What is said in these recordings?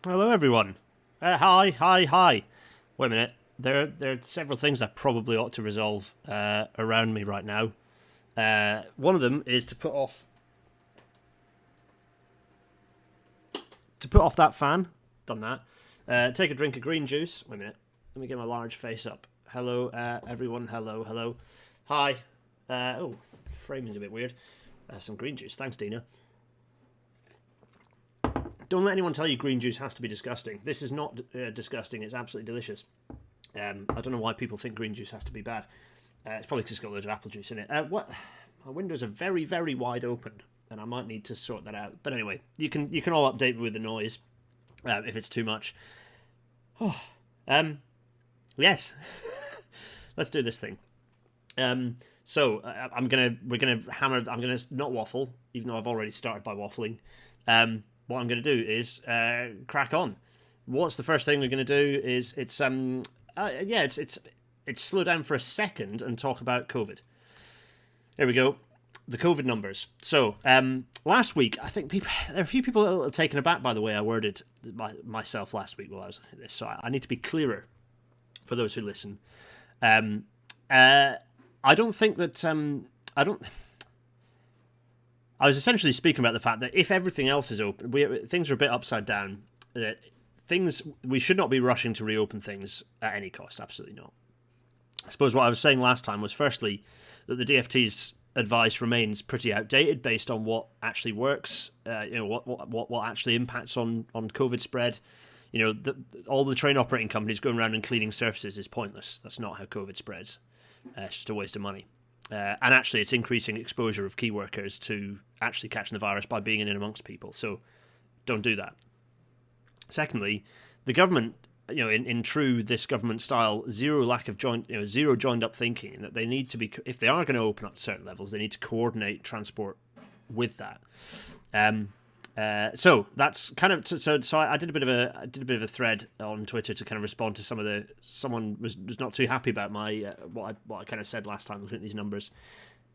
Hello, everyone. Hi. Wait a minute. There are several things I probably ought to resolve around me right now. One of them is to put off that fan. Done that. Take a drink of green juice. Wait a minute. Let me get my large face up. Hello, everyone. Hello. Hi. Framing's a bit weird. Some green juice. Thanks, Dina. Don't let anyone tell you green juice has to be disgusting. This is not disgusting. It's absolutely delicious. I don't know why people think green juice has to be bad. It's probably because it's got loads of apple juice in it. My windows are very, very wide open, and I might need to sort that out. But anyway, you can all update me with the noise if it's too much. Yes, let's do this thing. We're gonna hammer. I'm gonna not waffle, even though I've already started by waffling. What I'm going to do is crack on. What's the first thing we're going to do is it's slow down for a second and talk about COVID. Here we go. The COVID numbers. So last week, I think there are a few people that are taken aback by the way I worded myself last week while I was looking at this. So I need to be clearer for those who listen. I don't think that I was essentially speaking about the fact that if everything else is open, things are a bit upside down. We should not be rushing to reopen things at any cost. Absolutely not. I suppose what I was saying last time was, firstly, that the DFT's advice remains pretty outdated based on what actually works. What actually impacts on COVID spread. All the train operating companies going around and cleaning surfaces is pointless. That's not how COVID spreads. It's just a waste of money. And actually, it's increasing exposure of key workers to actually catching the virus by being in and amongst people. So don't do that. Secondly, the government, in true this government style, zero joined up thinking, that they need to be, if they are going to open up certain levels, they need to coordinate transport with that. So that's kind of so I did a bit of a thread on Twitter to kind of respond to someone was not too happy about my what I kind of said last time looking at these numbers.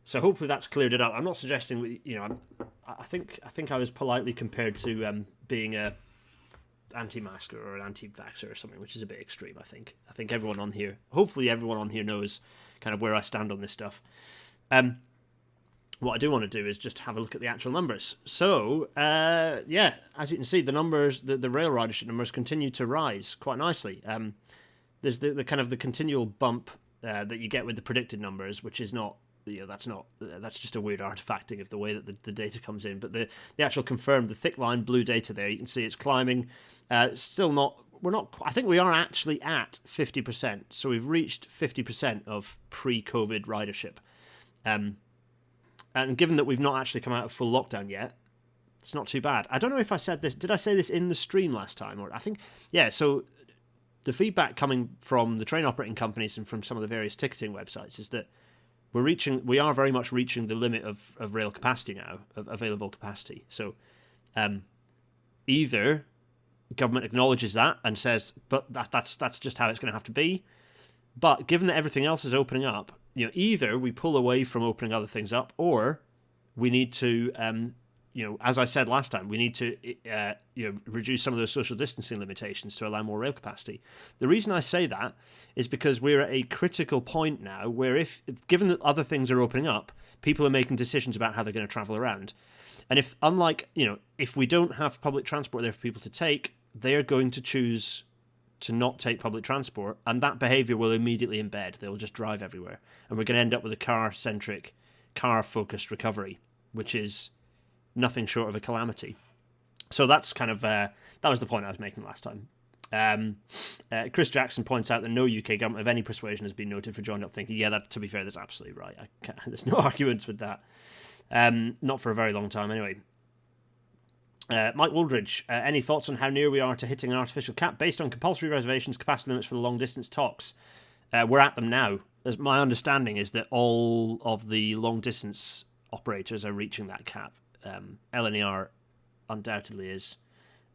So hopefully that's cleared it up. I'm not suggesting I think I was politely compared to being a anti-masker or an anti-vaxxer or something, which is a bit extreme. I think hopefully everyone on here knows kind of where I stand on this stuff. What I do want to do is just have a look at the actual numbers. So, as you can see, the numbers, the rail ridership numbers continue to rise quite nicely. There's the kind of the continual bump that you get with the predicted numbers, which is not, that's just a weird artifacting of the way that the data comes in. But the actual confirmed, the thick line blue data there, you can see it's climbing. Still not, I think we are actually at 50%. So we've reached 50% of pre-COVID ridership. And given that we've not actually come out of full lockdown yet, it's not too bad. I don't know if I said this. Did I say this in the stream last time? Or I think, yeah. So the feedback coming from the train operating companies and from some of the various ticketing websites is that we are very much reaching the limit of rail capacity now, of available capacity. So either government acknowledges that and says, but that's just how it's going to have to be. But given that everything else is opening up, either we pull away from opening other things up, or we need to, as I said last time, we need to, reduce some of those social distancing limitations to allow more rail capacity. The reason I say that is because we're at a critical point now where given that other things are opening up, people are making decisions about how they're going to travel around. And if we don't have public transport there for people to take, they're going to choose to not take public transport, and that behaviour will immediately embed. They'll just drive everywhere, and we're going to end up with a car-centric, car-focused recovery, which is nothing short of a calamity. So that's kind of that was the point I was making last time. Chris Jackson points out that no UK government of any persuasion has been noted for joined up thinking. Yeah, to be fair, that's absolutely right. There's no arguments with that. Not for a very long time, anyway. Mike Wooldridge, any thoughts on how near we are to hitting an artificial cap based on compulsory reservations, capacity limits for the long distance talks? We're at them now. As my understanding is that all of the long distance operators are reaching that cap. LNER undoubtedly is.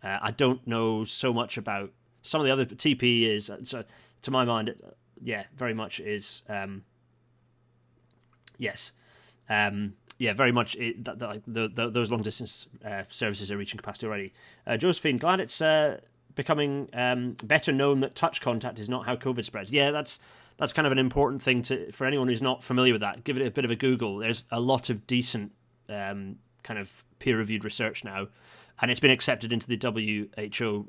I don't know so much about some of the other. TP is, to my mind, very much is. Yes. Very much. Those long distance services are reaching capacity already. Josephine, glad it's becoming better known that touch contact is not how COVID spreads. Yeah, that's kind of an important thing for anyone who's not familiar with that. Give it a bit of a Google. There's a lot of decent kind of peer-reviewed research now, and it's been accepted into the WHO,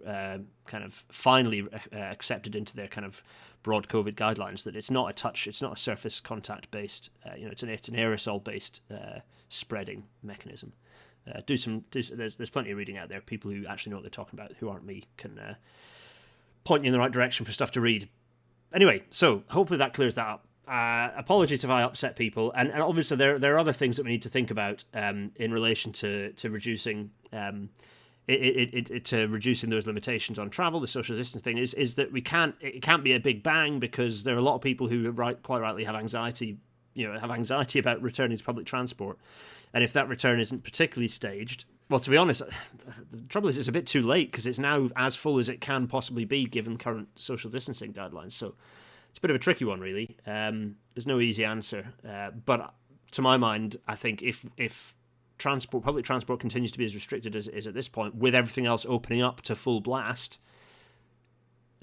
kind of finally accepted into their kind of broad COVID guidelines, that it's not a touch, it's not a surface contact based, it's an aerosol based spreading mechanism. There's plenty of reading out there. People who actually know what they're talking about, who aren't me, can point you in the right direction for stuff to read. Anyway, so hopefully that clears that up. Apologies if I upset people, and obviously there are other things that we need to think about in relation to reducing to reducing those limitations on travel. The social distance thing is that it can't be a big bang, because there are a lot of people who quite rightly have anxiety about returning to public transport, and if that return isn't particularly staged, well, to be honest, the trouble is it's a bit too late, because it's now as full as it can possibly be given current social distancing guidelines. So it's a bit of a tricky one, really. There's no easy answer, but to my mind, I think if public transport continues to be as restricted as it is at this point, with everything else opening up to full blast,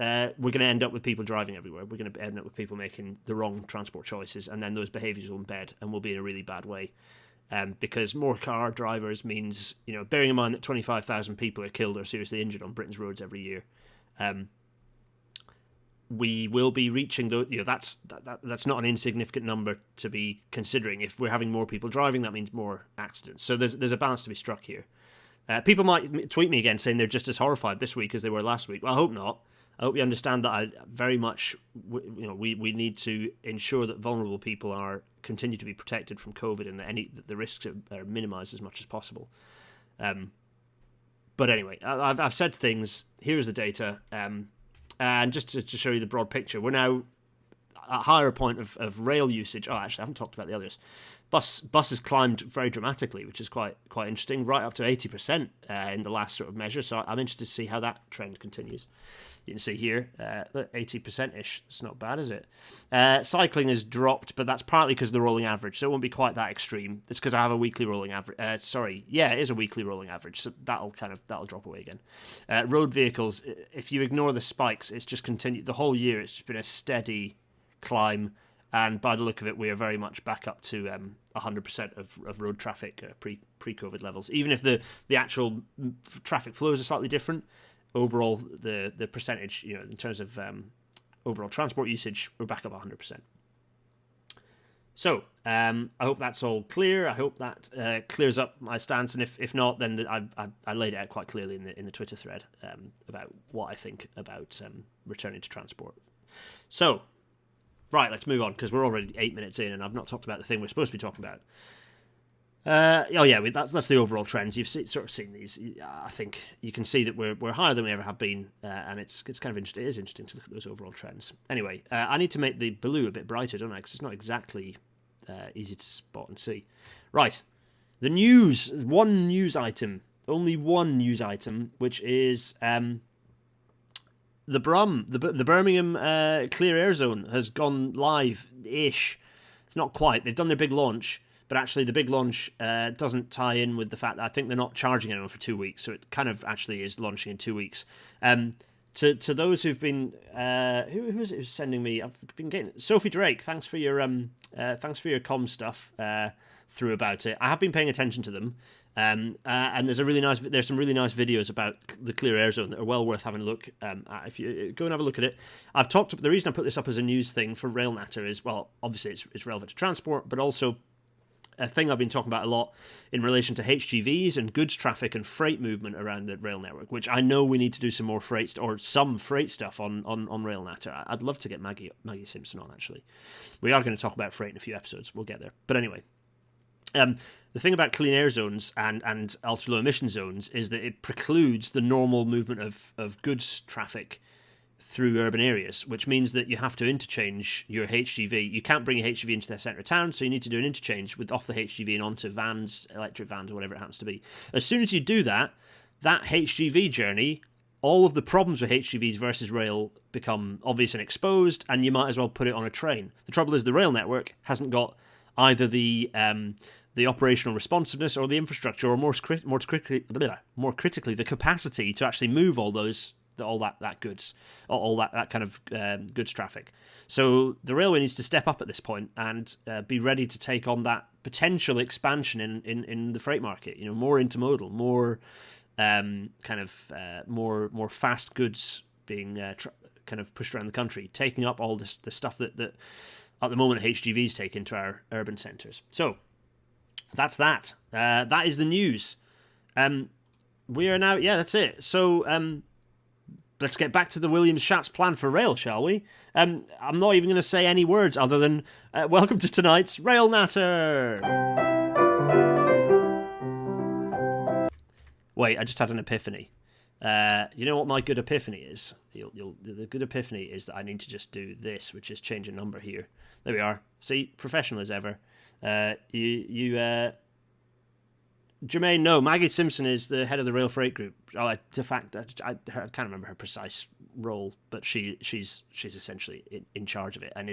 we're going to end up with people driving everywhere. We're going to end up with people making the wrong transport choices, and then those behaviours will embed, and we'll be in a really bad way. Because more car drivers means, bearing in mind that 25,000 people are killed or seriously injured on Britain's roads every year, we will be reaching that's not an insignificant number to be considering. If we're having more people driving, that means more accidents. So there's a balance to be struck here. People might tweet me again saying they're just as horrified this week as they were last week. Well, I hope not. I hope you understand that I very much, we need to ensure that vulnerable people continue to be protected from COVID, and that the risks are minimised as much as possible. But anyway, I've said things. Here's the data. And just to show you the broad picture, we're now at a higher point of rail usage. Oh, actually, I haven't talked about the others. Bus has climbed very dramatically, which is quite interesting, right up to 80% in the last sort of measure. So I'm interested to see how that trend continues. You can see here, 80%-ish. It's not bad, is it? Cycling has dropped, but that's partly because of the rolling average, so it won't be quite that extreme. It's because I have a weekly rolling average. It is a weekly rolling average, so that'll drop away again. Road vehicles, if you ignore the spikes, it's just continued the whole year. It's just been a steady climb, and by the look of it, we are very much back up to 100% of road traffic pre-COVID levels. Even if the actual traffic flows are slightly different, overall the percentage, in terms of overall transport usage, we're back up 100%. So I hope that's all clear. I hope that clears up my stance, and if not, then I laid it out quite clearly in the Twitter thread about what I think about returning to transport. So, right, let's move on, because we're already 8 minutes in, and I've not talked about the thing we're supposed to be talking about. That's the overall trends. You've sort of seen these. I think you can see that we're higher than we ever have been, and it's kind of interesting. It is interesting to look at those overall trends. Anyway, I need to make the blue a bit brighter, don't I? Because it's not exactly easy to spot and see. Right, the news. One news item, only one news item, which is the Birmingham Clear Air Zone has gone live-ish. It's not quite. They've done their big launch. But actually, the big launch doesn't tie in with the fact that I think they're not charging anyone for 2 weeks, so it kind of actually is launching in 2 weeks. To those who've been who's sending me, I've been getting Sophie Drake. Thanks for your comm stuff through about it. I have been paying attention to them, and there's some really nice videos about the Clear Air Zone that are well worth having a look at. If you go and have a look at it, the reason I put this up as a news thing for RailNatter is, well, obviously it's relevant to transport, but also a thing I've been talking about a lot in relation to HGVs and goods traffic and freight movement around the rail network, which I know we need to do some more freight stuff on RailNatter. I'd love to get Maggie Simpson on, actually. We are going to talk about freight in a few episodes. We'll get there. But anyway, the thing about clean air zones and ultra-low emission zones is that it precludes the normal movement of goods traffic through urban areas, which means that you have to interchange your HGV. You can't bring a HGV into the centre of town, so you need to do an interchange off the HGV and onto vans, electric vans, or whatever it happens to be. As soon as you do that HGV journey, all of the problems with HGVs versus rail become obvious and exposed, and you might as well put it on a train. The trouble is the rail network hasn't got either the operational responsiveness or the infrastructure, or more critically, the capacity to actually move all those that goods, all that kind of goods traffic. So the railway needs to step up at this point and be ready to take on that potential expansion in the freight market. You know, more intermodal, more more fast goods being kind of pushed around the country, taking up all the stuff that at the moment HGVs take into our urban centres. So that's that. That is the news. We are now, that's it. So let's get back to the Williams-Shapps Plan for rail, shall we? I'm not even going to say any words other than welcome to tonight's Rail Natter. Wait, I just had an epiphany. You know what my good epiphany is? The good epiphany is that I need to just do this, which is change a number here. There we are. See, professional as ever. Jermaine, no, Maggie Simpson is the head of the Rail Freight Group. I can't remember her precise role, but she's essentially in charge of it and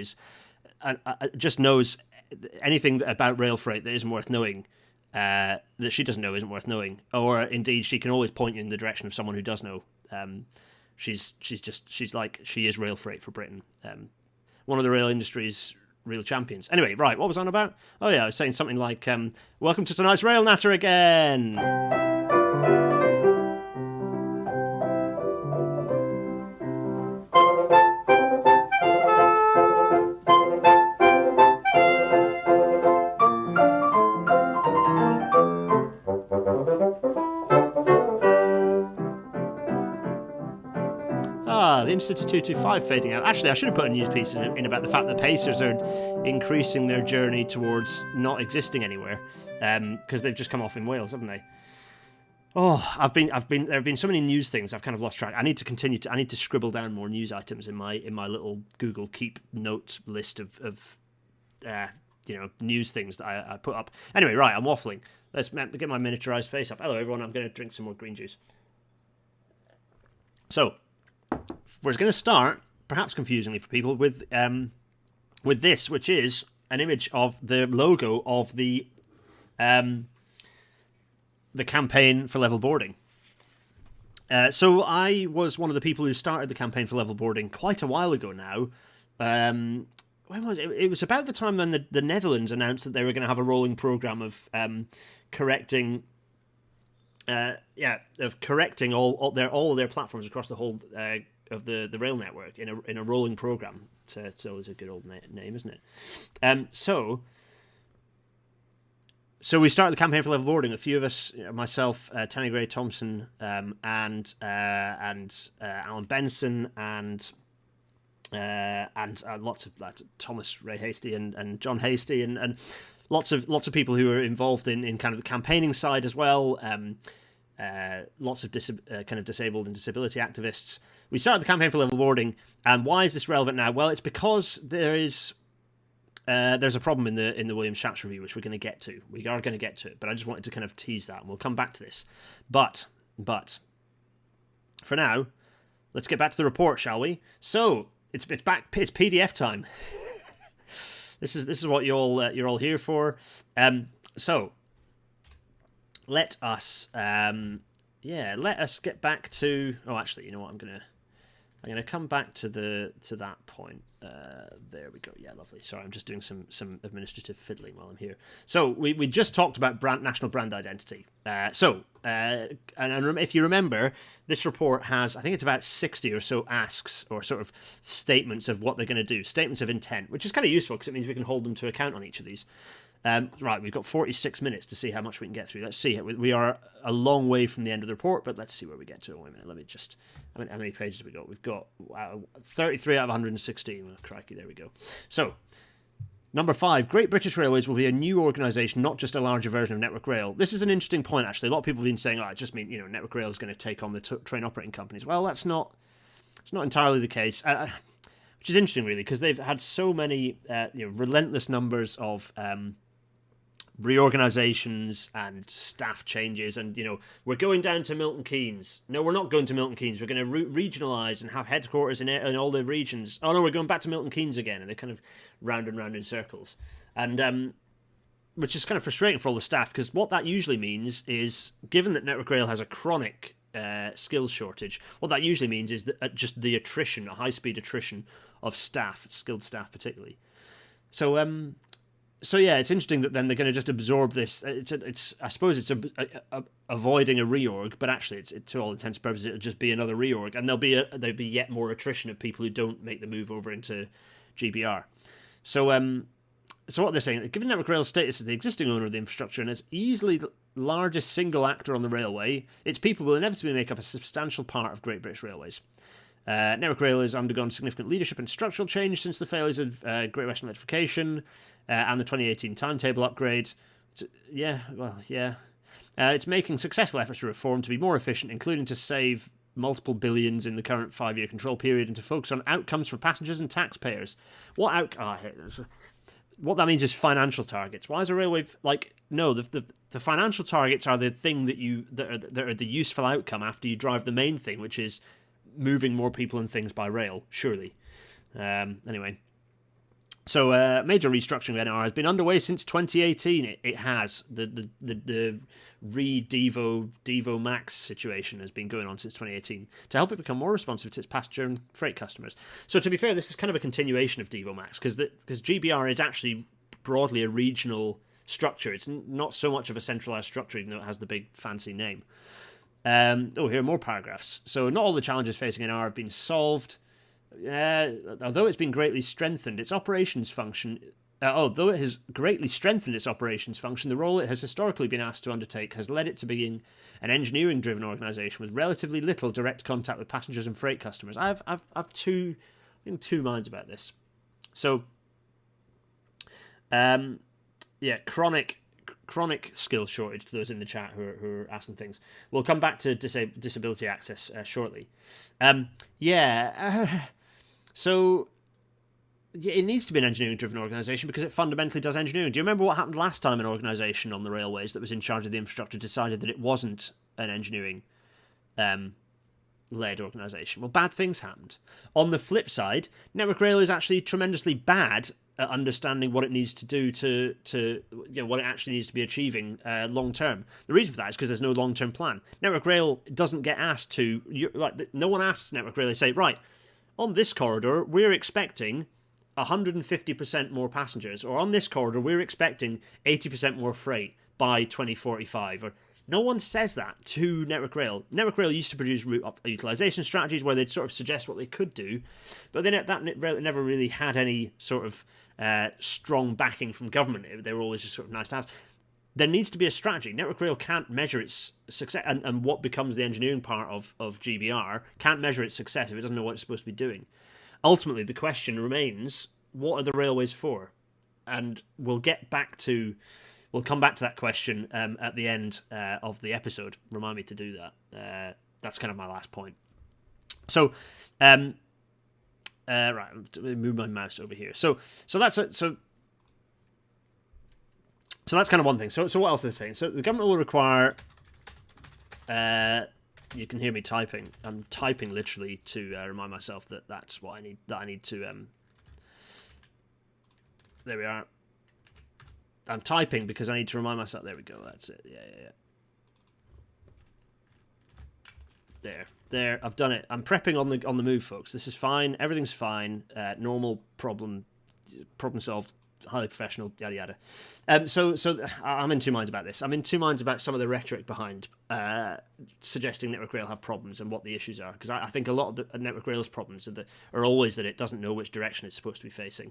just knows anything about rail freight that isn't worth knowing. That she doesn't know isn't worth knowing, or indeed she can always point you in the direction of someone who does know. She's like, she is rail freight for Britain. One of the rail industry's real champions. Anyway, right, what was I on about? Oh yeah, I was saying something like, welcome to tonight's Rail Natter again. The Institute 225 fading out. Actually, I should have put a news piece in about the fact that Pacers are increasing their journey towards not existing anywhere, because they've just come off in Wales, haven't they? Oh, there have been so many news things I've kind of lost track. I need to scribble down more news items in my little Google Keep note list of news things that I put up. Anyway, right, I'm waffling. Let's get my miniaturized face up. Hello, everyone. I'm going to drink some more green juice. So, we're going to start, perhaps confusingly for people, with this, which is an image of the logo of the campaign for level boarding. So I was one of the people who started the campaign for level boarding quite a while ago now. When was it? It was about the time when the Netherlands announced that they were going to have a rolling program of correcting all of their platforms across the whole of the rail network in a rolling program. It's always a good old name, isn't it? So we started the campaign for level boarding. A few of us, myself, Tanny Gray Thompson, and Alan Benson, and lots of Thomas Ray Hasty and John Hasty, and lots of people who are involved in kind of the campaigning side as well. Lots of kind of disabled and disability activists. We started the campaign for level boarding, and why is this relevant now? Well, it's because there's a problem in the Williams-Shapps review, which we're going to get to. We are going to get to it, but I just wanted to kind of tease that, and we'll come back to this. But for now, let's get back to the report, shall we? So it's back. It's PDF time. This is what you're all here for. So let us get back to. Oh, actually, you know what? I'm gonna come back to that point. There we go. Yeah, lovely. Sorry, I'm just doing some administrative fiddling while I'm here. So we just talked about national brand identity. And if you remember, this report has, I think it's about 60 or so asks or sort of statements of what they're going to do, statements of intent, which is kind of useful because it means we can hold them to account on each of these. Right, we've got 46 minutes to see how much we can get through. Let's see. We are a long way from the end of the report, but let's see where we get to. Wait a minute. Let me just. How many pages have we got? We've got 33 out of 116. Oh, crikey, there we go. So, number 5. Great British Railways will be a new organisation, not just a larger version of Network Rail. This is an interesting point, actually. A lot of people have been saying, it just means Network Rail is going to take on the train operating companies. Well, it's not entirely the case. Which is interesting, really, because they've had so many relentless numbers of reorganisations and staff changes, and we're going down to Milton Keynes. No, we're not going to Milton Keynes. We're going to regionalise and have headquarters in all the regions. Oh no, we're going back to Milton Keynes again, and they're kind of round and round in circles, and which is kind of frustrating for all the staff, because what that usually means is, given that Network Rail has a chronic skills shortage. What that usually means is that just the attrition, a high-speed attrition of staff, skilled staff particularly. So yeah, it's interesting that then they're going to just absorb this. I suppose it's avoiding a reorg, but actually, it's to all intents and purposes, it'll just be another reorg, and there'll be yet more attrition of people who don't make the move over into GBR. So what they're saying, given Network Rail's status as the existing owner of the infrastructure and as easily the largest single actor on the railway, its people will inevitably make up a substantial part of Great British Railways. Network Rail has undergone significant leadership and structural change since the failures of Great Western Electrification and the 2018 timetable upgrade. It's making successful efforts to reform to be more efficient, including to save multiple billions in the current 5-year control period and to focus on outcomes for passengers and taxpayers. What that means is financial targets. Why is a railway no? The financial targets are the thing that are the useful outcome after you drive the main thing, which is moving more people and things by rail. Surely. Anyway. So major restructuring of NR has been underway since 2018. It has. The Devo Max situation has been going on since 2018 to help it become more responsive to its passenger and freight customers. So to be fair, this is kind of a continuation of Devo Max because GBR is actually broadly a regional structure. It's not so much of a centralised structure, even though it has the big fancy name. Here are more paragraphs. So not all the challenges facing NR have been solved. Although it's been greatly strengthened, its operations function. Although it has greatly strengthened its operations function, the role it has historically been asked to undertake has led it to being an engineering-driven organisation with relatively little direct contact with passengers and freight customers. I've two minds about this. So, chronic skills shortage to those in the chat who are asking things. We'll come back to disability access shortly. So it needs to be an engineering-driven organisation because it fundamentally does engineering. Do you remember what happened last time an organisation on the railways that was in charge of the infrastructure decided that it wasn't an engineering led organisation? Well, bad things happened. On the flip side, Network Rail is actually tremendously bad at understanding what it needs to do to what it actually needs to be achieving long term. The reason for that is because there's no long term plan. Network Rail doesn't get asked to no one asks Network Rail. They say, right, on this corridor we're expecting 150% more passengers, or on this corridor we're expecting 80% more freight by 2045. Or no one says that to Network Rail. Network Rail used to produce route utilisation strategies where they'd sort of suggest what they could do, but then that never really had any sort of strong backing from government. They were always just sort of nice to have. There needs to be a strategy. Network Rail can't measure its success, and what becomes the engineering part of GBR can't measure its success if it doesn't know what it's supposed to be doing. Ultimately, the question remains, what are the railways for? And we'll come back to that question at the end of the episode. Remind me to do that. That's kind of my last point. So, right, move my mouse over here. So that's it. So that's kind of one thing. So what else are they saying? So the government will require. You can hear me typing. I'm typing literally to remind myself that that's what I need. That I need to. There we are. I'm typing because I need to remind myself. There we go. That's it. Yeah. There. I've done it. I'm prepping on the move, folks. This is fine. Everything's fine. Normal problem solved. Highly professional. Yada yada. So I'm in two minds about this. I'm in two minds about some of the rhetoric behind suggesting Network Rail have problems and what the issues are. Because I think a lot of the Network Rail's problems are always that it doesn't know which direction it's supposed to be facing.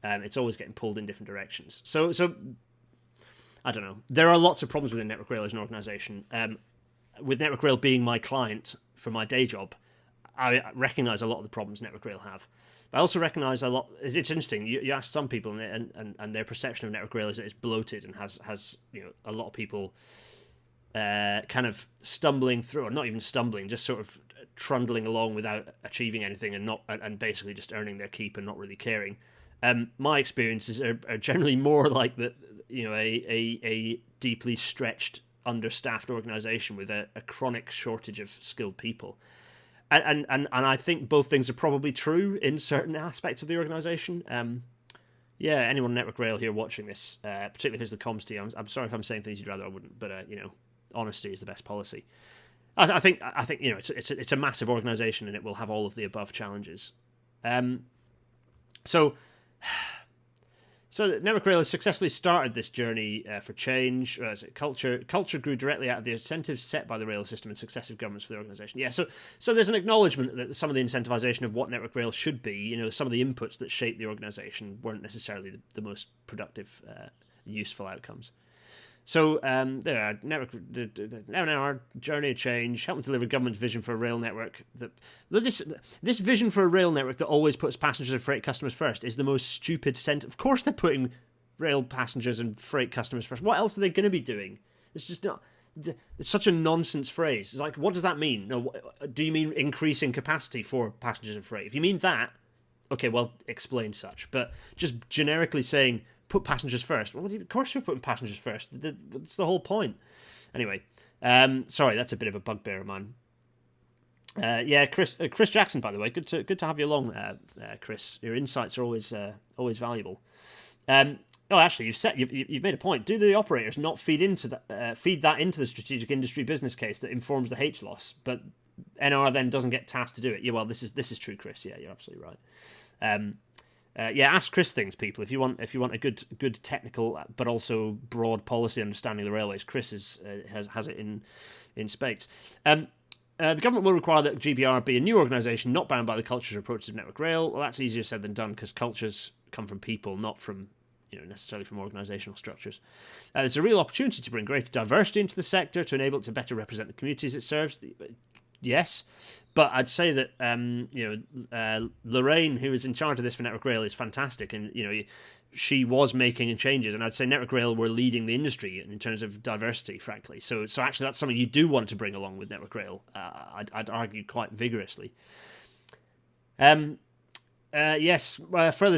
It's always getting pulled in different directions. So I don't know. There are lots of problems within Network Rail as an organisation. With Network Rail being my client for my day job, I recognise a lot of the problems Network Rail have. I also recognise a lot. It's interesting. You ask some people, and their perception of Network Rail is that it's bloated and has a lot of people kind of stumbling through, or not even stumbling, just sort of trundling along without achieving anything and basically just earning their keep and not really caring. My experiences are generally more like that. A deeply stretched, understaffed organisation with a chronic shortage of skilled people. And I think both things are probably true in certain aspects of the organisation. Anyone on Network Rail here watching this, particularly if it's the comms team, I'm sorry if I'm saying things you'd rather I wouldn't, but honesty is the best policy. I think it's a massive organisation, and it will have all of the above challenges. So Network Rail has successfully started this journey for change. Culture grew directly out of the incentives set by the rail system and successive governments for the organisation. Yeah, so there's an acknowledgement that some of the incentivisation of what Network Rail should be, some of the inputs that shape the organisation weren't necessarily the most productive, useful outcomes. So there are now our journey of change, helping to deliver government's vision for a rail network. This vision for a rail network that always puts passengers and freight customers first is the most stupid sentence. Of course they're putting rail passengers and freight customers first. What else are they going to be doing? It's just not... It's such a nonsense phrase. It's like, what does that mean? No, do you mean increasing capacity for passengers and freight? If you mean that, okay, well, explain such. But just generically saying... put passengers first. Well, of course we're putting passengers first. That's the whole point. Anyway, sorry, that's a bit of a bugbear of mine. Chris Jackson, by the way, good to have you along, Chris. Your insights are always valuable. Actually, you've made a point. Do the operators not feed that into the strategic industry business case that informs the H loss, but NR then doesn't get tasked to do it? Yeah, well, this is true, Chris. Yeah, you're absolutely right. Ask Chris things, people. If you want a good technical but also broad policy understanding of the railways, Chris has it in spades. The government will require that GBR be a new organisation, not bound by the cultures or approaches of Network Rail. Well, that's easier said than done because cultures come from people, not from necessarily from organisational structures. There's a real opportunity to bring greater diversity into the sector to enable it to better represent the communities it serves. Yes, but I'd say that Lorraine, who is in charge of this for Network Rail, is fantastic, and she was making changes, and I'd say Network Rail were leading the industry in terms of diversity, frankly. So actually, that's something you do want to bring along with Network Rail. I'd argue quite vigorously. Further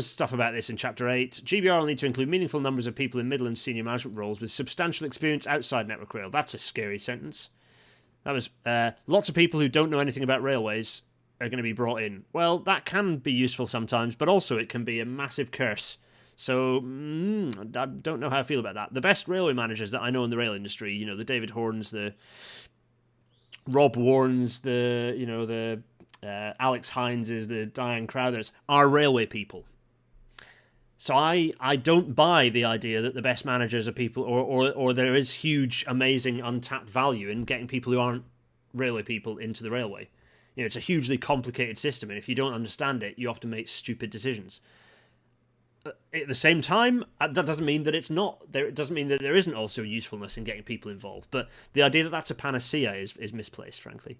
stuff about this in Chapter 8. GBR will need to include meaningful numbers of people in middle and senior management roles with substantial experience outside Network Rail. That's a scary sentence. That was lots of people who don't know anything about railways are going to be brought in. Well, that can be useful sometimes, but also it can be a massive curse. So I don't know how I feel about that. The best railway managers that I know in the rail industry, the David Horns, the Rob Warrens, the Alex Hineses, the Diane Crowthers, are railway people. So I don't buy the idea that the best managers are people, or there is huge, amazing, untapped value in getting people who aren't railway people into the railway. It's a hugely complicated system, and if you don't understand it, you often make stupid decisions. At the same time, that doesn't mean that it's not there. It doesn't mean that there isn't also usefulness in getting people involved. But the idea that that's a panacea is misplaced, frankly.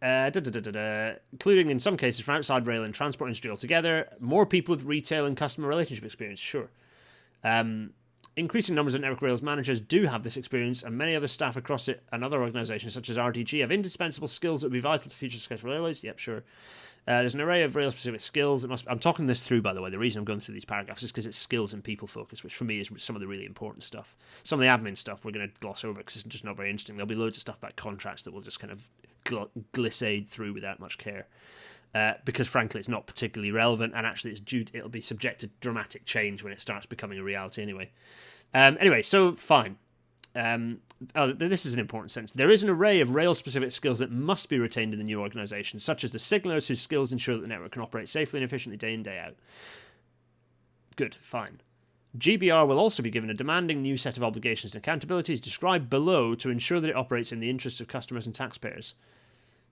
Including in some cases from outside rail and transport industry altogether, more people with retail and customer relationship experience, sure. Increasing numbers of Network Rail's managers do have this experience, and many other staff across it and other organisations such as RDG have indispensable skills that would be vital to future successful railways. Yep, sure. There's an array of rail-specific skills. I'm talking this through, by the way. The reason I'm going through these paragraphs is because it's skills and people focus, which for me is some of the really important stuff. Some of the admin stuff we're going to gloss over because it's just not very interesting. There'll be loads of stuff about contracts that we'll just kind of glissade through without much care. Because frankly, it's not particularly relevant, and actually it'll be subject to dramatic change when it starts becoming a reality anyway. So fine. This is an important sentence. There is an array of rail-specific skills that must be retained in the new organisation, such as the signallers whose skills ensure that the network can operate safely and efficiently day in, day out. Good, fine. GBR will also be given a demanding new set of obligations and accountabilities described below to ensure that it operates in the interests of customers and taxpayers.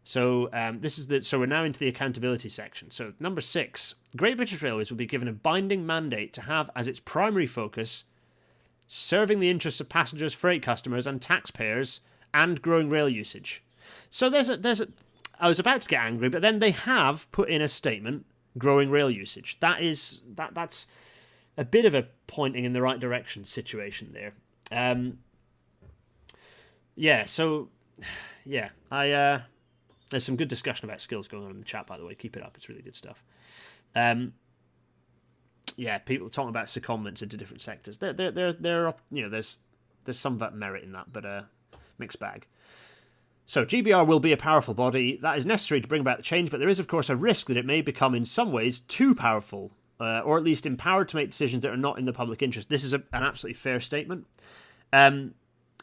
So we're now into the accountability section. So number 6, Great British Railways will be given a binding mandate to have as its primary focus serving the interests of passengers, freight customers, and taxpayers, and growing rail usage. So I was about to get angry, but then they have put in a statement, growing rail usage. That's a bit of a pointing in the right direction situation there. There's some good discussion about skills going on in the chat, by the way. Keep it up; it's really good stuff. People talking about secondments into different sectors. There's some of that merit in that, but mixed bag. So GBR will be a powerful body that is necessary to bring about the change, but there is of course a risk that it may become in some ways too powerful, or at least empowered to make decisions that are not in the public interest. This is an absolutely fair statement.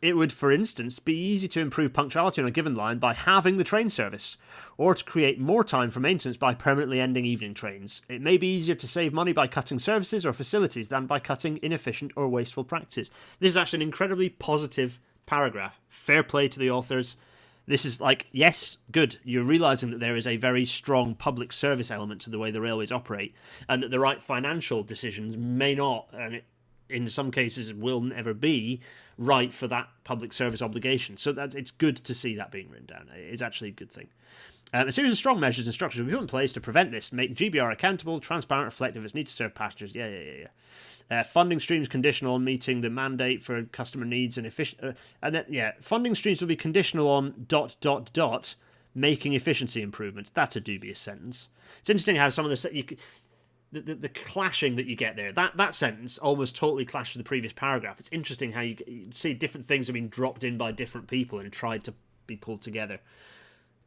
It would, for instance, be easy to improve punctuality on a given line by halving the train service, or to create more time for maintenance by permanently ending evening trains. It may be easier to save money by cutting services or facilities than by cutting inefficient or wasteful practices. This is actually an incredibly positive paragraph. Fair play to the authors. This is like, yes, good. You're realising that there is a very strong public service element to the way the railways operate, and that the right financial decisions may not, and in some cases will never be, right for that public service obligation. So that it's good to see that being written down. It's actually a good thing. A series of strong measures and structures will be put in place to prevent this, make GBR accountable, transparent, reflective of its need to serve passengers. Funding streams conditional on meeting the mandate for customer needs and efficient. Funding streams will be conditional on ... making efficiency improvements. That's a dubious sentence. It's interesting how some of the clashing that you get there. That sentence almost totally clashed with the previous paragraph. It's interesting how you see different things have been dropped in by different people and tried to be pulled together.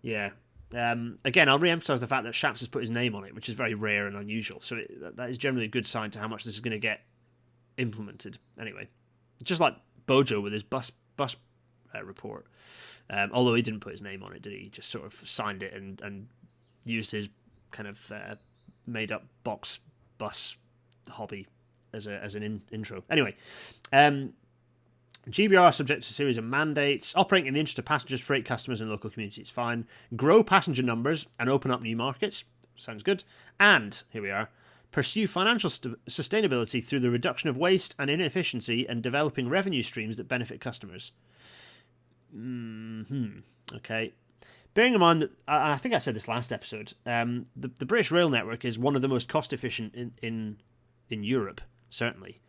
Yeah. Again, I'll re-emphasise the fact that Shapps has put his name on it, which is very rare and unusual. So that is generally a good sign to how much this is going to get implemented. Anyway, just like Bojo with his bus report. Although he didn't put his name on it, did he? He just sort of signed it and used his kind of made-up box bus hobby as an intro. Anyway, GBR are subject to a series of mandates. Operating in the interest of passengers, freight customers and local communities, fine. Grow passenger numbers and open up new markets. Sounds good. And, here we are, pursue financial sustainability through the reduction of waste and inefficiency and developing revenue streams that benefit customers. Okay. Bearing in mind that, I think I said this last episode, the British rail network is one of the most cost efficient in Europe, certainly.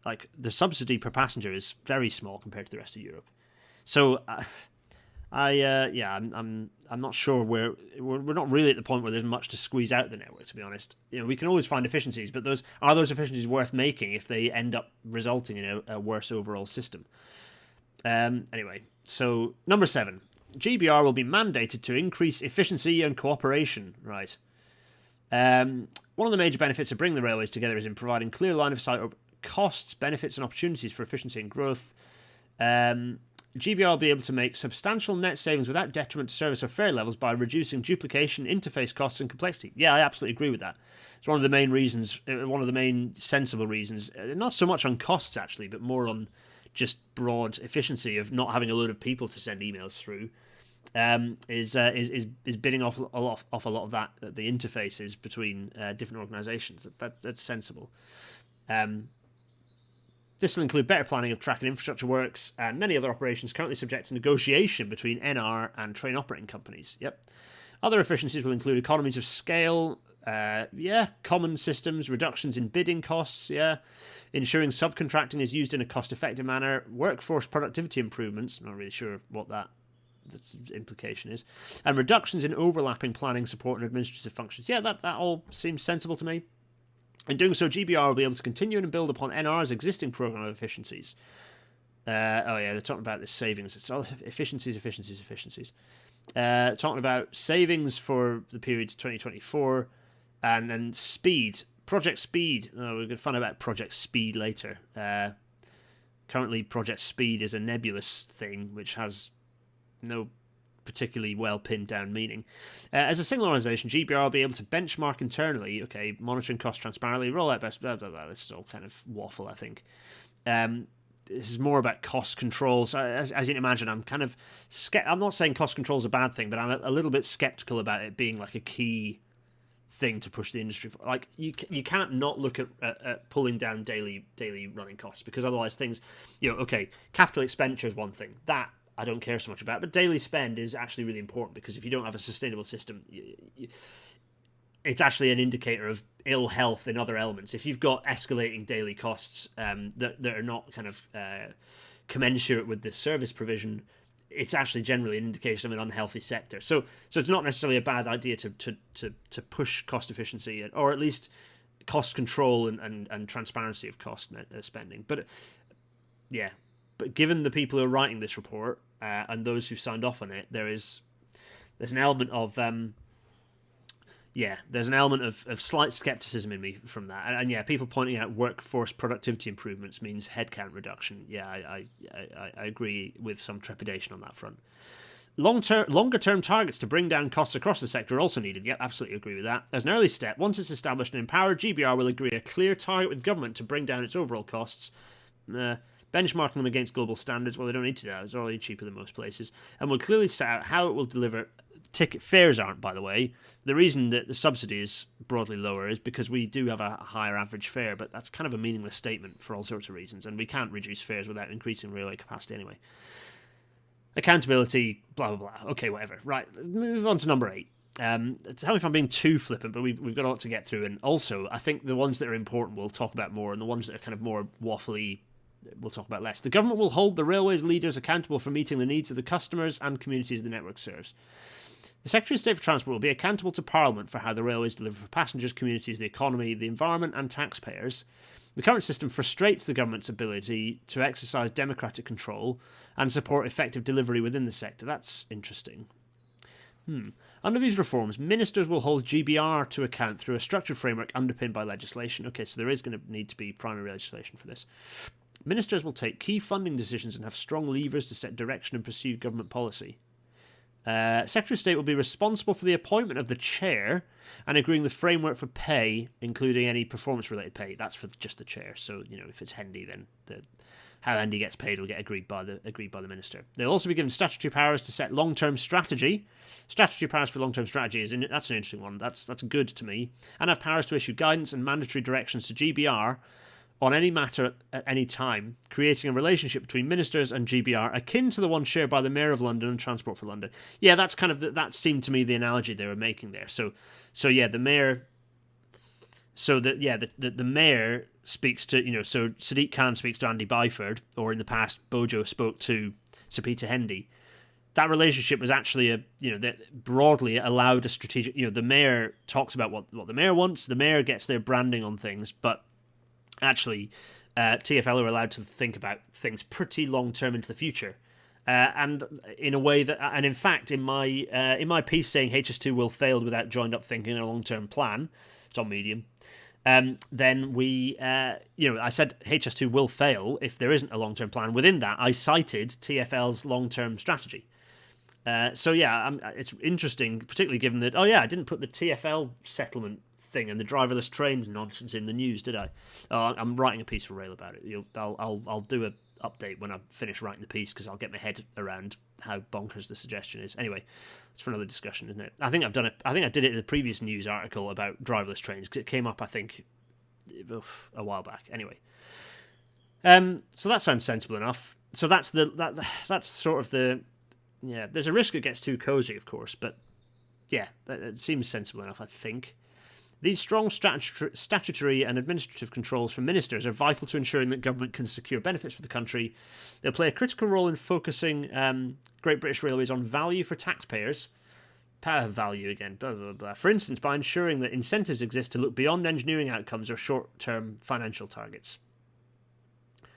Like, the subsidy per passenger is very small compared to the rest of Europe. So, I'm not sure we're not really at the point where there's much to squeeze out of the network, to be honest. We can always find efficiencies, but those efficiencies worth making if they end up resulting in a worse overall system? Anyway, so number 7, GBR will be mandated to increase efficiency and cooperation. Right. One of the major benefits of bringing the railways together is in providing clear line of sight over costs, benefits, and opportunities for efficiency and growth. GBR will be able to make substantial net savings without detriment to service or fare levels by reducing duplication, interface costs, and complexity. Yeah, I absolutely agree with that. It's one of the main reasons, one of the main sensible reasons, not so much on costs actually, but more on just broad efficiency of not having a load of people to send emails through. Is bidding off a lot of that, the interfaces between different organisations. That's sensible. This will include better planning of track and infrastructure works and many other operations currently subject to negotiation between NR and train operating companies. Yep. Other efficiencies will include economies of scale, common systems, reductions in bidding costs, ensuring subcontracting is used in a cost-effective manner, workforce productivity improvements, not really sure what that implication is, and reductions in overlapping planning, support and administrative functions. Yeah, that all seems sensible to me. In doing so, GBR will be able to continue and build upon NR's existing program of efficiencies. They're talking about this savings. It's all efficiencies. Talking about savings for the periods 2024, and then speed. Project Speed. We're going to find out about Project Speed later. Currently, Project Speed is a nebulous thing, which has no particularly well pinned down meaning. As a single organisation, GBR will be able to benchmark internally, monitoring costs transparently, roll out best, blah, blah, blah. This is all kind of waffle, I think. This is more about cost controls. As you can imagine, I'm kind of... I'm not saying cost control is a bad thing, but I'm a little bit sceptical about it being like a key thing to push the industry for. Like, you can't not look at pulling down daily running costs, because otherwise things... capital expenditure is one thing. That I don't care so much about, but daily spend is actually really important, because if you don't have a sustainable system, it's actually an indicator of ill health in other elements. If you've got escalating daily costs that are not kind of commensurate with the service provision, it's actually generally an indication of an unhealthy sector. So it's not necessarily a bad idea to push cost efficiency, or at least cost control and transparency of cost spending. But given the people who are writing this report and those who signed off on it, there's an element of Yeah, there's an element of slight skepticism in me from that, and yeah, people pointing out workforce productivity improvements means headcount reduction. Yeah, I agree with some trepidation on that front. Longer term targets to bring down costs across the sector are also needed. Yep, absolutely agree with that. As an early step, once it's established and empowered, GBR will agree a clear target with government to bring down its overall costs. Benchmarking them against global standards, well, they don't need to do that. It's already cheaper than most places. And will clearly set out how it will deliver. Ticket fares aren't, by the way. The reason that the subsidy is broadly lower is because we do have a higher average fare, but that's kind of a meaningless statement for all sorts of reasons, and we can't reduce fares without increasing railway capacity anyway. Accountability, blah, blah, blah. Okay, whatever. Right, move on to number 8. Tell me if I'm being too flippant, but we've got a lot to get through, and also, I think the ones that are important we'll talk about more, and the ones that are kind of more waffly we'll talk about less. The government will hold the railways leaders accountable for meeting the needs of the customers and communities the network serves. The Secretary of State for Transport will be accountable to Parliament for how the railways deliver for passengers, communities, the economy, the environment and taxpayers. The current system frustrates the government's ability to exercise democratic control and support effective delivery within the sector. That's interesting. Under these reforms, ministers will hold GBR to account through a structured framework underpinned by legislation. Okay, so there is going to need to be primary legislation for this. Ministers will take key funding decisions and have strong levers to set direction and pursue government policy. Secretary of State will be responsible for the appointment of the chair and agreeing the framework for pay, including any performance-related pay. That's for just the chair. So, if it's Hendy, then how Hendy gets paid will get agreed by the minister. They'll also be given statutory powers to set long-term strategy. Statutory powers for long-term strategy that's an interesting one. That's good to me. And have powers to issue guidance and mandatory directions to GBR on any matter at any time, creating a relationship between ministers and GBR akin to the one shared by the Mayor of London and Transport for London. Yeah, that's kind of that seemed to me the analogy they were making there. So yeah, the mayor. So the mayor speaks to so Sadiq Khan speaks to Andy Byford, or in the past Bojo spoke to Sir Peter Hendy. That relationship was actually that broadly allowed a strategic. The mayor talks about what the mayor wants. The mayor gets their branding on things, but actually, TfL are allowed to think about things pretty long term into the future, and in a way that, and in fact, in my piece saying HS2 will fail without joined up thinking and a long term plan, it's on Medium. Then we, I said HS2 will fail if there isn't a long term plan. Within that, I cited TfL's long term strategy. So yeah, it's interesting, particularly given that. Oh yeah, I didn't put the TfL settlement thing and the driverless trains nonsense in the news, did I? I'm writing a piece for Rail about it. I'll do an update when I finish writing the piece, because I'll get my head around how bonkers the suggestion is. Anyway, it's for another discussion, isn't it? I think I did it in the previous news article about driverless trains, because it came up, I think, a while back. Anyway, so that sounds sensible enough. So that's sort of the There's a risk it gets too cozy, of course, but yeah, it seems sensible enough, I think. These strong statutory and administrative controls from ministers are vital to ensuring that government can secure benefits for the country. They'll play a critical role in focusing Great British Railways on value for taxpayers. Power value again, blah, blah, blah. For instance, by ensuring that incentives exist to look beyond engineering outcomes or short-term financial targets. I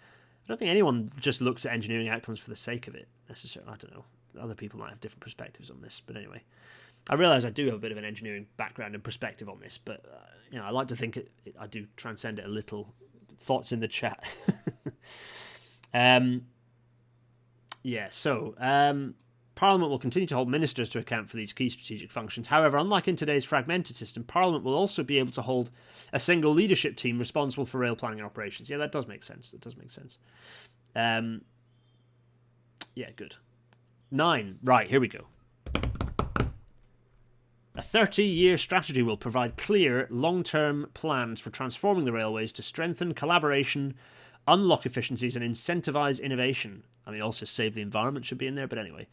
don't think anyone just looks at engineering outcomes for the sake of it, necessarily. I don't know. Other people might have different perspectives on this, but anyway. I realise I do have a bit of an engineering background and perspective on this, but I like to think I do transcend it a little. Thoughts in the chat. Parliament will continue to hold ministers to account for these key strategic functions. However, unlike in today's fragmented system, Parliament will also be able to hold a single leadership team responsible for rail planning and operations. Yeah, that does make sense. Good. 9. Right, here we go. A 30-year strategy will provide clear, long-term plans for transforming the railways to strengthen collaboration, unlock efficiencies, and incentivise innovation. I mean, also save the environment should be in there, but anyway.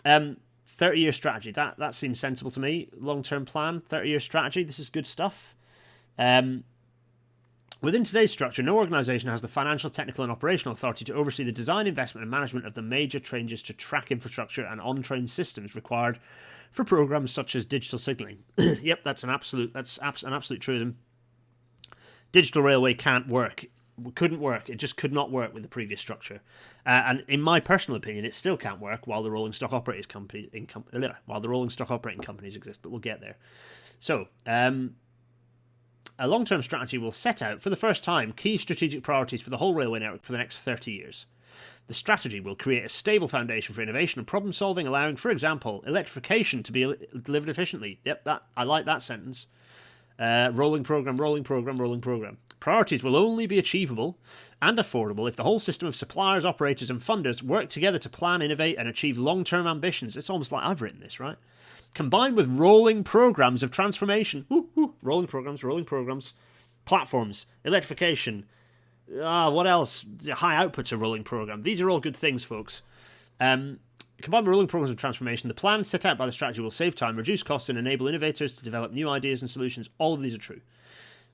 30-year strategy, that seems sensible to me. Long-term plan, 30-year strategy, this is good stuff. Within today's structure, no organisation has the financial, technical and operational authority to oversee the design, investment and management of the major changes to track infrastructure and on-train systems required for programs such as digital signalling. Yep, that's an absolute truism. Digital railway can't work. Couldn't work. It just could not work with the previous structure. And in my personal opinion, it still can't work while the rolling stock operating companies exist. But we'll get there. So, a long-term strategy will set out, for the first time, key strategic priorities for the whole railway network for the next 30 years. The strategy will create a stable foundation for innovation and problem-solving, allowing, for example, electrification to be delivered efficiently. Yep, I like that sentence. Rolling program. Priorities will only be achievable and affordable if the whole system of suppliers, operators, and funders work together to plan, innovate, and achieve long-term ambitions. It's almost like I've written this, right? Combined with rolling programs of transformation. Rolling programs. Platforms, electrification. What else? High outputs of rolling program. These are all good things, folks. Combined with rolling programs of transformation, the plan set out by the strategy will save time, reduce costs, and enable innovators to develop new ideas and solutions. All of these are true.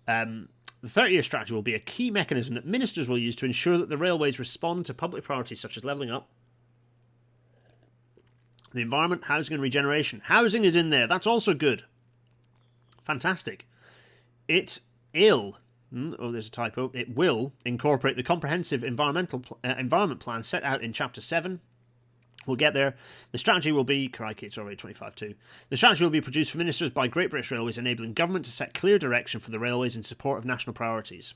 The 30-year strategy will be a key mechanism that ministers will use to ensure that the railways respond to public priorities such as levelling up, the environment, housing, and regeneration. Housing is in there. That's also good. Fantastic. There's a typo. It will incorporate the comprehensive environment plan set out in Chapter 7. We'll get there. The strategy will be... Crikey, it's already 25-2. The strategy will be produced for ministers by Great British Railways, enabling government to set clear direction for the railways in support of national priorities.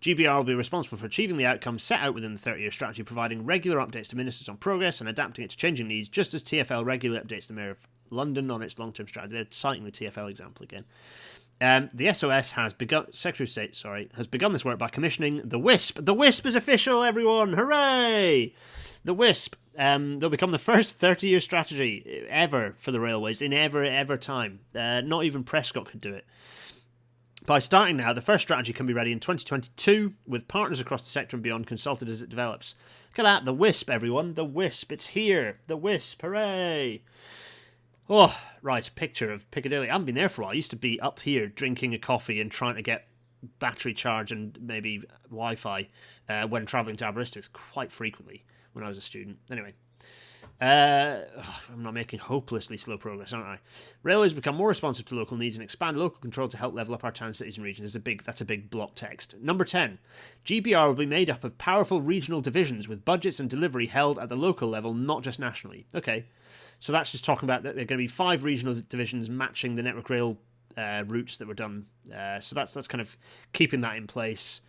GBR will be responsible for achieving the outcomes set out within the 30-year strategy, providing regular updates to ministers on progress and adapting it to changing needs, just as TfL regularly updates the Mayor of London on its long-term strategy. They're citing the TfL example again. The SOS Secretary of State, has begun this work by commissioning the WISP. The WISP is official, everyone! Hooray! The WISP. They'll become the first 30-year strategy ever for the railways in ever time. Not even Prescott could do it. By starting now, the first strategy can be ready in 2022, with partners across the sector and beyond consulted as it develops. Look at that, the WISP, everyone. The WISP, it's here. The WISP, hooray! Oh, right, picture of Piccadilly. I haven't been there for a while. I used to be up here drinking a coffee and trying to get battery charge and maybe Wi-Fi when travelling to Aberystwyth quite frequently when I was a student. Anyway. I'm not making hopelessly slow progress, aren't I? Railways become more responsive to local needs and expand local control to help level up our towns, cities and regions. That's a big block text. Number 10. GBR will be made up of powerful regional divisions with budgets and delivery held at the local level, not just nationally. Okay, so that's just talking about that there are going to be 5 regional divisions matching the Network Rail routes that were done. So that's kind of keeping that in place.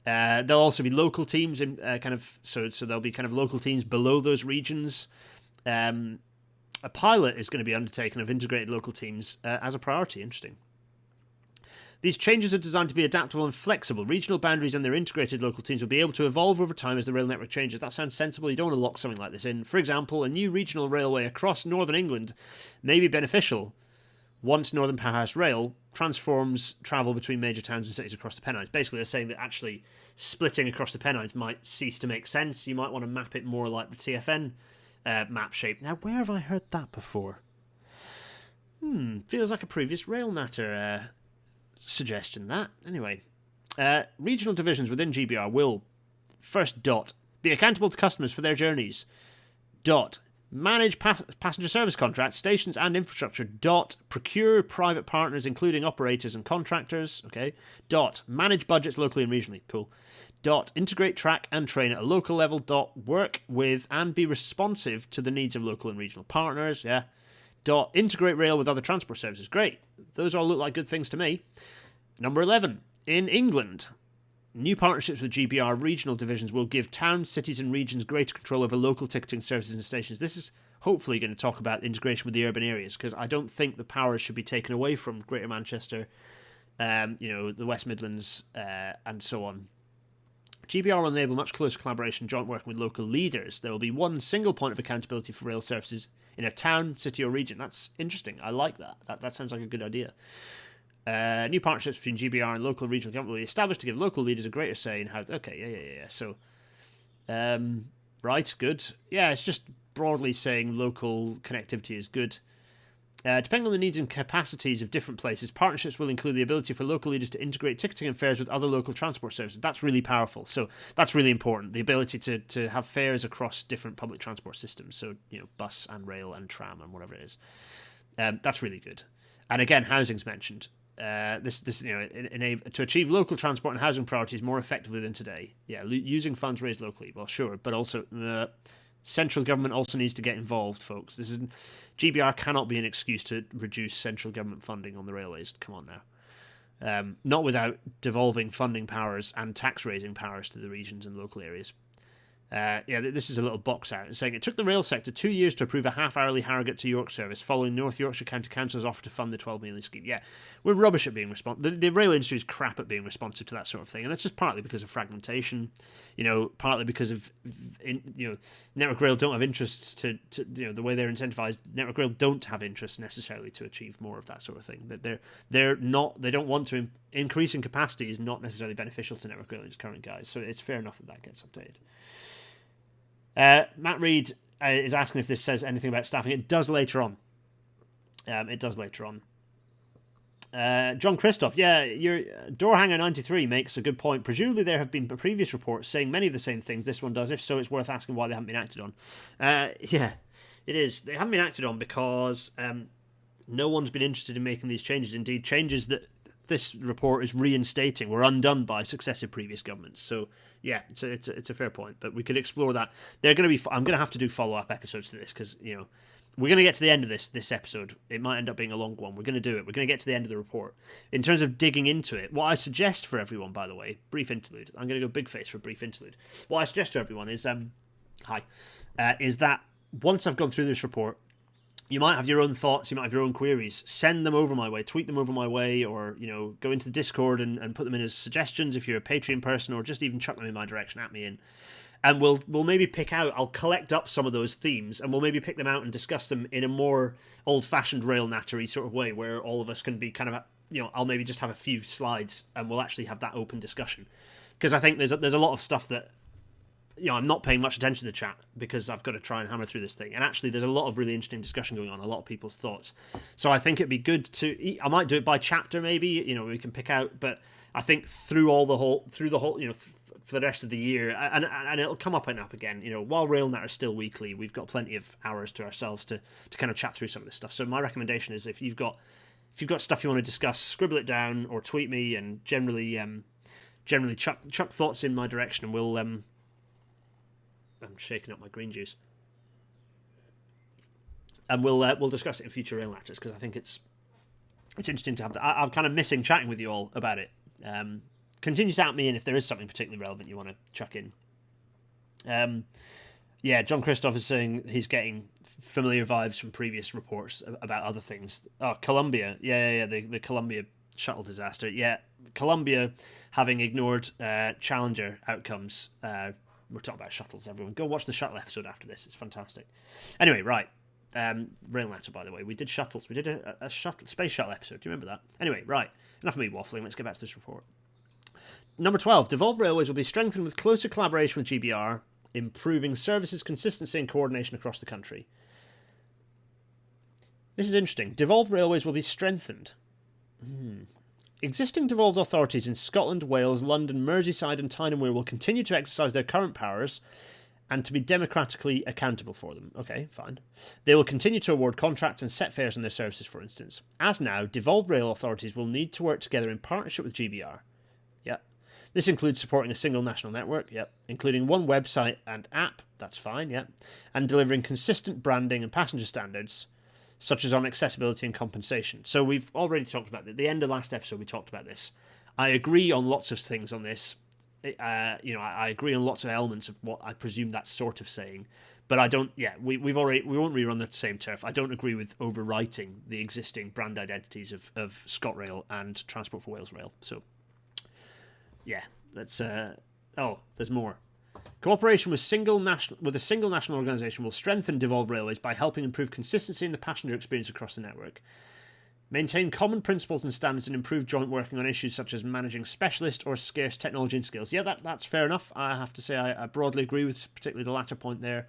There'll also be local teams in so there'll be kind of local teams below those regions. A pilot is going to be undertaken of integrated local teams as a priority. Interesting. These changes are designed to be adaptable and flexible. Regional boundaries and their integrated local teams will be able to evolve over time as the rail network changes. That sounds sensible. You don't want to lock something like this in. For example, a new regional railway across northern England may be beneficial once Northern Powerhouse Rail transforms travel between major towns and cities across the Pennines. Basically, they're saying that actually splitting across the Pennines might cease to make sense. You might want to map it more like the TfN map shape. Now, where have I heard that before? Feels like a previous Rail Natter suggestion, that. Anyway, regional divisions within GBR will, first, be accountable to customers for their journeys. Manage passenger service contracts, stations and infrastructure. Procure private partners, including operators and contractors. Okay. Manage budgets locally and regionally. Cool. Integrate, track and train at a local level. Work with and be responsive to the needs of local and regional partners. Yeah. Integrate rail with other transport services. Great. Those all look like good things to me. Number 11. In England, new partnerships with GBR regional divisions will give towns, cities and regions greater control over local ticketing services and stations. This is hopefully going to talk about integration with the urban areas, because I don't think the powers should be taken away from Greater Manchester, the West Midlands, and so on. GBR will enable much closer collaboration and joint working with local leaders. There will be one single point of accountability for rail services in a town, city or region. That's interesting. I like that. That sounds like a good idea. New partnerships between GBR and local and regional government will be established to give local leaders a greater say in how... Okay, yeah. So, right, good. Yeah, it's just broadly saying local connectivity is good. Depending on the needs and capacities of different places, partnerships will include the ability for local leaders to integrate ticketing and fares with other local transport services. That's really powerful. So that's really important. The ability to have fares across different public transport systems. So, bus and rail and tram and whatever it is. That's really good. And again, housing's mentioned. To achieve local transport and housing priorities more effectively than today. Yeah, using funds raised locally. Well, sure, but also Central government also needs to get involved, folks. GBR cannot be an excuse to reduce central government funding on the railways. Come on now. Not without devolving funding powers and tax raising powers to the regions and local areas. This is a little box out. It's saying it took the rail sector 2 years to approve a half-hourly Harrogate to York service following North Yorkshire County Council's offer to fund the 12 million scheme. Yeah, we're rubbish at being responsive. The rail industry is crap at being responsive to that sort of thing, and that's just partly because of fragmentation. Partly because of Network Rail don't have interests to the way they're incentivized. Network Rail don't have interests necessarily to achieve more of that sort of thing. That they don't want to increasing capacity is not necessarily beneficial to Network Rail in its current guise. So it's fair enough that gets updated. Matt Reed is asking if this says anything about staffing. It does later on. John Christoph, your Doorhanger93 makes a good point. Presumably there have been previous reports saying many of the same things this one does. If so, it's worth asking why they haven't been acted on. It is. They haven't been acted on because no one's been interested in making these changes. Indeed, changes that this report is reinstating were undone by successive previous governments. So yeah, it's a fair point, but we could explore that. I'm going to have to do follow-up episodes to this because we're going to get to the end of this episode. It might end up being a long one. We're going to do it. We're going to get to the end of the report. In terms of digging into it, what I suggest for everyone, by the way, brief interlude. I'm going to go big face for a brief interlude. What I suggest to everyone is is that once I've gone through this report, you might have your own thoughts, you might have your own queries. Send them over my way, tweet them over my way, or go into the Discord and put them in as suggestions if you're a Patreon person, or just even chuck them in my direction, at me in. And we'll maybe pick out, I'll collect up some of those themes, and we'll maybe pick them out and discuss them in a more old-fashioned rail nattery sort of way, where all of us can be kind of, I'll maybe just have a few slides, and we'll actually have that open discussion. Because I think there's a lot of stuff that, I'm not paying much attention to the chat because I've got to try and hammer through this thing. And actually, there's a lot of really interesting discussion going on, a lot of people's thoughts. So I think it'd be good I might do it by chapter, maybe, we can pick out, but I think through the whole, for the rest of the year, and it'll come up and up again, while RailNet are still weekly, we've got plenty of hours to ourselves to kind of chat through some of this stuff. So my recommendation is if you've got stuff you want to discuss, scribble it down or tweet me, and generally chuck thoughts in my direction, and we'll I'm shaking up my green juice, and we'll discuss it in future rail matters, because I think it's interesting to have that. I'm kind of missing chatting with you all about it. Continue to at me in if there is something particularly relevant you want to chuck in. John Christoph is saying he's getting familiar vibes from previous reports about other things. Oh, Columbia, the Columbia shuttle disaster. Yeah, Columbia having ignored Challenger outcomes. We're talking about shuttles, everyone. Go watch the shuttle episode after this. It's fantastic. Anyway, right. Rail Natter, by the way. We did shuttles. We did a space shuttle episode. Do you remember that? Anyway, right. Enough of me waffling. Let's get back to this report. Number 12. Devolved Railways will be strengthened with closer collaboration with GBR, improving services consistency and coordination across the country. This is interesting. Devolved Railways will be strengthened. Existing devolved authorities in Scotland, Wales, London, Merseyside and Tyne and Wear will continue to exercise their current powers and to be democratically accountable for them. Okay, fine. They will continue to award contracts and set fares on their services, for instance. As now, devolved rail authorities will need to work together in partnership with GBR. Yep. This includes supporting a single national network, yep, including one website and app, that's fine, yep, and delivering consistent branding and passenger standards, such as on accessibility and compensation. So we've already talked about it. At the end of last episode, we talked about this. I agree on lots of things on this. I agree on lots of elements of what I presume that's sort of saying, but I don't. Yeah, we won't rerun the same turf. I don't agree with overwriting the existing brand identities of ScotRail and Transport for Wales Rail. So, yeah, that's. There's more. Cooperation with a single national organisation will strengthen devolved railways by helping improve consistency in the passenger experience across the network. Maintain common principles and standards and improve joint working on issues such as managing specialist or scarce technology and skills. Yeah, that's fair enough. I have to say I broadly agree with particularly the latter point there.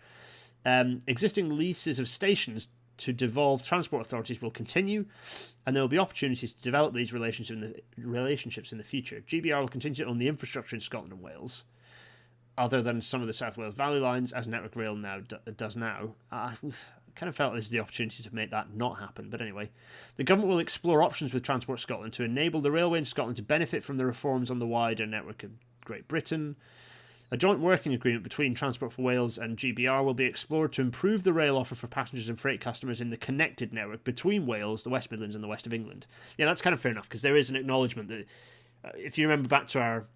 Existing leases of stations to devolved transport authorities will continue, and there will be opportunities to develop these relationships in the future. GBR will continue to own the infrastructure in Scotland and Wales, other than some of the South Wales Valley lines, as Network Rail now does now. I kind of felt this is the opportunity to make that not happen, but anyway. The government will explore options with Transport Scotland to enable the railway in Scotland to benefit from the reforms on the wider network of Great Britain. A joint working agreement between Transport for Wales and GBR will be explored to improve the rail offer for passengers and freight customers in the connected network between Wales, the West Midlands, and the West of England. Yeah, that's kind of fair enough, because there is an acknowledgement that if you remember back to our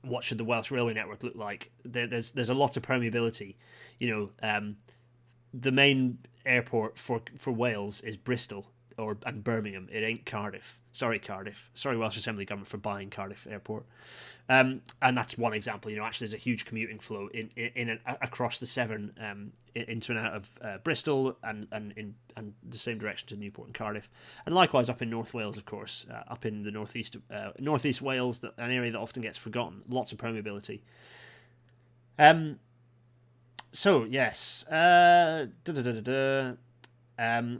what should the Welsh railway network look like, there's a lot of permeability. The main airport for Wales is Bristol and Birmingham. It ain't Cardiff. Sorry, Cardiff. Sorry, Welsh Assembly Government, for buying Cardiff Airport. And that's one example. Actually, there's a huge commuting flow across the Severn, into and out of Bristol, and the same direction to Newport and Cardiff. And likewise up in North Wales, of course, up in the northeast Wales, an area that often gets forgotten. Lots of permeability. So yes.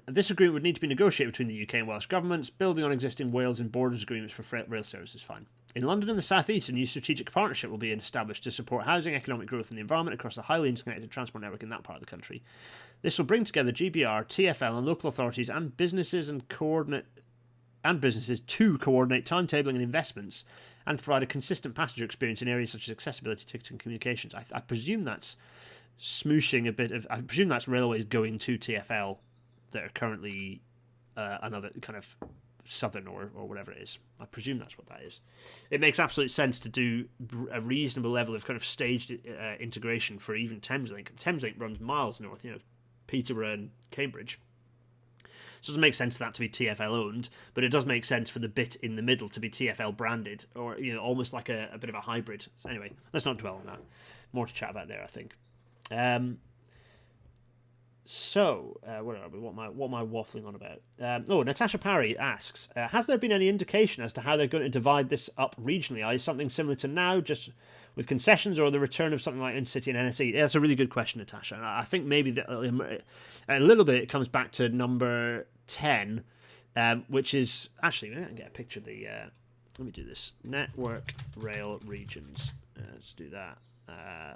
This agreement would need to be negotiated between the UK and Welsh governments, building on existing Wales and borders agreements for freight rail services. Fine. In London and the South East, a new strategic partnership will be established to support housing, economic growth and the environment across the highly interconnected transport network in that part of the country. This will bring together GBR, TfL and local authorities and businesses to coordinate timetabling and investments, and to provide a consistent passenger experience in areas such as accessibility, ticketing and communications. I presume that's smooshing a bit of... I presume that's railways going to TfL that are currently another kind of Southern or whatever it is. I presume that's what that is. It makes absolute sense to do a reasonable level of kind of staged integration for even Thameslink. Thameslink runs miles north, Peterborough and Cambridge. So it doesn't make sense for that to be TfL owned, but it does make sense for the bit in the middle to be TfL branded, or almost like a bit of a hybrid. So anyway, let's not dwell on that. More to chat about there, I think. So, where are we? What am I waffling on about? Natasha Parry asks, has there been any indication as to how they're going to divide this up regionally? Is something similar to now, just with concessions, or the return of something like Intercity and NSE? Yeah, that's a really good question, Natasha. And I think maybe that a little bit it comes back to number 10, which is... Actually, maybe I can get a picture of the... let me do this. Network Rail Regions. Let's do that.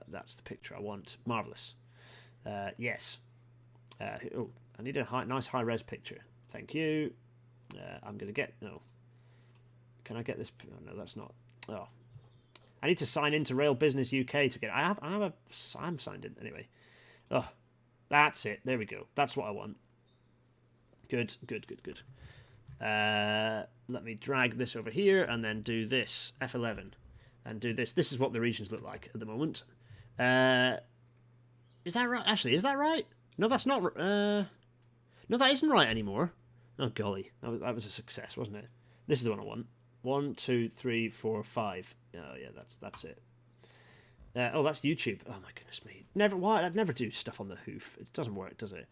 That's the picture I want. Marvellous. Yes. I need a nice high-res picture. Thank you. I'm going to get... No. Can I get this? Oh, no, that's not... Oh. I need to sign into Rail Business UK to get... I'm signed in. Anyway. Oh. That's it. There we go. That's what I want. Good. Let me drag this over here and then do this. F11. And do this. This is what the regions look like at the moment. Is that right? Actually, is that right? No, that's not... no, that isn't right anymore. Oh, golly. That was a success, wasn't it? This is the one I want. 1, 2, 3, 4, 5. Oh, yeah, that's it. That's YouTube. Oh, my goodness me. I'd never do stuff on the hoof. It doesn't work, does it?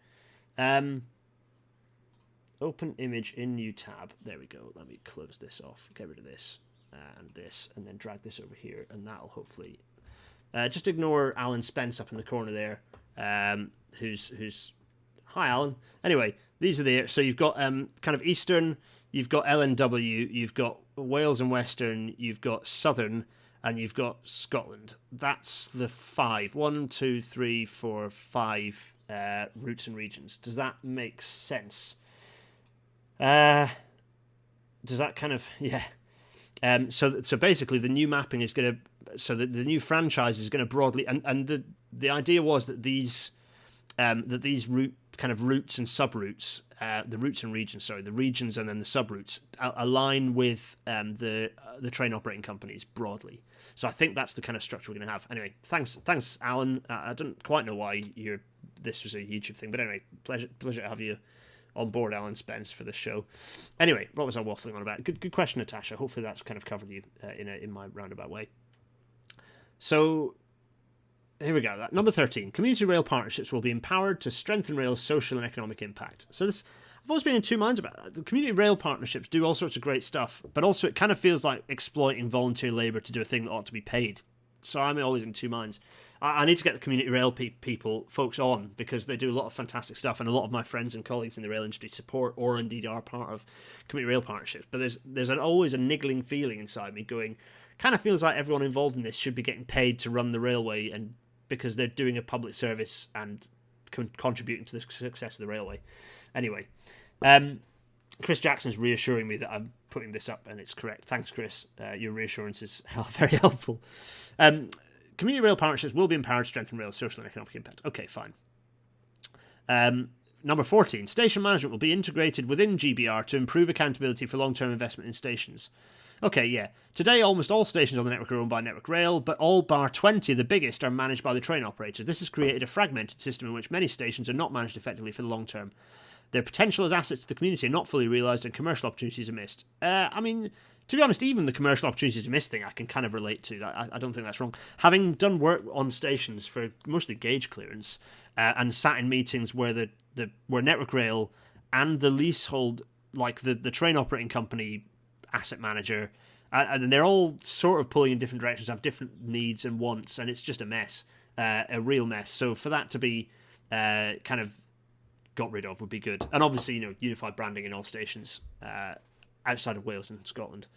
Open image in new tab. There we go. Let me close this off. Get rid of this. And then drag this over here, and that'll hopefully... just ignore Alan Spence up in the corner there, who's... Hi, Alan. Anyway, these are the... So you've got kind of Eastern, you've got LNW, you've got Wales and Western, you've got Southern, and you've got Scotland. That's the 5. 1, 2, 3, 4, 5 routes and regions. Does that make sense? Does that kind of... Yeah. So basically, the new mapping is going to... So the new franchise is going to broadly... And the idea was that these routes and sub-routes, the routes and regions, the regions and then the sub-routes, align with the train operating companies broadly. So I think that's the kind of structure we're going to have. Anyway, thanks, Alan. I don't quite know why this was a YouTube thing, but anyway, pleasure to have you on board, Alan Spence, for this show. Anyway, what was I waffling on about? Good question, Natasha. Hopefully that's kind of covered you in my roundabout way. So here we go. Number 13. Community rail partnerships will be empowered to strengthen rail's social and economic impact. So this, I've always been in two minds about that. The community rail partnerships do all sorts of great stuff, but also it kind of feels like exploiting volunteer labour to do a thing that ought to be paid. So I'm always in two minds. I need to get the community rail folks on, because they do a lot of fantastic stuff, and a lot of my friends and colleagues in the rail industry support or indeed are part of community rail partnerships. But there's always a niggling feeling inside me going, kind of feels like everyone involved in this should be getting paid to run the railway, and because they're doing a public service and contributing to the success of the railway. Anyway, Chris Jackson's reassuring me that I'm putting this up and it's correct. Thanks, Chris. Your reassurance is very helpful. Community rail partnerships will be empowered to strengthen rail's social and economic impact. Okay, fine. Number 14, station management will be integrated within GBR to improve accountability for long-term investment in stations. Okay, yeah. Today, almost all stations on the network are owned by Network Rail, but all bar 20 of the biggest are managed by the train operators. This has created a fragmented system in which many stations are not managed effectively for the long term. Their potential as assets to the community are not fully realised and commercial opportunities are missed. I mean, to be honest, even the commercial opportunities are missed thing I can kind of relate to. I don't think that's wrong. Having done work on stations for mostly gauge clearance and sat in meetings where where Network Rail and the leasehold, like the train operating company, asset manager, and they're all sort of pulling in different directions, have different needs and wants, and it's just a mess, a real mess. So for that to be kind of got rid of would be good. And obviously, unified branding in all stations outside of Wales and Scotland.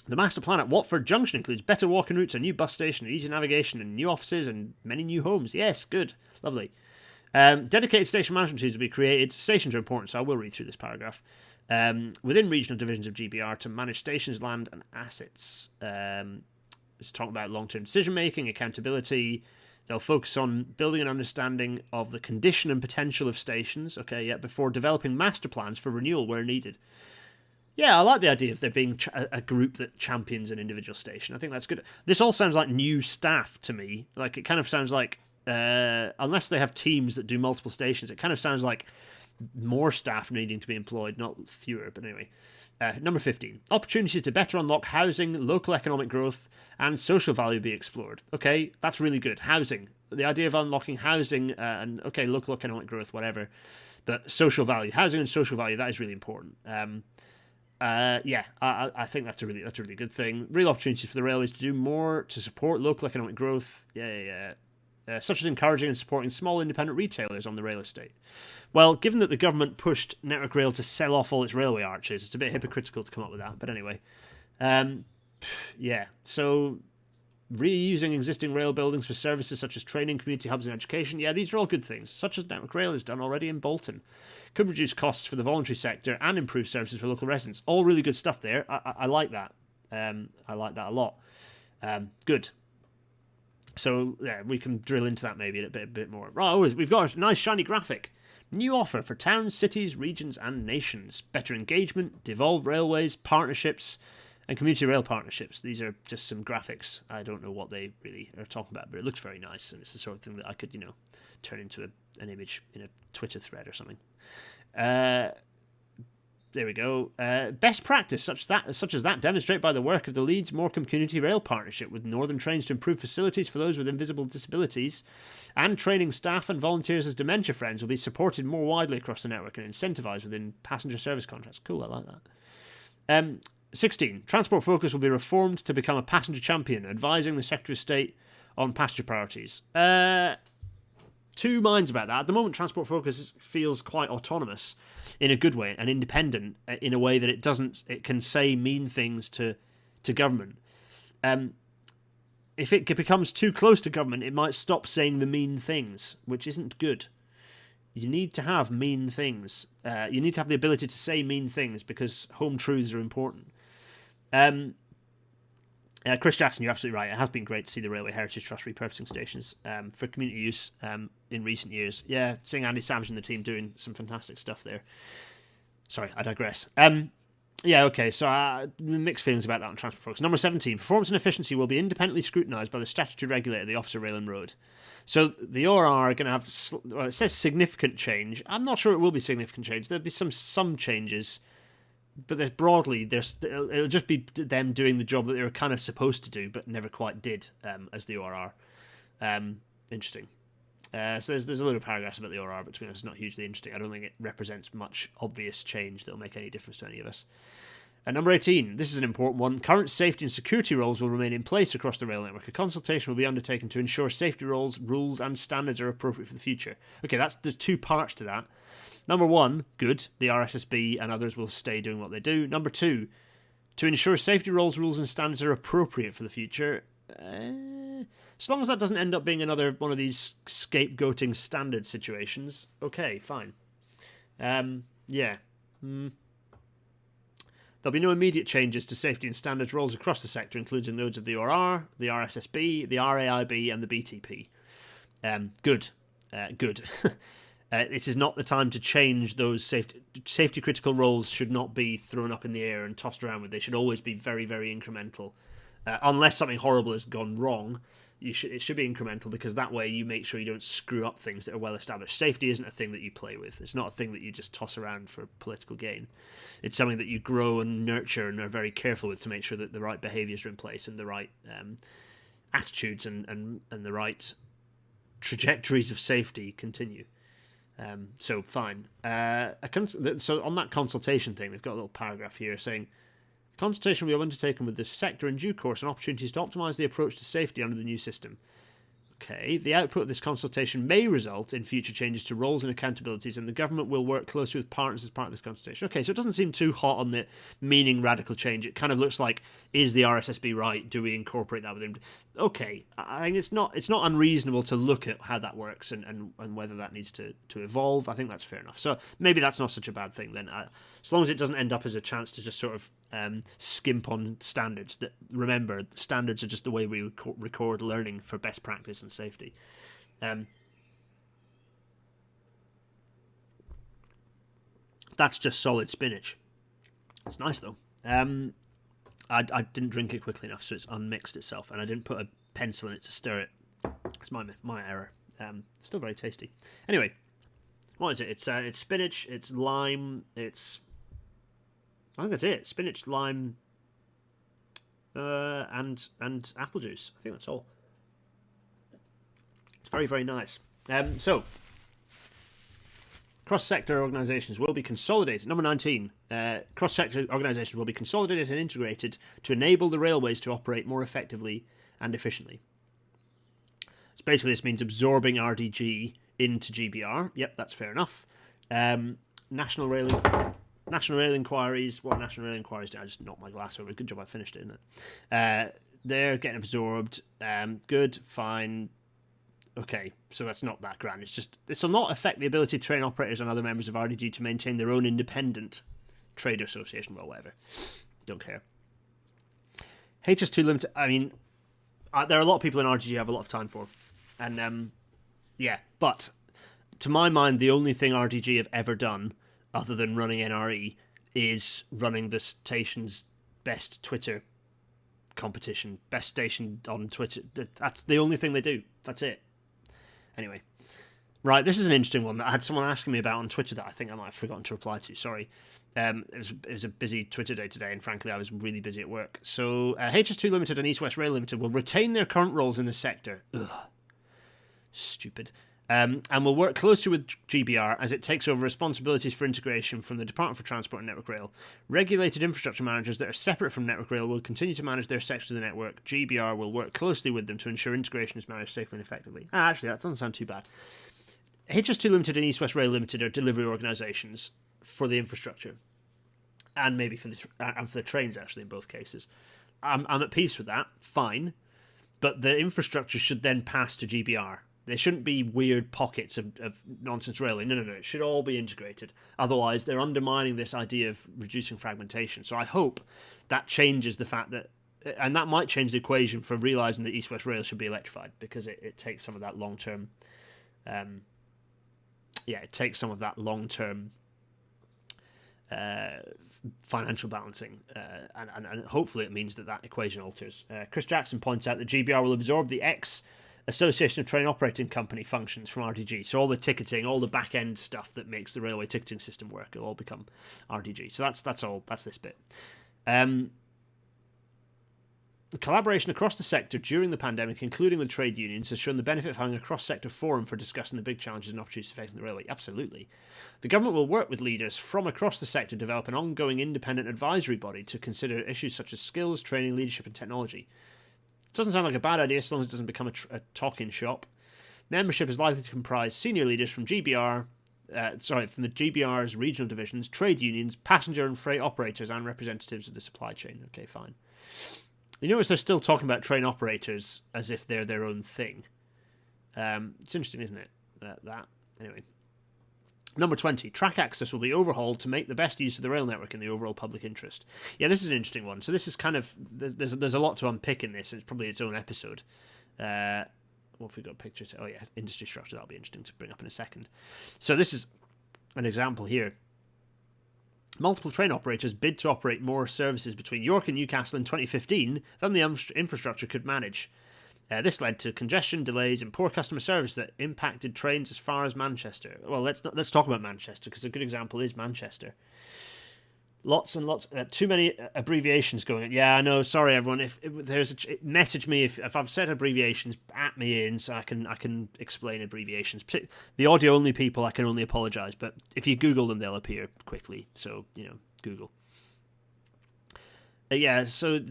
The master plan at Watford Junction includes better walking routes, a new bus station, easy navigation, and new offices and many new homes. Yes, good. Lovely. Dedicated station management teams will be created. Stations are important, so I will read through this paragraph. Within regional divisions of GBR to manage stations, land, and assets. It's talking about long-term decision-making, accountability. They'll focus on building an understanding of the condition and potential of stations, before developing master plans for renewal where needed. Yeah, I like the idea of there being a group that champions an individual station. I think that's good. This all sounds like new staff to me. Like, it kind of sounds like, unless they have teams that do multiple stations, it kind of sounds like more staff needing to be employed, not fewer. But anyway, number 15. Opportunities to better unlock housing, local economic growth, and social value be explored. Okay, that's really good. Housing. The idea of unlocking housing and, local economic growth, whatever. But social value. Housing and social value, that is really important. I think that's a really good thing. Real opportunities for the railways to do more to support local economic growth. Such as encouraging and supporting small independent retailers on the rail estate. Well, given that the government pushed Network Rail to sell off all its railway arches, it's a bit hypocritical to come up with that. But anyway, so reusing existing rail buildings for services such as training, community hubs and education. Yeah, these are all good things, such as Network Rail has done already in Bolton. Could reduce costs for the voluntary sector and improve services for local residents. All really good stuff there. I like that. I like that a lot. Good. So, yeah, we can drill into that maybe a bit more. Right, we've got a nice shiny graphic. New offer for towns, cities, regions and nations. Better engagement, devolved railways, partnerships, and community rail partnerships. These are just some graphics. I don't know what they really are talking about, but it looks very nice, and it's the sort of thing that I could, turn into an image in a Twitter thread or something. There we go. Best practice such as that demonstrated by the work of the Leeds Morecambe Community Rail Partnership with Northern Trains to improve facilities for those with invisible disabilities, and training staff and volunteers as dementia friends will be supported more widely across the network and incentivised within passenger service contracts. Cool, I like that. 16. Transport Focus will be reformed to become a passenger champion, advising the Secretary of State on passenger priorities. Two minds about that. At the moment, Transport Focus feels quite autonomous in a good way and independent in a way that it can say mean things to government. If it becomes too close to government, it might stop saying the mean things, which isn't good. You need to have mean things. You need to have the ability to say mean things because home truths are important. Chris Jackson, you're absolutely right. It has been great to see the Railway Heritage Trust repurposing stations for community use in recent years. Yeah, seeing Andy Savage and the team doing some fantastic stuff there. Sorry, I digress. So mixed feelings about that on Transport Focus. Number 17, performance and efficiency will be independently scrutinised by the statutory regulator, the Office of Rail and Road. So the ORR are going to have, it says significant change. I'm not sure it will be significant change. There'll be some changes, but broadly, it'll just be them doing the job that they were kind of supposed to do, but never quite did as the ORR. Interesting. So there's a little paragraphs about the ORR, but to be honest, it's not hugely interesting. I don't think it represents much obvious change that will make any difference to any of us. And number 18, this is an important one. Current safety and security roles will remain in place across the rail network. A consultation will be undertaken to ensure safety roles, rules and standards are appropriate for the future. Okay, there's two parts to that. Number 1, good. The RSSB and others will stay doing what they do. Number 2, to ensure safety roles, rules and standards are appropriate for the future. As long as that doesn't end up being another one of these scapegoating standard situations. Okay, fine. There'll be no immediate changes to safety and standards roles across the sector, including those of the OR, the RSSB, the RAIB, and the BTP. Good. This is not the time to change those safety critical roles. Should not be thrown up in the air and tossed around with. They should always be very, very incremental. Unless something horrible has gone wrong, it should be incremental, because that way you make sure you don't screw up things that are well established. Safety isn't a thing that you play with. It's not a thing that you just toss around for political gain. It's something that you grow and nurture and are very careful with to make sure that the right behaviours are in place and the right attitudes and the right trajectories of safety continue. So fine. So on that consultation thing, we've got a little paragraph here saying, consultation will be undertaken with the sector in due course and opportunities to optimise the approach to safety under the new system. Okay, the output of this consultation may result in future changes to roles and accountabilities, and the government will work closely with partners as part of this consultation. Okay, so it doesn't seem too hot on the meaning radical change. It kind of looks like, is the RSSB right? Do we incorporate that within? Okay, I think it's not unreasonable to look at how that works and whether that needs to evolve. I think that's fair enough. So maybe that's not such a bad thing then, as long as it doesn't end up as a chance to just sort of skimp on standards. That, remember, standards are just the way we record learning for best practice and safety. That's just solid spinach. It's nice though. I didn't drink it quickly enough, so it's unmixed itself, and I didn't put a pencil in it to stir it. It's my error. Still very tasty. Anyway, what is it? It's spinach, it's lime, I think that's it. Spinach, lime, and apple juice. I think that's all. It's very, very nice. So, cross-sector organisations will be consolidated. Number 19. Cross-sector organisations will be consolidated and integrated to enable the railways to operate more effectively and efficiently. So basically this means absorbing RDG into GBR. Yep, that's fair enough. National rail inquiries. What national rail inquiries do? I just knocked my glass over. Good job I finished it, isn't it? They're getting absorbed. Good, fine. Okay, so that's not that grand. It's just, this will not affect the ability of train operators and other members of RDG to maintain their own independent trade association, well, whatever. Don't care. HS2 Limited, I mean, there are a lot of people in RDG I have a lot of time for. And, yeah, but to my mind, the only thing RDG have ever done, other than running NRE, is running the station's best Twitter competition. Best station on Twitter. That's the only thing they do. That's it. Anyway, right, this is an interesting one that I had someone asking me about on Twitter that I think I might have forgotten to reply to. Sorry. It was a busy Twitter day today, and frankly, I was really busy at work. So, HS2 Limited and East West Rail Limited will retain their current roles in the sector. Ugh. Stupid. And will work closely with GBR as it takes over responsibilities for integration from the Department for Transport and Network Rail. Regulated infrastructure managers that are separate from Network Rail will continue to manage their section of the network. GBR will work closely with them to ensure integration is managed safely and effectively. Actually, that doesn't sound too bad. HS2 Limited and East West Rail Limited are delivery organisations for the infrastructure, and maybe for the trains, actually, in both cases. I'm at peace with that, fine, but the infrastructure should then pass to GBR. There shouldn't be weird pockets of nonsense railing. No. It should all be integrated. Otherwise, they're undermining this idea of reducing fragmentation. So I hope that changes the fact that, and that might change the equation for realising that East West Rail should be electrified, because it takes some of that long-term, financial balancing, and hopefully it means that equation alters. Chris Jackson points out that GBR will absorb the Association of Train Operating Company functions from RDG. So all the ticketing, all the back-end stuff that makes the railway ticketing system work, it'll all become RDG. So that's all. That's this bit. The collaboration across the sector during the pandemic, including with trade unions, has shown the benefit of having a cross-sector forum for discussing the big challenges and opportunities facing the railway. Absolutely. The government will work with leaders from across the sector to develop an ongoing independent advisory body to consider issues such as skills, training, leadership and technology. It doesn't sound like a bad idea so long as it doesn't become a talking shop. Membership is likely to comprise senior leaders from GBR, from the GBR's regional divisions, trade unions, passenger and freight operators, and representatives of the supply chain. Okay, fine. You notice they're still talking about train operators as if they're their own thing. It's interesting, isn't it? Anyway. Number 20, track access will be overhauled to make the best use of the rail network in the overall public interest. Yeah, this is an interesting one. So this is kind of, there's a lot to unpick in this. It's probably its own episode. What have we got pictures? Oh yeah, industry structure. That'll be interesting to bring up in a second. So this is an example here. Multiple train operators bid to operate more services between York and Newcastle in 2015 than the infrastructure could manage. This led to congestion, delays, and poor customer service that impacted trains as far as Manchester. Well, let's talk about Manchester, because a good example is Manchester. Lots and lots, too many abbreviations going on. Yeah, I know. Sorry, everyone. If there's message me if I've said abbreviations, at me in so I can explain abbreviations. The audio only people, I can only apologise. But if you Google them, they'll appear quickly. So Google. Yeah, so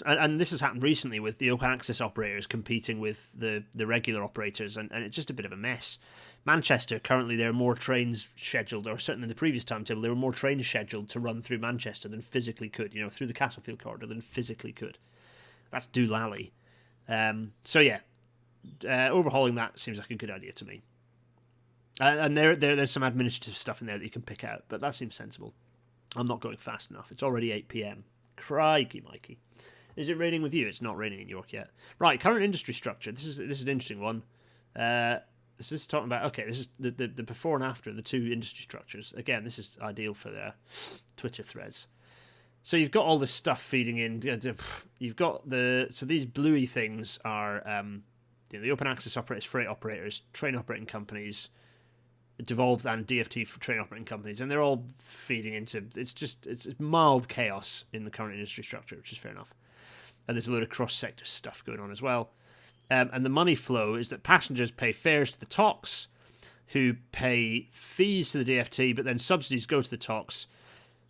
and this has happened recently with the open access operators competing with the regular operators, and it's just a bit of a mess. Manchester, currently there are more trains scheduled, or certainly in the previous timetable, there were more trains scheduled to run through Manchester than physically could, through the Castlefield corridor than physically could. That's doolally. So yeah, overhauling that seems like a good idea to me. And there's some administrative stuff in there that you can pick out, but that seems sensible. I'm not going fast enough. It's already 8 p.m. Crikey, Mikey. Is it raining with you? It's not raining in York yet. Right, current industry structure. This is an interesting one. This is talking about, okay, this is the before and after the two industry structures. Again, this is ideal for their Twitter threads. So you've got all this stuff feeding in. You've got so these bluey things are the open access operators, freight operators, train operating companies, devolved and DFT for train operating companies, and they're all feeding into it's mild chaos in the current industry structure, which is fair enough. And there's a load of cross-sector stuff going on as well. And the money flow is that passengers pay fares to the TOCs, who pay fees to the DFT, but then subsidies go to the TOCs.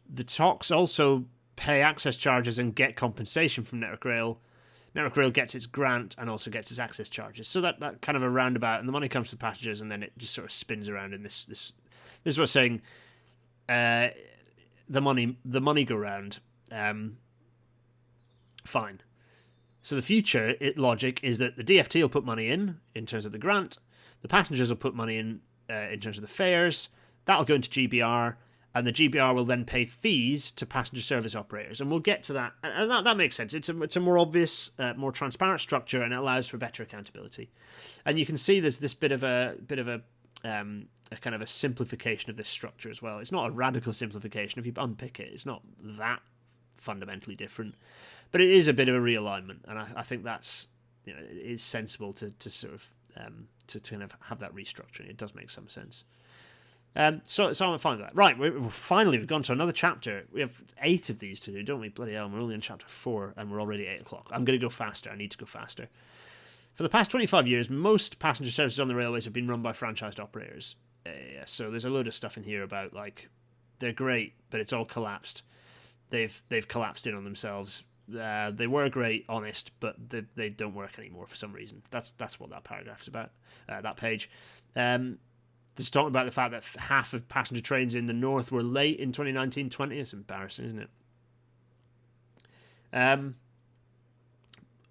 The TOCs also pay access charges and get compensation from Network Rail. Network Rail gets its grant and also gets its access charges. So that kind of a roundabout, and the money comes to the passengers, and then it just sort of spins around in this is what I'm saying. The money go round. Fine. So the future logic is that the DFT will put money in terms of the grant. The passengers will put money in terms of the fares. That'll go into GBR, and the GBR will then pay fees to passenger service operators. And we'll get to that. And that makes sense. It's a more obvious, more transparent structure, and it allows for better accountability. And you can see there's this bit of a kind of a simplification of this structure as well. It's not a radical simplification. If you unpick it, it's not that fundamentally different, but it is a bit of a realignment, and I think that's it is sensible to sort of to kind of have that restructuring. It does make some sense. So I'm fine with that. Right, we've gone to another chapter. We have 8 of these to do, don't we? Bloody hell, we're only in chapter 4, and we're already 8 o'clock. I'm going to go faster. I need to go faster. For the past 25 years, most passenger services on the railways have been run by franchised operators. So there's a load of stuff in here about they're great, but it's all collapsed. They've collapsed in on themselves. They were great, honest, but they don't work anymore for some reason. That's what that paragraph's about. That page. It's talking about the fact that half of passenger trains in the north were late in 2019-20. It's embarrassing, isn't it?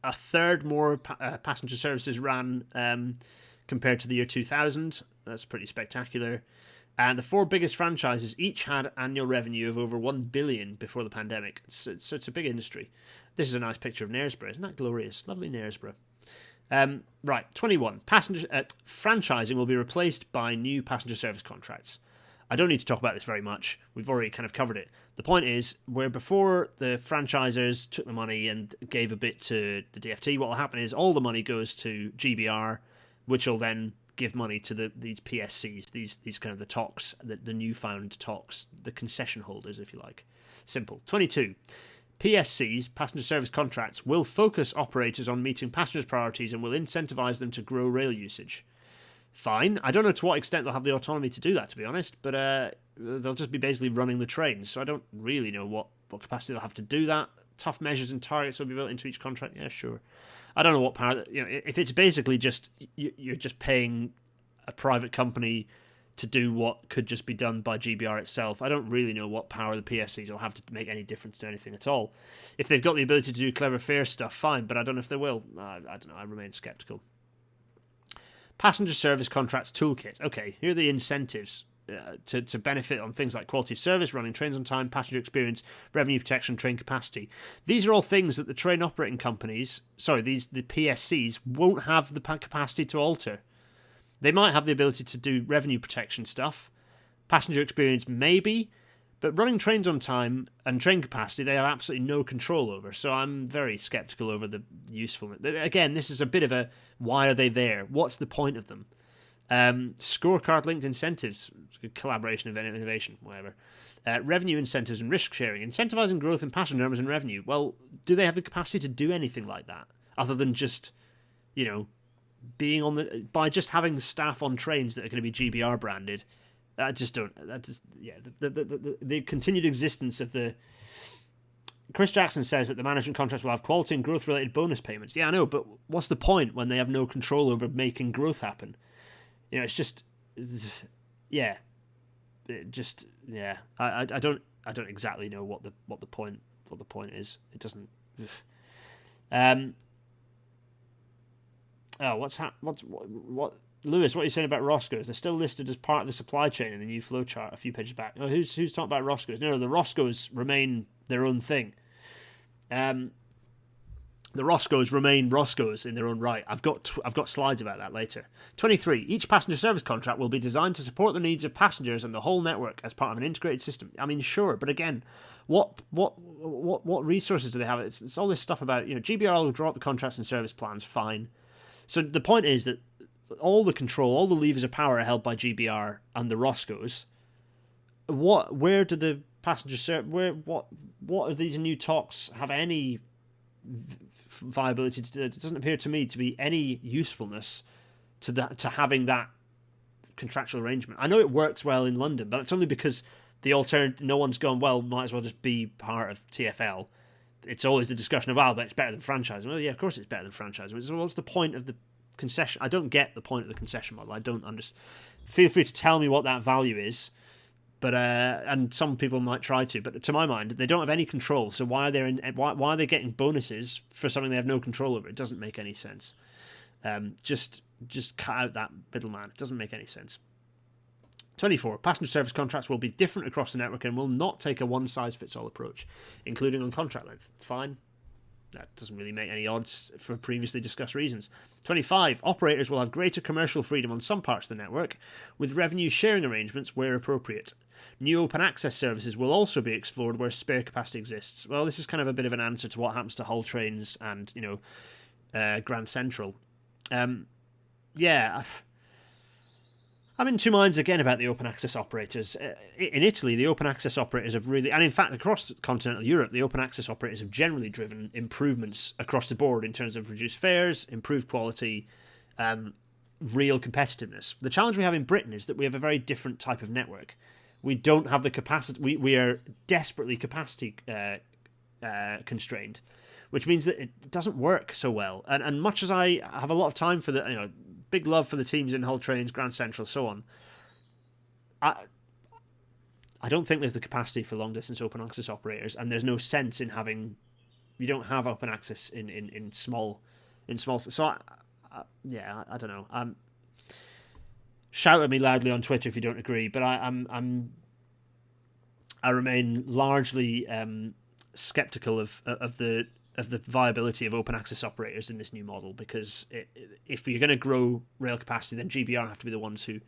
A third more passenger services ran compared to the year 2000. That's pretty spectacular. And the 4 biggest franchises each had annual revenue of over 1 billion before the pandemic. So it's a big industry. This is a nice picture of Knaresborough. Isn't that glorious? Lovely Knaresborough. Right, 21. Franchising will be replaced by new passenger service contracts. I don't need to talk about this very much. We've already kind of covered it. The point is, where before the franchisers took the money and gave a bit to the DFT, what will happen is all the money goes to GBR, which will then give money to these PSCs, these kind of the TOCs, the newfound TOCs, the concession holders, if you like. Simple. 22. PSCs, passenger service contracts, will focus operators on meeting passengers' priorities and will incentivise them to grow rail usage. Fine. I don't know to what extent they'll have the autonomy to do that, to be honest, but they'll just be basically running the trains, so I don't really know what capacity they'll have to do that. Tough measures and targets will be built into each contract. Yeah, sure. I don't know what power, if it's basically just you're just paying a private company to do what could just be done by GBR itself, I don't really know what power the PSCs will have to make any difference to anything at all. If they've got the ability to do clever fare stuff, fine, but I don't know if they will. I don't know, I remain sceptical. Passenger service contracts toolkit. Okay, here are the incentives. to benefit on things like quality of service, running trains on time, passenger experience, revenue protection, train capacity. These are all things that the train operating companies, the PSCs, won't have the capacity to alter. They might have the ability to do revenue protection stuff, passenger experience maybe, but running trains on time and train capacity they have absolutely no control over. So I'm very sceptical over the usefulness. Again, this is a bit of a, why are they there? What's the point of them? Scorecard linked incentives, collaboration of innovation, whatever. Revenue incentives and risk sharing, incentivizing growth in passenger numbers and revenue. Well, do they have the capacity to do anything like that other than just, being on by just having staff on trains that are going to be GBR branded? The continued existence of the. Chris Jackson says that the management contracts will have quality and growth related bonus payments. Yeah, I know, but what's the point when they have no control over making growth happen? It's just, yeah, I don't exactly know what the point is. It doesn't. What Lewis? What are you saying about Roscoe's? They're still listed as part of the supply chain in the new flowchart a few pages back. Oh, who's talking about Roscoe's? No, the Roscoe's remain their own thing. The Roscoe's remain Roscoe's in their own right. I've got slides about that later. 23. Each passenger service contract will be designed to support the needs of passengers and the whole network as part of an integrated system. I mean, sure, but again, what resources do they have? It's all this stuff about GBR will draw up the contracts and service plans. Fine. So the point is that all the control, all the levers of power are held by GBR and the Roscoe's. Where do the passengers what of these new talks have any viability? It doesn't appear to me to be any usefulness to having that contractual arrangement. I know it works well in London, but it's only because no one's gone, well, might as well just be part of TfL. It's always the discussion of, but it's better than franchising. Well, yeah, of course it's better than franchising. So what's the point of the concession? I don't get the point of the concession model. I don't understand. Feel free to tell me what that value is. But and some people might try to, but to my mind, they don't have any control. So why are they getting bonuses for something they have no control over? It doesn't make any sense. Just cut out that middleman. It doesn't make any sense. 24. Passenger service contracts will be different across the network and will not take a one-size-fits-all approach, including on contract length. Fine. That doesn't really make any odds for previously discussed reasons. 25. Operators will have greater commercial freedom on some parts of the network, with revenue sharing arrangements where appropriate. New open access services will also be explored where spare capacity exists. Well, this is kind of a bit of an answer to what happens to Hull Trains and, Grand Central. I'm in two minds again about the open access operators. In Italy, the open access operators have really, and in fact across continental Europe, the open access operators have generally driven improvements across the board in terms of reduced fares, improved quality, real competitiveness. The challenge we have in Britain is that we have a very different type of network. We don't have the capacity. We are desperately capacity constrained, which means that it doesn't work so well. And much as I have a lot of time for the, big love for the teams in Hull Trains, Grand Central, so on, I don't think there's the capacity for long distance open access operators, and there's no sense in having. You don't have open access in small. So I don't know. Shout at me loudly on Twitter if you don't agree, but I remain largely skeptical of the viability of open access operators in this new model, because if you're going to grow rail capacity, then GBR have to be the ones who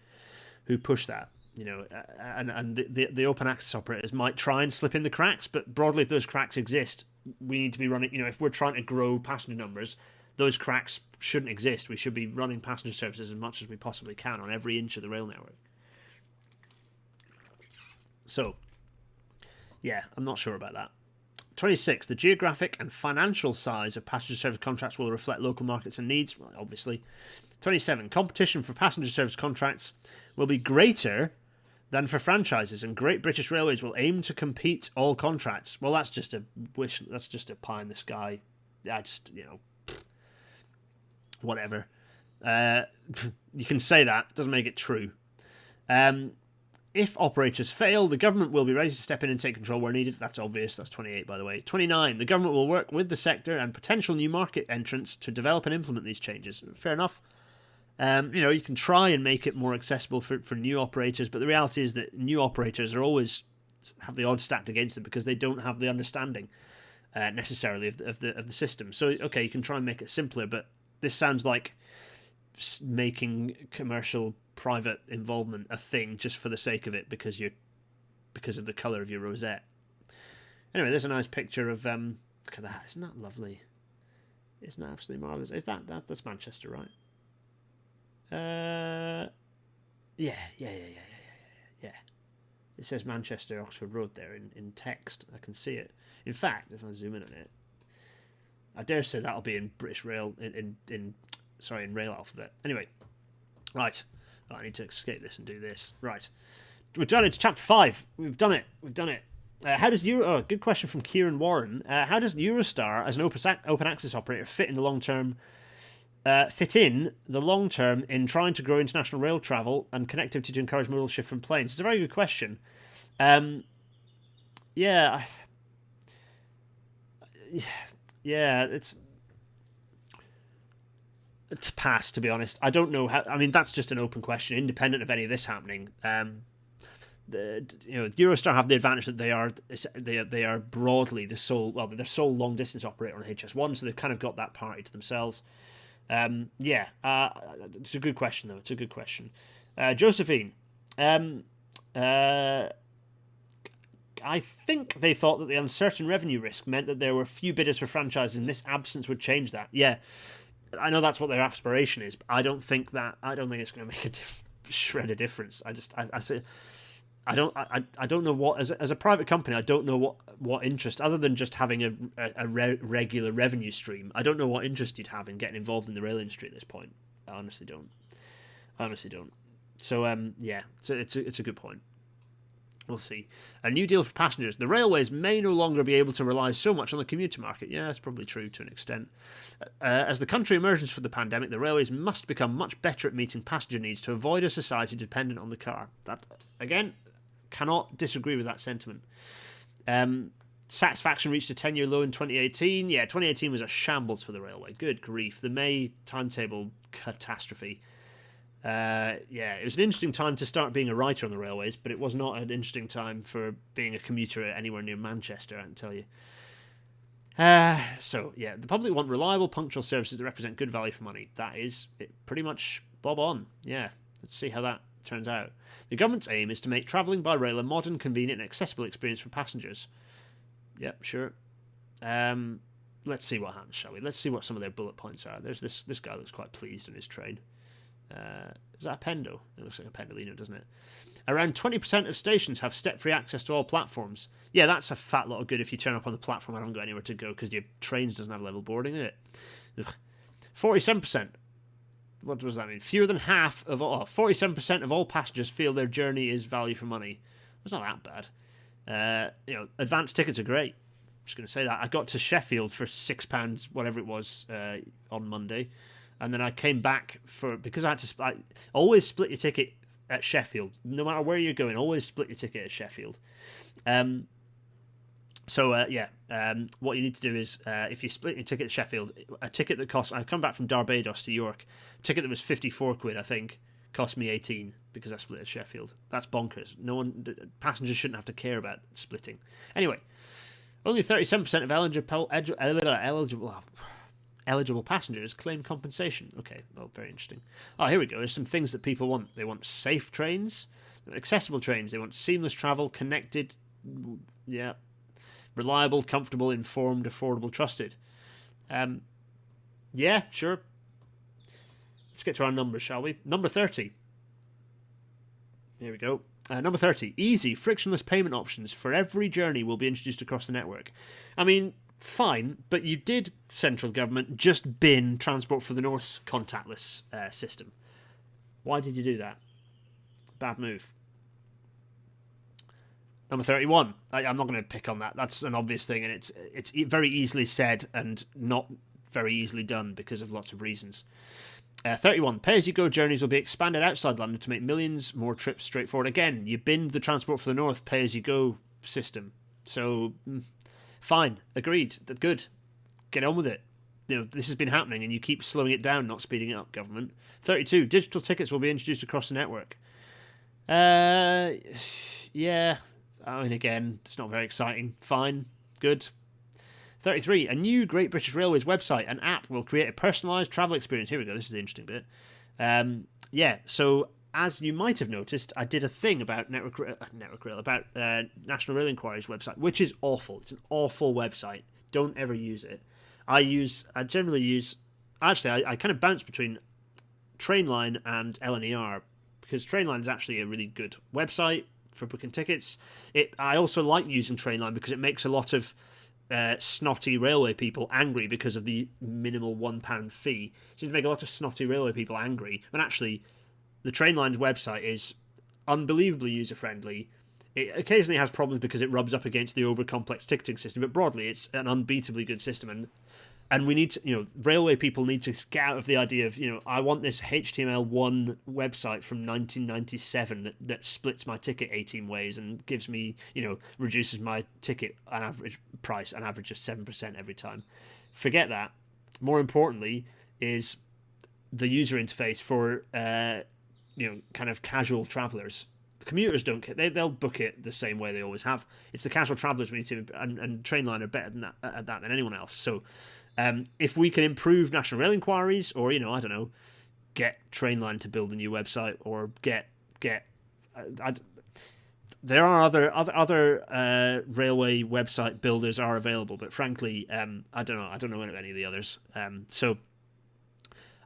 push that. And the open access operators might try and slip in the cracks, but broadly, if those cracks exist, we need to be running. If we're trying to grow passenger numbers, those cracks shouldn't exist. We should be running passenger services as much as we possibly can on every inch of the rail network. So, yeah, I'm not sure about that. 26. The geographic and financial size of passenger service contracts will reflect local markets and needs, well, obviously. 27. Competition for passenger service contracts will be greater than for franchises, and Great British Railways will aim to compete all contracts. Well, that's just a wish. That's just a pie in the sky. Whatever. You can say that. Doesn't make it true. If operators fail, the government will be ready to step in and take control where needed. That's obvious. That's 28, by the way. 29. The government will work with the sector and potential new market entrants to develop and implement these changes. Fair enough. You can try and make it more accessible for new operators, but the reality is that new operators are always have the odds stacked against them because they don't have the understanding necessarily of the system. So okay, you can try and make it simpler, but this sounds like making commercial private involvement a thing just for the sake of it because of the color of your rosette. Anyway, there's a nice picture of look at that. Isn't that lovely? Isn't that absolutely marvelous? Is that's Manchester, right? Yeah. It says Manchester Oxford Road there in text. I can see it. In fact, if I zoom in on it, I dare say that'll be in British Rail in Rail alphabet. Anyway, right. Oh, I need to escape this and do this. Right. We've done it. It's chapter 5. We've done it. How does good question from Kieran Warren. How does Eurostar as an open access operator fit in the long term in trying to grow international rail travel and connectivity to encourage modal shift from planes? It's a very good question. It's to pass, to be honest. I don't know how. I mean, that's just an open question, independent of any of this happening. Eurostar have the advantage that they are broadly the sole long distance operator on HS1, so they've kind of got that party to themselves. It's a good question though. It's a good question. Josephine, I think they thought that the uncertain revenue risk meant that there were few bidders for franchises, and this absence would change that. Yeah, I know that's what their aspiration is, but I don't think it's going to make a shred of difference. I don't know what as a private company. I don't know what interest, other than just having a regular revenue stream. I don't know what interest you'd have in getting involved in the rail industry at this point. I honestly don't. So it's a good point. We'll see. A new deal for passengers. The railways may no longer be able to rely so much on the commuter market. Yeah, that's probably true to an extent. As the country emerges from the pandemic, the railways must become much better at meeting passenger needs to avoid a society dependent on the car. That, again, cannot disagree with that sentiment. Satisfaction reached a 10-year low in 2018. Yeah, 2018 was a shambles for the railway. Good grief. The May timetable catastrophe. It was an interesting time to start being a writer on the railways, but it was not an interesting time for being a commuter anywhere near Manchester, I can tell you. The public want reliable, punctual services that represent good value for money. That is pretty much bob on. Yeah, let's see how that turns out. The government's aim is to make travelling by rail a modern, convenient and accessible experience for passengers. Yep, sure. Let's see what happens, shall we? Let's see what some of their bullet points are. There's this guy looks quite pleased in his train. Is that a Pendo? It looks like a Pendolino, doesn't it? Around 20% of stations have step-free access to all platforms. Yeah, that's a fat lot of good if you turn up on the platform and haven't got anywhere to go because your trains doesn't have level boarding, is it? Ugh. 47%. What does that mean? Fewer than half of all... 47% of all passengers feel their journey is value for money. It's not that bad. Advanced tickets are great. I'm just going to say that. I got to Sheffield for £6, whatever it was, on Monday. And then I came back because I had to always split your ticket at Sheffield. No matter where you're going, always split your ticket at Sheffield. What you need to do is, if you split your ticket at Sheffield, a ticket that costs... I come back from Barbados to York. A ticket that was 54 quid, I think, cost me 18 because I split at Sheffield. That's bonkers. Passengers shouldn't have to care about splitting. Anyway, only 37% of eligible passengers claim compensation. Okay, well, very interesting. Oh, here we go. There's some things that people want. They want safe trains, accessible trains. They want seamless travel, connected, reliable, comfortable, informed, affordable, trusted. Sure. Let's get to our numbers, shall we? Number 30. Here we go. Number 30. Easy, frictionless payment options for every journey will be introduced across the network. I mean, fine, but you did, central government, just bin Transport for the North contactless system. Why did you do that? Bad move. Number 31. I'm not going to pick on that. That's an obvious thing, and it's very easily said and not very easily done because of lots of reasons. 31. Pay-as-you-go journeys will be expanded outside London to make millions more trips straightforward. Again, you binned the Transport for the North pay-as-you-go system. So... fine, agreed, good. Get on with it. this has been happening and you keep slowing it down, not speeding it up, government. 32, digital tickets will be introduced across the network. Yeah, I mean, again, it's not very exciting. Fine, good. 33, a new Great British Railways website and app will create a personalised travel experience. Here we go, this is the interesting bit. Yeah, so as you might have noticed, I did a thing about Network Rail, about National Rail Inquiry's website, which is awful. It's an awful website. Don't ever use it. I generally use, actually, I kind of bounce between Trainline and LNER, because Trainline is actually a really good website for booking tickets. I also like using Trainline because it makes a lot of snotty railway people angry because of the minimal £1 fee. It seems to make a lot of snotty railway people angry. And actually, the Trainline's website is unbelievably user-friendly. It occasionally has problems because it rubs up against the over-complex ticketing system, but broadly, it's an unbeatably good system. And we need to, railway people need to get out of the idea of, I want this HTML1 website from 1997 that splits my ticket 18 ways and gives me, reduces my ticket an average price, an average of 7% every time. Forget that. More importantly is the user interface for, kind of casual travellers. The commuters don't care. They'll book it the same way they always have. It's the casual travellers we need to, and Trainline are better at that than anyone else. So, if we can improve National Rail Inquiries, or I don't know, get Trainline to build a new website, or there are other railway website builders are available, but frankly, I don't know any of the others. So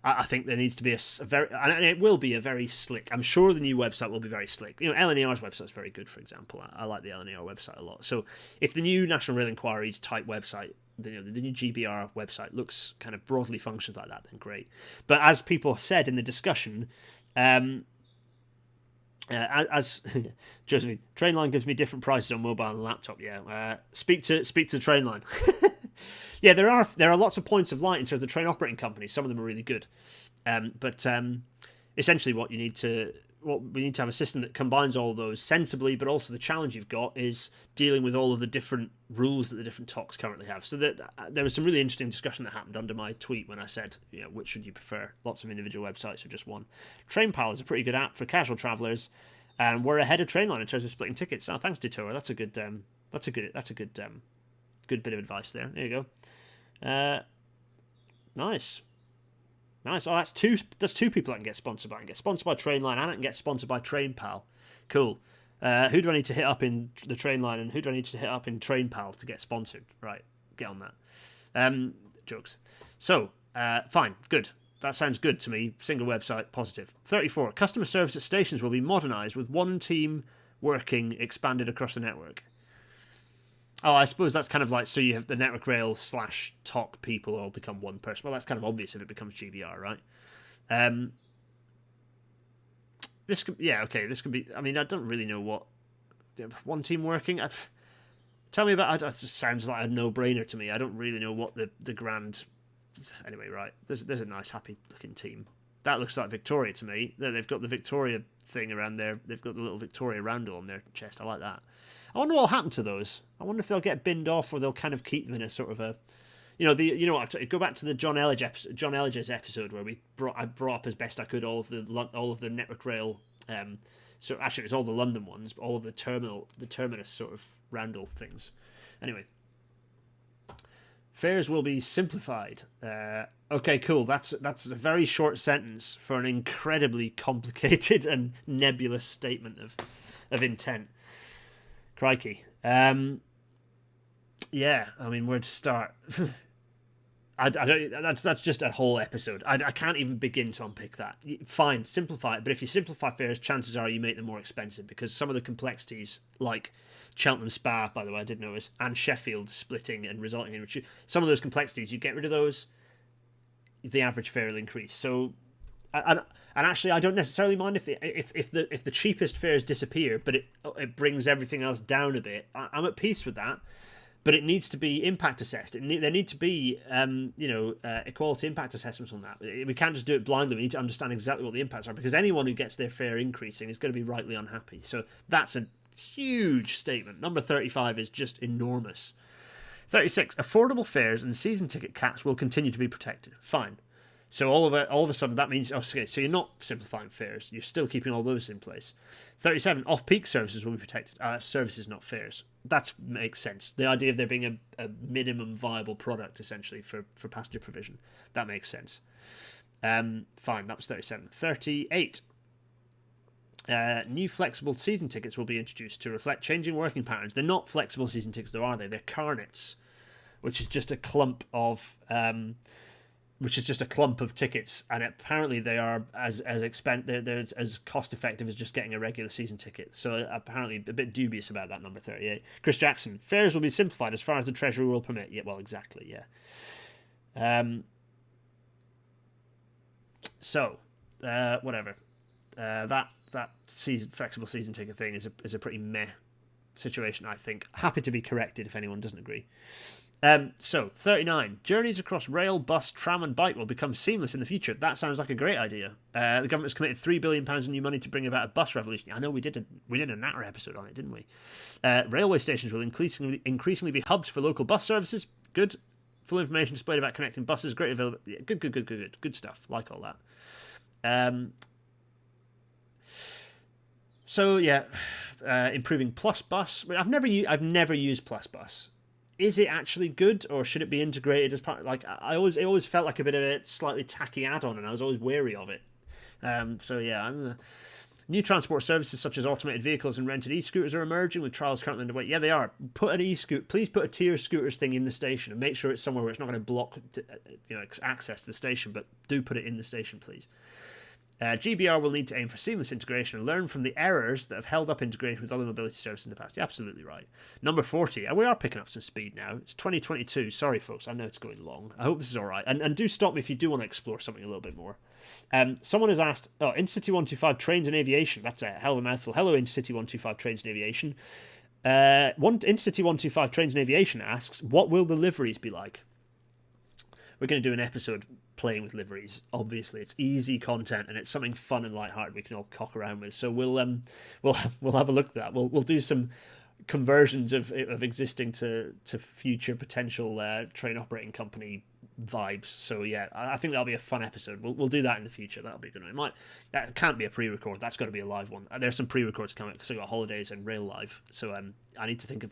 I think there needs to be a very, and it will be a very slick. I'm sure the new website will be very slick. LNER's website is very good, for example. I like the LNER website a lot. So if the new National Rail Inquiries type website, the new GBR website looks kind of broadly functions like that, then great. But as people said in the discussion, as Josephine, Trainline gives me different prices on mobile and laptop. Yeah, speak to Trainline. Yeah, there are lots of points of light in terms of the train operating companies. Some of them are really good, but essentially what we need to have a system that combines all of those sensibly. But also the challenge you've got is dealing with all of the different rules that the different TOCs currently have. So that there was some really interesting discussion that happened under my tweet when I said, which should you prefer? Lots of individual websites or just one? TrainPal is a pretty good app for casual travellers, and we're ahead of Trainline in terms of splitting tickets. Oh, thanks, Detour. That's a good good bit of advice there. There you go. Nice. Oh, that's two people I can get sponsored by. I can get sponsored by Trainline and I can get sponsored by TrainPal. Cool. Who do I need to hit up in the Trainline and who do I need to hit up in TrainPal to get sponsored? Right, get on that. Jokes. So, fine, good. That sounds good to me. Single website, positive. 34. Customer service at stations will be modernised with one team working expanded across the network. Oh, I suppose that's kind of like, so you have the Network Rail / TOC people all become one person. Well, that's kind of obvious if it becomes GBR, right? This could be, I mean, I don't really know what, one team working? Tell me about, it just sounds like a no-brainer to me. I don't really know what the grand, anyway, right, there's a nice, happy-looking team. That looks like Victoria to me. They've got the Victoria thing around there. They've got the little Victoria roundel on their chest. I like that. I wonder what will happen to those. I wonder if they'll get binned off or they'll kind of keep them in a sort of a, go back to the John Elliger's episode where I brought up as best I could all of the Network Rail. So actually, it was all the London ones, but all of the terminus sort of roundel things. Anyway, fares will be simplified. Okay, cool. That's a very short sentence for an incredibly complicated and nebulous statement of intent. Crikey. Yeah, I mean, where to start? I don't. That's just a whole episode. I can't even begin to unpick that. Fine, simplify it. But if you simplify fares, chances are you make them more expensive because some of the complexities, like Cheltenham Spa, by the way, I did notice, and Sheffield splitting and resulting in some of those complexities. You get rid of those, the average fare will increase. So, and actually, I don't necessarily mind if the cheapest fares disappear, but it brings everything else down a bit. I'm at peace with that. But it needs to be impact assessed. There need to be, equality impact assessments on that. We can't just do it blindly. We need to understand exactly what the impacts are, because anyone who gets their fare increasing is going to be rightly unhappy. So that's a huge statement. Number 35 is just enormous. 36. Affordable fares and season ticket caps will continue to be protected. Fine. So all of a sudden that means, okay, so you're not simplifying fares. You're still keeping all those in place. 37. Off-peak services will be protected. Services, not fares. That makes sense. The idea of there being a minimum viable product, essentially, for passenger provision. That makes sense. Fine, that was 37. 38. New flexible season tickets will be introduced to reflect changing working patterns. They're not flexible season tickets, though, are they? They're carnets, which is just a clump of... tickets, and apparently they are they're as cost effective as just getting a regular season ticket. So apparently a bit dubious about that number 38. Chris Jackson, fares will be simplified as far as the Treasury will permit. Yeah, well, exactly, yeah. Whatever. That flexible season ticket thing is a pretty meh situation, I think. Happy to be corrected if anyone doesn't agree. 39. Journeys across rail, bus, tram and bike will become seamless in the future. That sounds like a great idea. The government has committed £3 billion in new money to bring about a bus revolution. I know we did a Natter episode on it, didn't we? Railway stations will increasingly be hubs for local bus services. Good. Full information displayed about connecting buses. Great availability. Yeah, good stuff. Like all that. Improving Plus Bus. I've never used Plus Bus. Is it actually good, or should it be integrated as part? Like, it always felt like a bit of a slightly tacky add-on, and I was always wary of it. New transport services such as automated vehicles and rented e-scooters are emerging, with trials currently underway. Yeah, they are. Please put a tier scooters thing in the station, and make sure it's somewhere where it's not going to block, access to the station. But do put it in the station, please. GBR will need to aim for seamless integration and learn from the errors that have held up integration with other mobility services in the past. You're absolutely right. Number 40. We are picking up some speed now. It's 2022. Sorry, folks. I know it's going long. I hope this is all right. And do stop me if you do want to explore something a little bit more. Someone has asked, Intercity 125 Trains and Aviation. That's a hell of a mouthful. Hello, Intercity 125 Trains and Aviation. Intercity 125 Trains and Aviation asks, what will the liveries be like? We're going to do an episode playing with liveries. Obviously, it's easy content and it's something fun and lighthearted we can all cock around with. So we'll have a look at that. We'll do some conversions of existing to future potential train operating company vibes. So yeah, I think that'll be a fun episode. We'll do that in the future. That'll be a good one. That can't be a pre-record. That's got to be a live one. There's some pre-records coming because I got holidays and Rail Live. So I need to think of.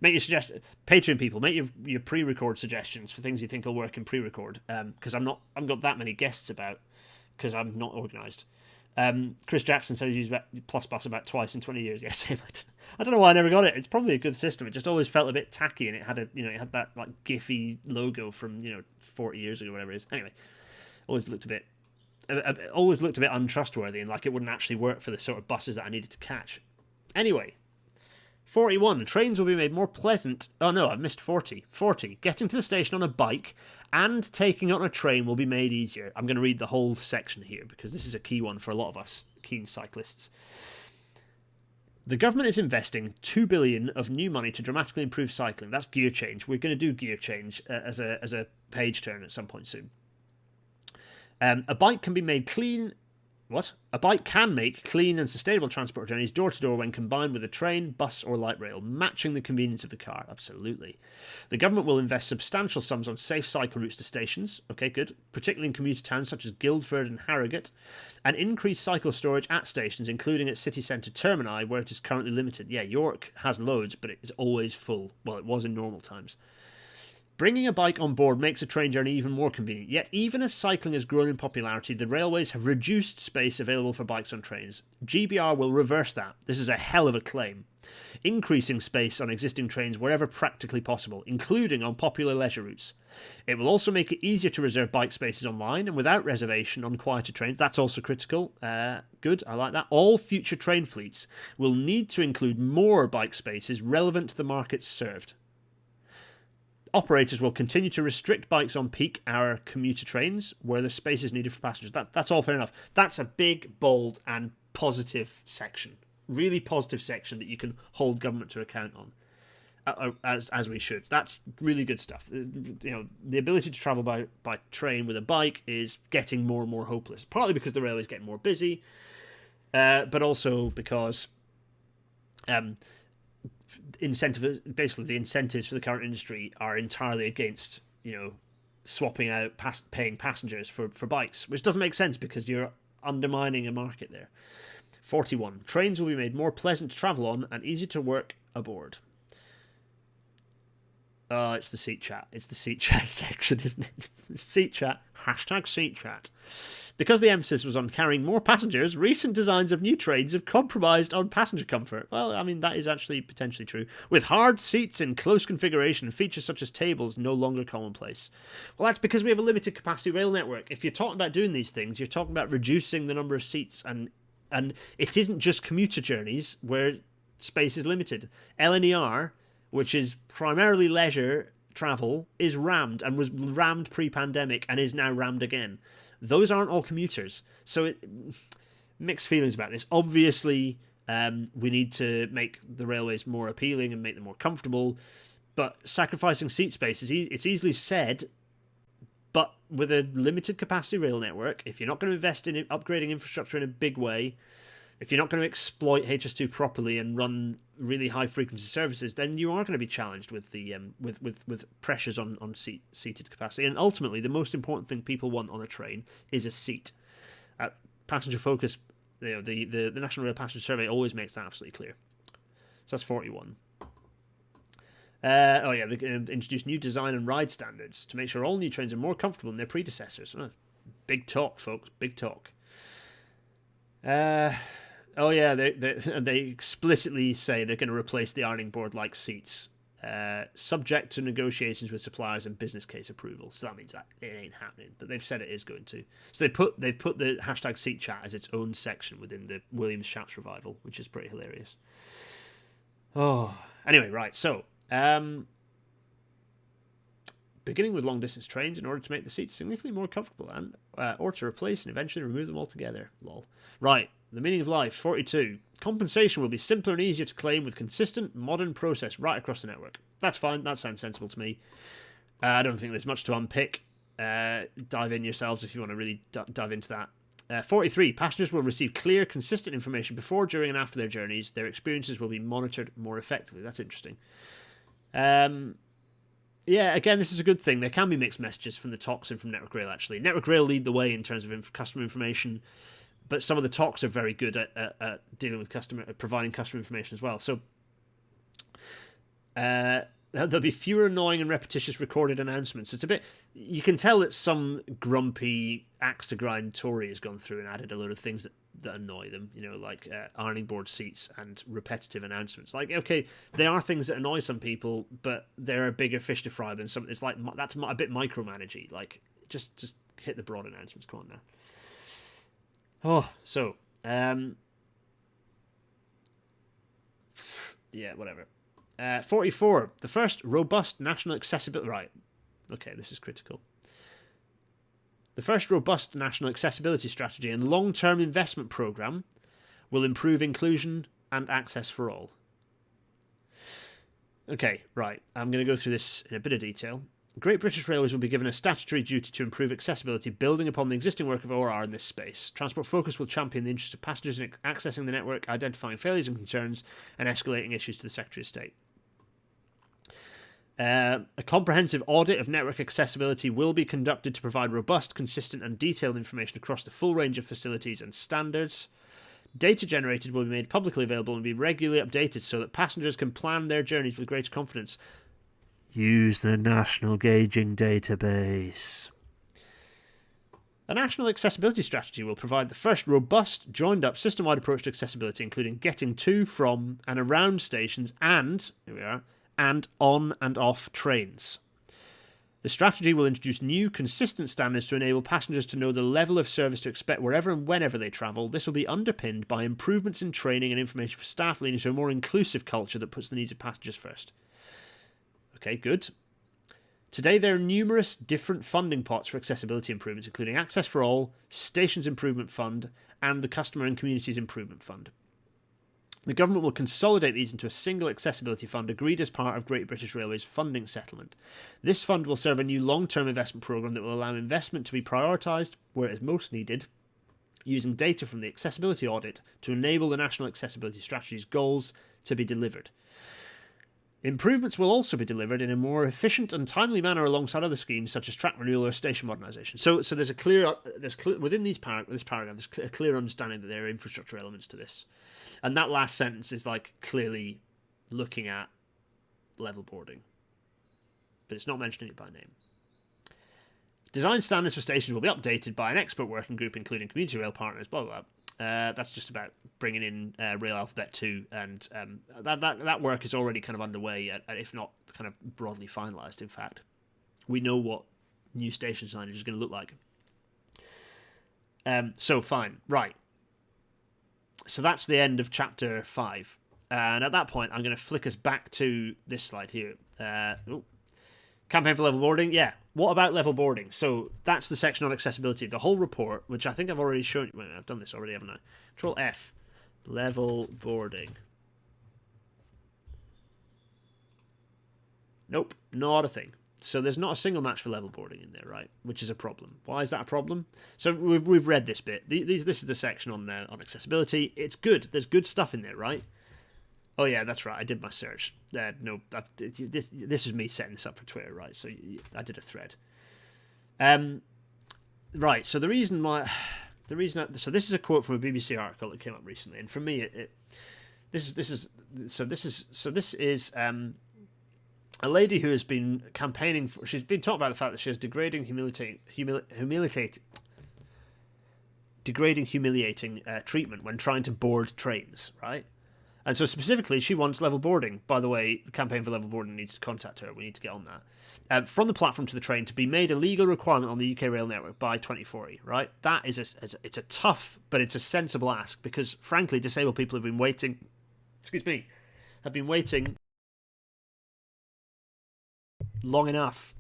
Make your suggestions, Patreon people. Make your pre-record suggestions for things you think will work in pre-record. Because I've got that many guests about because I'm not organised. Chris Jackson says he's used Plus Bus about twice in 20 years. Yes, I don't know why I never got it. It's probably a good system. It just always felt a bit tacky, and it had that like Giphy logo from 40 years ago, whatever it is. Anyway, always looked a bit untrustworthy, and like it wouldn't actually work for the sort of buses that I needed to catch. Anyway. 41. Trains will be made more pleasant. Oh no, I've missed 40. 40. Getting to the station on a bike and taking it on a train will be made easier. I'm going to read the whole section here because this is a key one for a lot of us keen cyclists. The government is investing $2 billion of new money to dramatically improve cycling. That's gear change. We're going to do gear change as a page turn at some point soon. A bike can be made clean. What? A bike can make clean and sustainable transport journeys door to door when combined with a train, bus or light rail, matching the convenience of the car. Absolutely. The government will invest substantial sums on safe cycle routes to stations, okay, good, particularly in commuter towns such as Guildford and Harrogate, and increase cycle storage at stations, including at city centre termini where it is currently limited. Yeah, York has loads, but it is always full. Well, it was in normal times. Bringing a bike on board makes a train journey even more convenient. Yet, even as cycling has grown in popularity, the railways have reduced space available for bikes on trains. GBR will reverse that. This is a hell of a claim. Increasing space on existing trains wherever practically possible, including on popular leisure routes. It will also make it easier to reserve bike spaces online and without reservation on quieter trains. That's also critical. Good, I like that. All future train fleets will need to include more bike spaces relevant to the markets served. Operators will continue to restrict bikes on peak hour commuter trains where the space is needed for passengers. That's all fair enough. That's a big, bold, and positive section. Really positive section that you can hold government to account on, as we should. That's really good stuff. The ability to travel by train with a bike is getting more and more hopeless. Partly because the railway is getting more busy, but also because basically the incentives for the current industry are entirely against, swapping out paying passengers for bikes, which doesn't make sense because you're undermining a market there. 41. Trains will be made more pleasant to travel on and easier to work aboard. It's the seat chat. It's the seat chat section, isn't it? Seat chat. Hashtag seat chat. Because the emphasis was on carrying more passengers, recent designs of new trains have compromised on passenger comfort. Well, I mean, that is actually potentially true. With hard seats in close configuration, features such as tables no longer commonplace. Well, that's because we have a limited capacity rail network. If you're talking about doing these things, you're talking about reducing the number of seats, and it isn't just commuter journeys where space is limited. LNER, which is primarily leisure travel, is rammed and was rammed pre-pandemic and is now rammed again. Those aren't all commuters. So mixed feelings about this. Obviously, we need to make the railways more appealing and make them more comfortable, but sacrificing seat space, it's easily said, but with a limited capacity rail network, if you're not going to invest in upgrading infrastructure in a big way, if you're not going to exploit HS2 properly and run really high frequency services, then you are going to be challenged with the with pressures on seated capacity. And ultimately, the most important thing people want on a train is a seat. Passenger Focus, the National Rail Passenger Survey always makes that absolutely clear. So that's 41. They're going to introduce new design and ride standards to make sure all new trains are more comfortable than their predecessors. Big talk, folks. Big talk. They explicitly say they're going to replace the ironing board-like seats, subject to negotiations with suppliers and business case approval. So that means that it ain't happening, but they've said it is going to. So they've put the hashtag seat chat as its own section within the Williams-Shapps revival, which is pretty hilarious. Anyway, right. So beginning with long-distance trains in order to make the seats significantly more comfortable and or to replace and eventually remove them altogether. Lol. Right. The meaning of life, 42. Compensation will be simpler and easier to claim with consistent, modern process right across the network. That's fine. That sounds sensible to me. I don't think there's much to unpick. Dive in yourselves if you want to really dive into that. 43. Passengers will receive clear, consistent information before, during, and after their journeys. Their experiences will be monitored more effectively. That's interesting. Again, this is a good thing. There can be mixed messages from the TOCs and from Network Rail, actually. Network Rail lead the way in terms of customer information, but some of the TOCs are very good at dealing with providing customer information as well. So there'll be fewer annoying and repetitious recorded announcements. It's a bit... You can tell that some grumpy axe-to-grind Tory has gone through and added a load of things that annoy them, like ironing board seats and repetitive announcements. Like, okay, they are things that annoy some people, but they're a bigger fish to fry than some... It's like, that's a bit micromanagey. Like, just hit the broad announcements. Come on now. Whatever. 44. The first robust national accessibility... Right. Okay, this is critical. The first robust national accessibility strategy and long-term investment programme will improve inclusion and access for all. Okay, right. I'm going to go through this in a bit of detail. Great British Railways will be given a statutory duty to improve accessibility, building upon the existing work of ORR in this space. Transport Focus will champion the interests of passengers in accessing the network, identifying failures and concerns, and escalating issues to the Secretary of State. A comprehensive audit of network accessibility will be conducted to provide robust, consistent, and detailed information across the full range of facilities and standards. Data generated will be made publicly available and be regularly updated so that passengers can plan their journeys with greater confidence. Use the National Gauging Database. The National Accessibility Strategy will provide the first robust, joined-up, system-wide approach to accessibility, including getting to, from, and around stations and, here we are, and on and off trains. The strategy will introduce new, consistent standards to enable passengers to know the level of service to expect wherever and whenever they travel. This will be underpinned by improvements in training and information for staff, leading to a more inclusive culture that puts the needs of passengers first. Okay, good. Today, there are numerous different funding pots for accessibility improvements, including Access for All, Stations Improvement Fund, and the Customer and Communities Improvement Fund. The government will consolidate these into a single accessibility fund agreed as part of Great British Railways funding settlement. This fund will serve a new long-term investment programme that will allow investment to be prioritised where it is most needed, using data from the accessibility audit to enable the National Accessibility Strategy's goals, to be delivered. Improvements will also be delivered in a more efficient and timely manner alongside other schemes such as track renewal or station modernisation. So there's within this paragraph, there's a clear understanding that there are infrastructure elements to this, and that last sentence is like clearly looking at level boarding, but it's not mentioning it by name. Design standards for stations will be updated by an expert working group, including community rail partners, blah, blah, blah. That's just about bringing in Rail Alphabet 2, and that work is already kind of underway, if not kind of broadly finalised, in fact. We know what new station signage is going to look like. So, fine. Right. So that's the end of Chapter 5. And at that point, I'm going to flick us back to this slide here. Campaign for level boarding. Yeah. What about level boarding? So that's the section on accessibility. The whole report, which I think I've already shown you. Wait, I've done this already, haven't I? Control F. Level boarding. Nope. Not a thing. So there's not a single match for level boarding in there, right? Which is a problem. Why is that a problem? So we've read this bit. This is the section on accessibility. It's good. There's good stuff in there, right? Oh yeah, that's right. I did my search. No, this is me setting this up for Twitter, right? So I did a thread. Right. So so this is a quote from a BBC article that came up recently, and for me, this is a lady who has been campaigning for. She's been talking about the fact that she has degrading, humiliating treatment when trying to board trains, right? And so specifically, she wants level boarding. By the way, the campaign for level boarding needs to contact her. We need to get on that. From the platform to the train to be made a legal requirement on the UK rail network by 2040, right? That is it's a tough, but it's a sensible ask, because frankly, disabled people have been waiting, long enough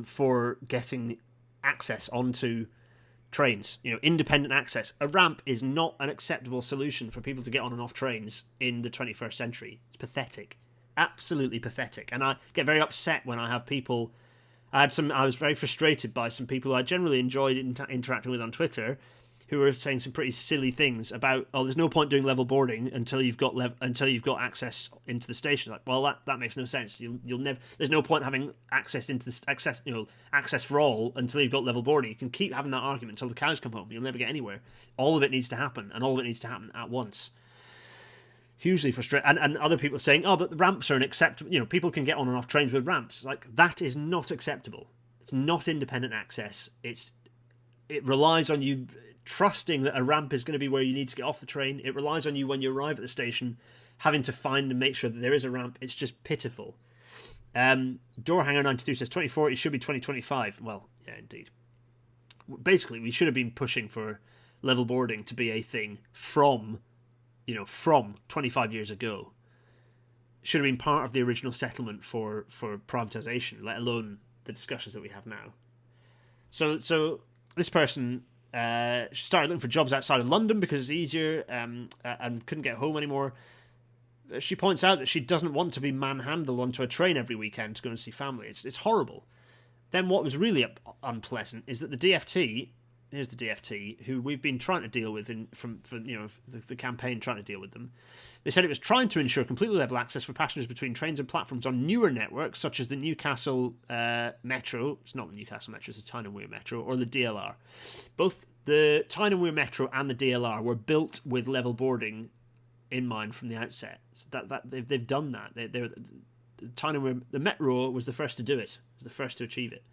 for getting access onto trains, independent access. A ramp is not an acceptable solution for people to get on and off trains in the 21st century. It's pathetic, absolutely pathetic. And I get very upset when I have people. I was very frustrated by some people who I generally enjoyed interacting with on Twitter, who were saying some pretty silly things about, there's no point doing level boarding until you've got access into the station. Like, well, that makes no sense. You'll never. There's no point having access into this access for all until you've got level boarding. You can keep having that argument until the cows come home. You'll never get anywhere. All of it needs to happen, and all of it needs to happen at once. Hugely frustrating. And other people saying, but the ramps are unacceptable. People can get on and off trains with ramps. Like, that is not acceptable. It's not independent access. It relies on you trusting that a ramp is going to be where you need to get off the train. It relies on you when you arrive at the station having to find and make sure that there is a ramp. It's just pitiful. Doorhanger92 says 2040 should be 2025. Well, yeah, indeed. Basically, we should have been pushing for level boarding to be a thing from 25 years ago. Should have been part of the original settlement for privatisation, let alone the discussions that we have now. So this person started looking for jobs outside of London because it's easier, and couldn't get home anymore. She points out that she doesn't want to be manhandled onto a train every weekend to go and see family. It's horrible. Then what was really unpleasant is that the DFT, here's the DFT, who we've been trying to deal with the campaign trying to deal with them. They said it was trying to ensure completely level access for passengers between trains and platforms on newer networks, such as the Newcastle Metro. It's not the Newcastle Metro, it's the Tyne and Wear Metro, or the DLR. Both the Tyne and Wear Metro and the DLR were built with level boarding in mind from the outset. So they've done that. The Tyne and Wear, the Metro was the first to do it. Was the first to achieve it.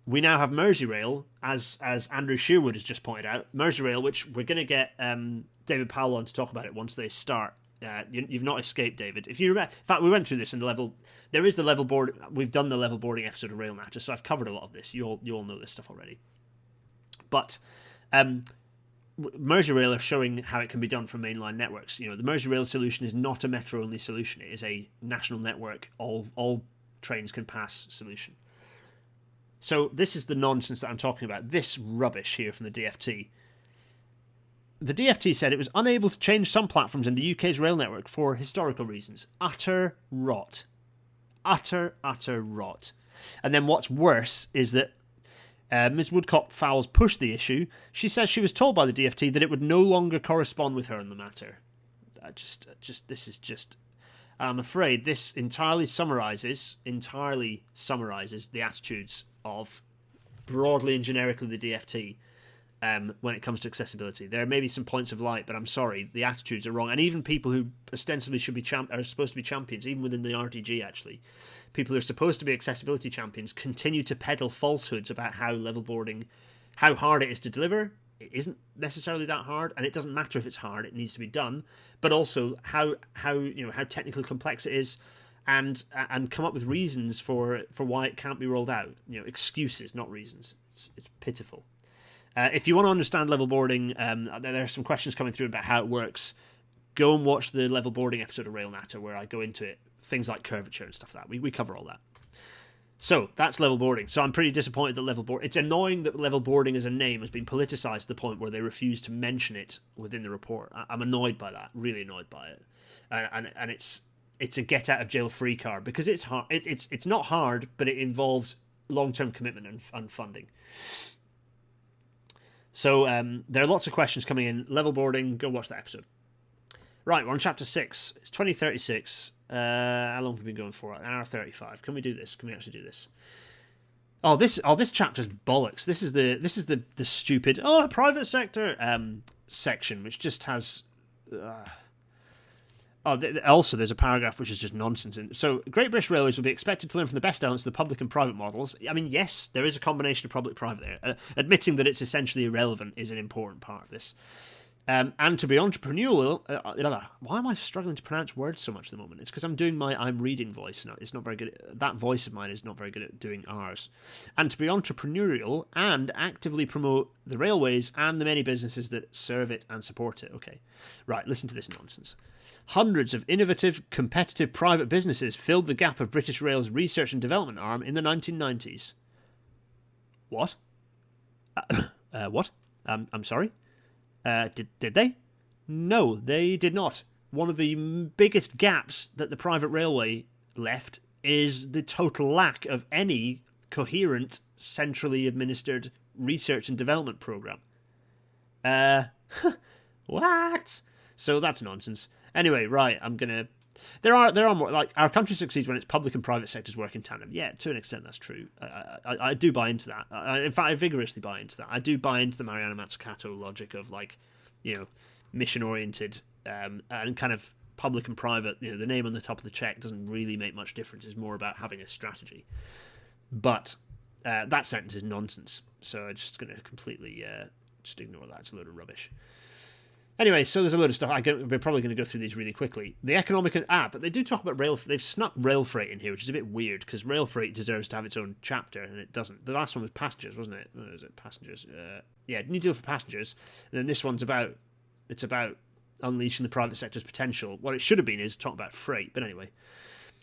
We now have Merseyrail, as Andrew Sherwood has just pointed out. Merseyrail, which we're going to get David Powell on to talk about it once they start. You've not escaped, David. If you remember, in fact, we went through this in the level. There is the level board. We've done the level boarding episode of Rail Matters, so I've covered a lot of this. You all know this stuff already. But Merseyrail are showing how it can be done from mainline networks. The Merseyrail solution is not a metro-only solution. It is a national network, all trains can pass solution. So this is the nonsense that I'm talking about. This rubbish here from the DFT. The DFT said it was unable to change some platforms in the UK's rail network for historical reasons. Utter rot. Utter rot. And then what's worse is that Ms. Woodcock-Fowles pushed the issue. She says she was told by the DFT that it would no longer correspond with her on the matter. This is just. I'm afraid this entirely summarizes the attitudes of broadly and generically the DFT when it comes to accessibility. There may be some points of light, but I'm sorry, the attitudes are wrong. And even people who ostensibly should be are supposed to be champions, even within the RTG actually, people who are supposed to be accessibility champions continue to peddle falsehoods about how level boarding, how hard it is to deliver. It isn't necessarily that hard, and it doesn't matter if it's hard. It needs to be done, but also how technically complex it is, and come up with reasons for why it can't be rolled out. Excuses, not reasons. It's pitiful. If you want to understand level boarding, there are some questions coming through about how it works. Go and watch the level boarding episode of RailNatter where I go into it, things like curvature and stuff like that. We cover all that. So that's level boarding. So I'm pretty disappointed that level board. It's annoying that level boarding as a name has been politicized to the point where they refuse to mention it within the report. I'm annoyed by that. Really annoyed by it. And it's a get out of jail free card because it's hard. It's not hard, but it involves long-term commitment and funding. So there are lots of questions coming in. Level boarding. Go watch that episode. Right, we're on chapter 6. It's 2036. How long have we been going for? An hour 35. Can we do this? Can we actually do this? This chapter's bollocks. This is the stupid private sector section, which just has. Also, there's a paragraph which is just nonsense. So, Great British Railways will be expected to learn from the best elements of the public and private models. I mean, yes, there is a combination of public-private there. Admitting that it's essentially irrelevant is an important part of this. And to be entrepreneurial, why am I struggling to pronounce words so much at the moment? It's because I'm reading voice now. It's not very good. That voice of mine is not very good at doing R's. And to be entrepreneurial and actively promote the railways and the many businesses that serve it and support it. Okay, right, listen to this nonsense. Hundreds of innovative, competitive private businesses filled the gap of British Rail's research and development arm in the 1990s. What? What? I'm sorry? Did they? No, they did not. One of the biggest gaps that the private railway left is the total lack of any coherent, centrally administered research and development program. What? So that's nonsense. Anyway, right, There are more, like, our country succeeds when its public and private sectors work in tandem. Yeah, to an extent that's true. I do buy into that. In fact, I vigorously buy into that. I do buy into the Mariana Mazzucato logic of, like, mission-oriented and kind of public and private. The name on the top of the check doesn't really make much difference. It's more about having a strategy. But that sentence is nonsense. So I'm just going to completely just ignore that. It's a load of rubbish. Anyway, so there's a load of stuff. We're probably going to go through these really quickly. The economic but they do talk about rail. They've snuck rail freight in here, which is a bit weird because rail freight deserves to have its own chapter, and it doesn't. The last one was passengers, wasn't it? Is it passengers? Yeah, new deal for passengers. And then this one's about unleashing the private sector's potential. What it should have been is talk about freight, but anyway.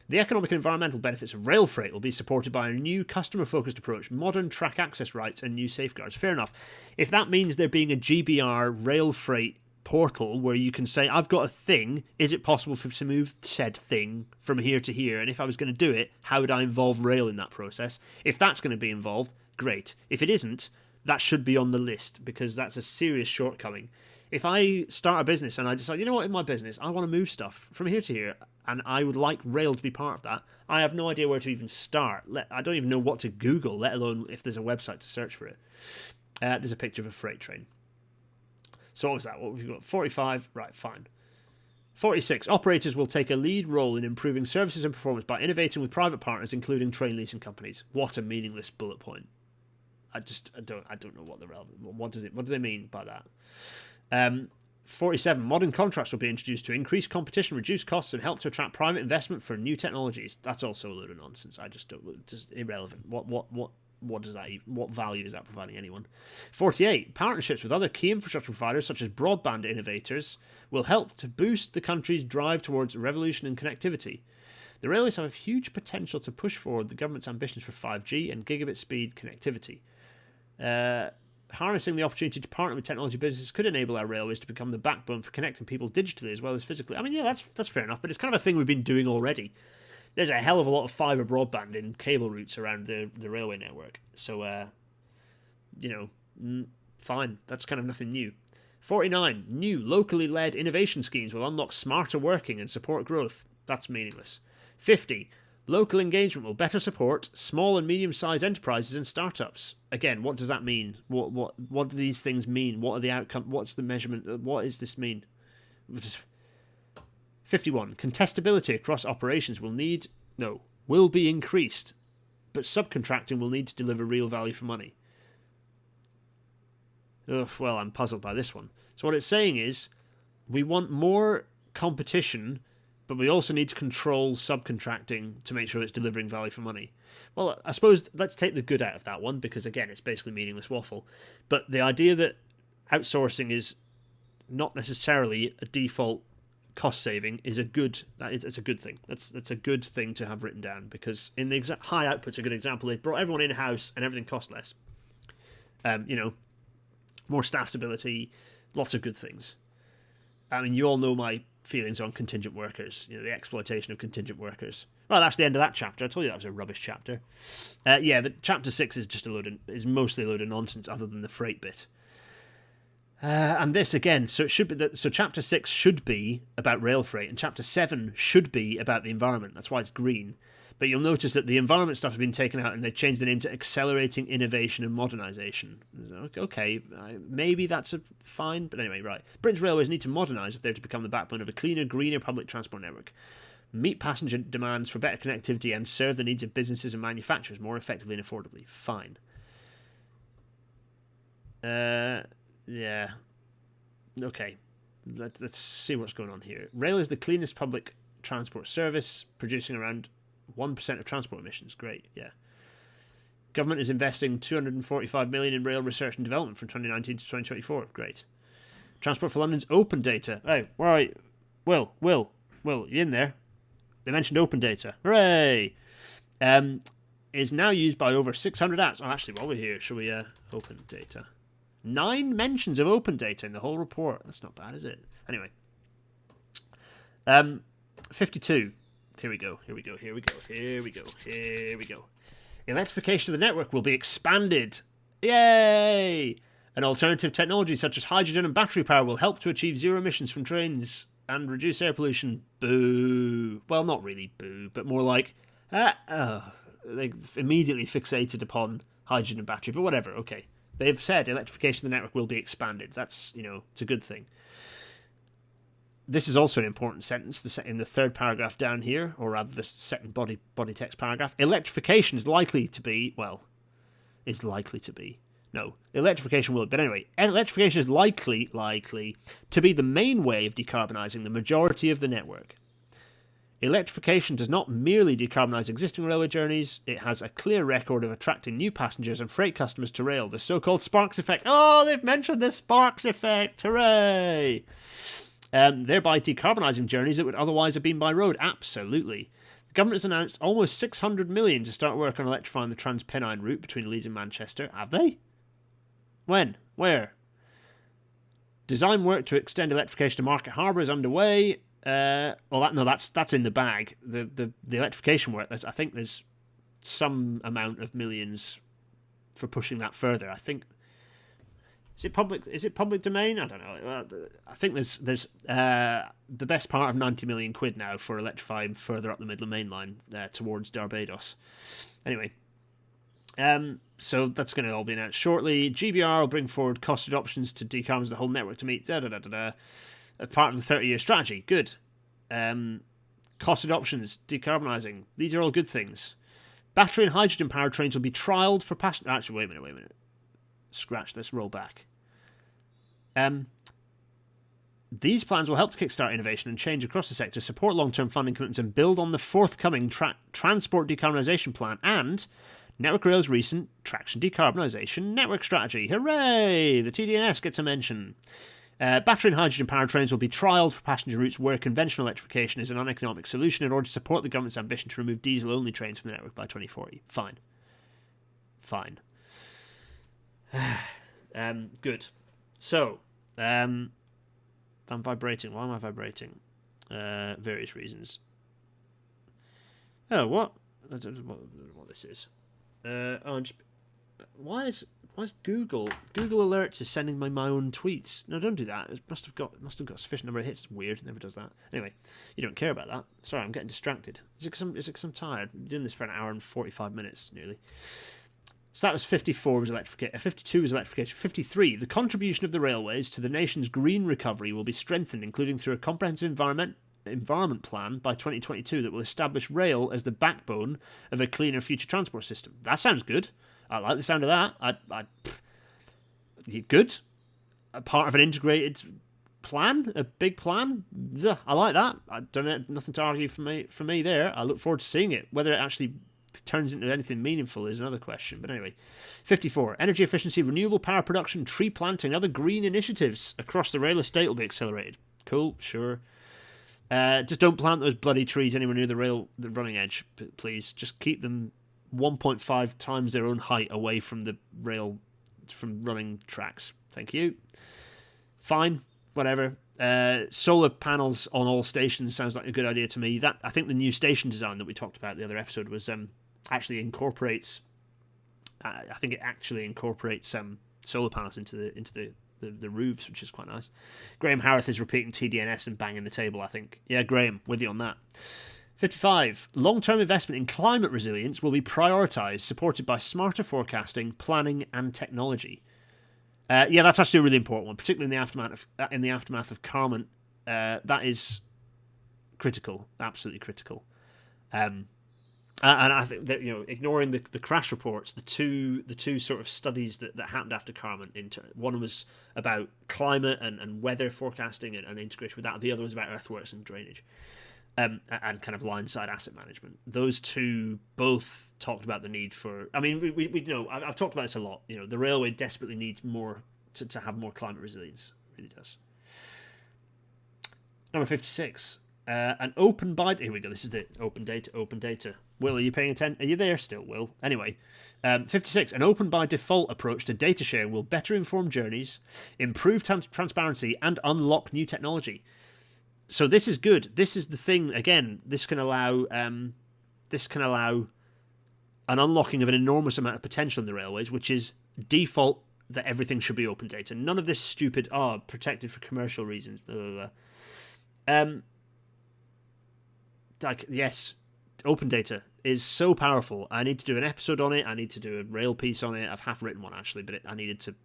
The economic and environmental benefits of rail freight will be supported by a new customer-focused approach, modern track access rights, and new safeguards. Fair enough. If that means there being a GBR rail freight portal where you can say, I've got a thing, is it possible for to move said thing from here to here, and if I was going to do it, how would I involve rail in that process? If that's going to be involved, great. If it isn't, that should be on the list, because that's a serious shortcoming. If I start a business and I decide, you know what, in my business I want to move stuff from here to here, and I would like rail to be part of that, I have no idea where to even start. I don't even know what to Google, let alone if there's a website to search for it. There's a picture of a freight train. So what was that? What we've got? 45. Right, fine. 46. Operators will take a lead role in improving services and performance by innovating with private partners, including train leasing companies. What a meaningless bullet point. I don't know what the relevant. What do they mean by that? 47. Modern contracts will be introduced to increase competition, reduce costs, and help to attract private investment for new technologies. That's also a load of nonsense. I just don't. Just irrelevant. What does that even, what value is that providing anyone? 48. Partnerships with other key infrastructure providers such as broadband innovators will help to boost the country's drive towards revolution and connectivity. The railways have a huge potential to push forward the government's ambitions for 5G and gigabit speed connectivity. Harnessing the opportunity to partner with technology businesses could enable our railways to become the backbone for connecting people digitally as well as physically. I mean, yeah, that's fair enough, but it's kind of a thing we've been doing already. There's a hell of a lot of fibre broadband in cable routes around the railway network. So, fine. That's kind of nothing new. 49. New locally led innovation schemes will unlock smarter working and support growth. That's meaningless. 50. Local engagement will better support small and medium-sized enterprises and startups. Again, what does that mean? What do these things mean? What are the outcomes? What's the measurement? What does this mean? 51. Contestability across operations will be increased, but subcontracting will need to deliver real value for money. Ugh, well, I'm puzzled by this one. So what it's saying is, we want more competition, but we also need to control subcontracting to make sure it's delivering value for money. Well, I suppose let's take the good out of that one, because again, it's basically meaningless waffle. But the idea that outsourcing is not necessarily a default cost saving is a good. It's a good thing. That's a good thing to have written down, because in the high output's a good example. They brought everyone in house and everything cost less. More staff stability, lots of good things. I mean, you all know my feelings on contingent workers, the exploitation of contingent workers. Well, that's the end of that chapter. I told you that was a rubbish chapter. The chapter 6 is just mostly a load of nonsense, other than the freight bit. And this again, so it should be so chapter 6 should be about rail freight, and chapter 7 should be about the environment. That's why it's green. But you'll notice that the environment stuff has been taken out, and they've changed the name to accelerating innovation and modernisation. Okay, maybe that's fine, but anyway, right. Britain's railways need to modernise if they're to become the backbone of a cleaner, greener public transport network, meet passenger demands for better connectivity, and serve the needs of businesses and manufacturers more effectively and affordably. Fine. Yeah. Okay. Let's see what's going on here. Rail is the cleanest public transport service, producing around 1% of transport emissions. Great, yeah. Government is investing $245 million in rail research and development from 2019 to 2024. Great. Transport for London's open data. Hey, where are you? Will, you in there? They mentioned open data. Hooray! Is now used by over 600 apps. Oh, actually, while we're here, shall we open data? 9 mentions of open data in the whole report. That's not bad, is it? Anyway. 52. Here we go. Electrification of the network will be expanded. Yay! And alternative technologies such as hydrogen and battery power will help to achieve zero emissions from trains and reduce air pollution. Boo. Well, not really boo, but more like, they immediately fixated upon hydrogen and battery, but whatever, okay. They've said electrification of the network will be expanded. That's, it's a good thing. This is also an important sentence in the third paragraph down here, or rather the second body text paragraph. Electrification is likely to be, no, electrification will, but anyway, electrification is likely to be the main way of decarbonising the majority of the network. Electrification does not merely decarbonise existing railway journeys, it has a clear record of attracting new passengers and freight customers to rail, the so-called Sparks effect. Oh, they've mentioned the Sparks effect, hooray! Thereby decarbonising journeys that would otherwise have been by road. Absolutely. The government has announced almost 600 million to start work on electrifying the Transpennine route between Leeds and Manchester. Have they? When? Where? Design work to extend electrification to Market Harbour is underway. That's in the bag. The electrification work. I think there's some amount of millions for pushing that further. I think. Is it public domain? I don't know. I think there's the best part of 90 million quid now for electrifying further up the Midland Main Line towards Barbados. Anyway, so that's going to all be announced shortly. GBR will bring forward costed options to decarbonise the whole network to meet a part of the 30-year strategy. Good. Costed options, decarbonising. These are all good things. Battery and hydrogen powered trains will be trialled for passenger. Actually, wait a minute. Scratch this. Roll back. These plans will help to kickstart innovation and change across the sector, support long-term funding commitments, and build on the forthcoming Transport Decarbonisation Plan and Network Rail's recent Traction Decarbonisation Network Strategy. Hooray! The TDNS gets a mention. Battery and hydrogen powered trains will be trialled for passenger routes where conventional electrification is an uneconomic solution in order to support the government's ambition to remove diesel-only trains from the network by 2040. Fine. Good. So, I'm vibrating. Why am I vibrating? Various reasons. Oh, what? I don't know what this is. Why is Google Alerts is sending my own tweets? No, don't do that. It must have got a sufficient number of hits. It's weird. It never does that. Anyway, you don't care about that. Sorry, I'm getting distracted. Is it because I'm tired? I'm doing this for an hour and 45 minutes nearly. So that was 54 was electrification. 52 was electrification. 53, the contribution of the railways to the nation's green recovery will be strengthened, including through a comprehensive environment plan by 2022 that will establish rail as the backbone of a cleaner future transport system. That sounds good. I like the sound of that. Good. A part of an integrated plan, a big plan. I like that. I don't have nothing to argue for me there. I look forward to seeing it. Whether it actually turns into anything meaningful is another question. But anyway, 54. Energy efficiency, renewable power production, tree planting, other green initiatives across the rail estate will be accelerated. Cool, sure. Just don't plant those bloody trees anywhere near the running edge, please. Just keep them 1.5 times their own height away from the rail, from running tracks. Thank you. Fine, whatever. Solar panels on all stations sounds like a good idea to me. That I think the new station design that we talked about the other episode was actually incorporates. I think it actually incorporates solar panels into the roofs, which is quite nice. Graham Harrith is repeating TDNS and banging the table, I think. Yeah, Graham, with you on that. 55. Long-term investment in climate resilience will be prioritised, supported by smarter forecasting, planning, and technology. Yeah, that's actually a really important one, particularly in the aftermath of Carmen. That is critical, absolutely critical. And I think that, ignoring the crash reports, the two sort of studies that happened after Carmen, one was about climate and weather forecasting and integration with that. The other was about earthworks and drainage, and kind of line side asset management. Those two both talked about the need for. I mean, we know I've talked about this a lot. The railway desperately needs more to have more climate resilience. It really does. Number 56. An open by here we go. This is the open data. Will, are you paying attention? Are you there still, Will? Anyway, 56. An open by default approach to data sharing will better inform journeys, improve transparency, and unlock new technology. So this is good. This is the thing. Again, this can allow an unlocking of an enormous amount of potential in the railways, which is default that everything should be open data. None of this stupid protected for commercial reasons. Blah, blah, blah. Yes, open data is so powerful. I need to do an episode on it. I need to do a rail piece on it. I've half written one actually, but I needed to.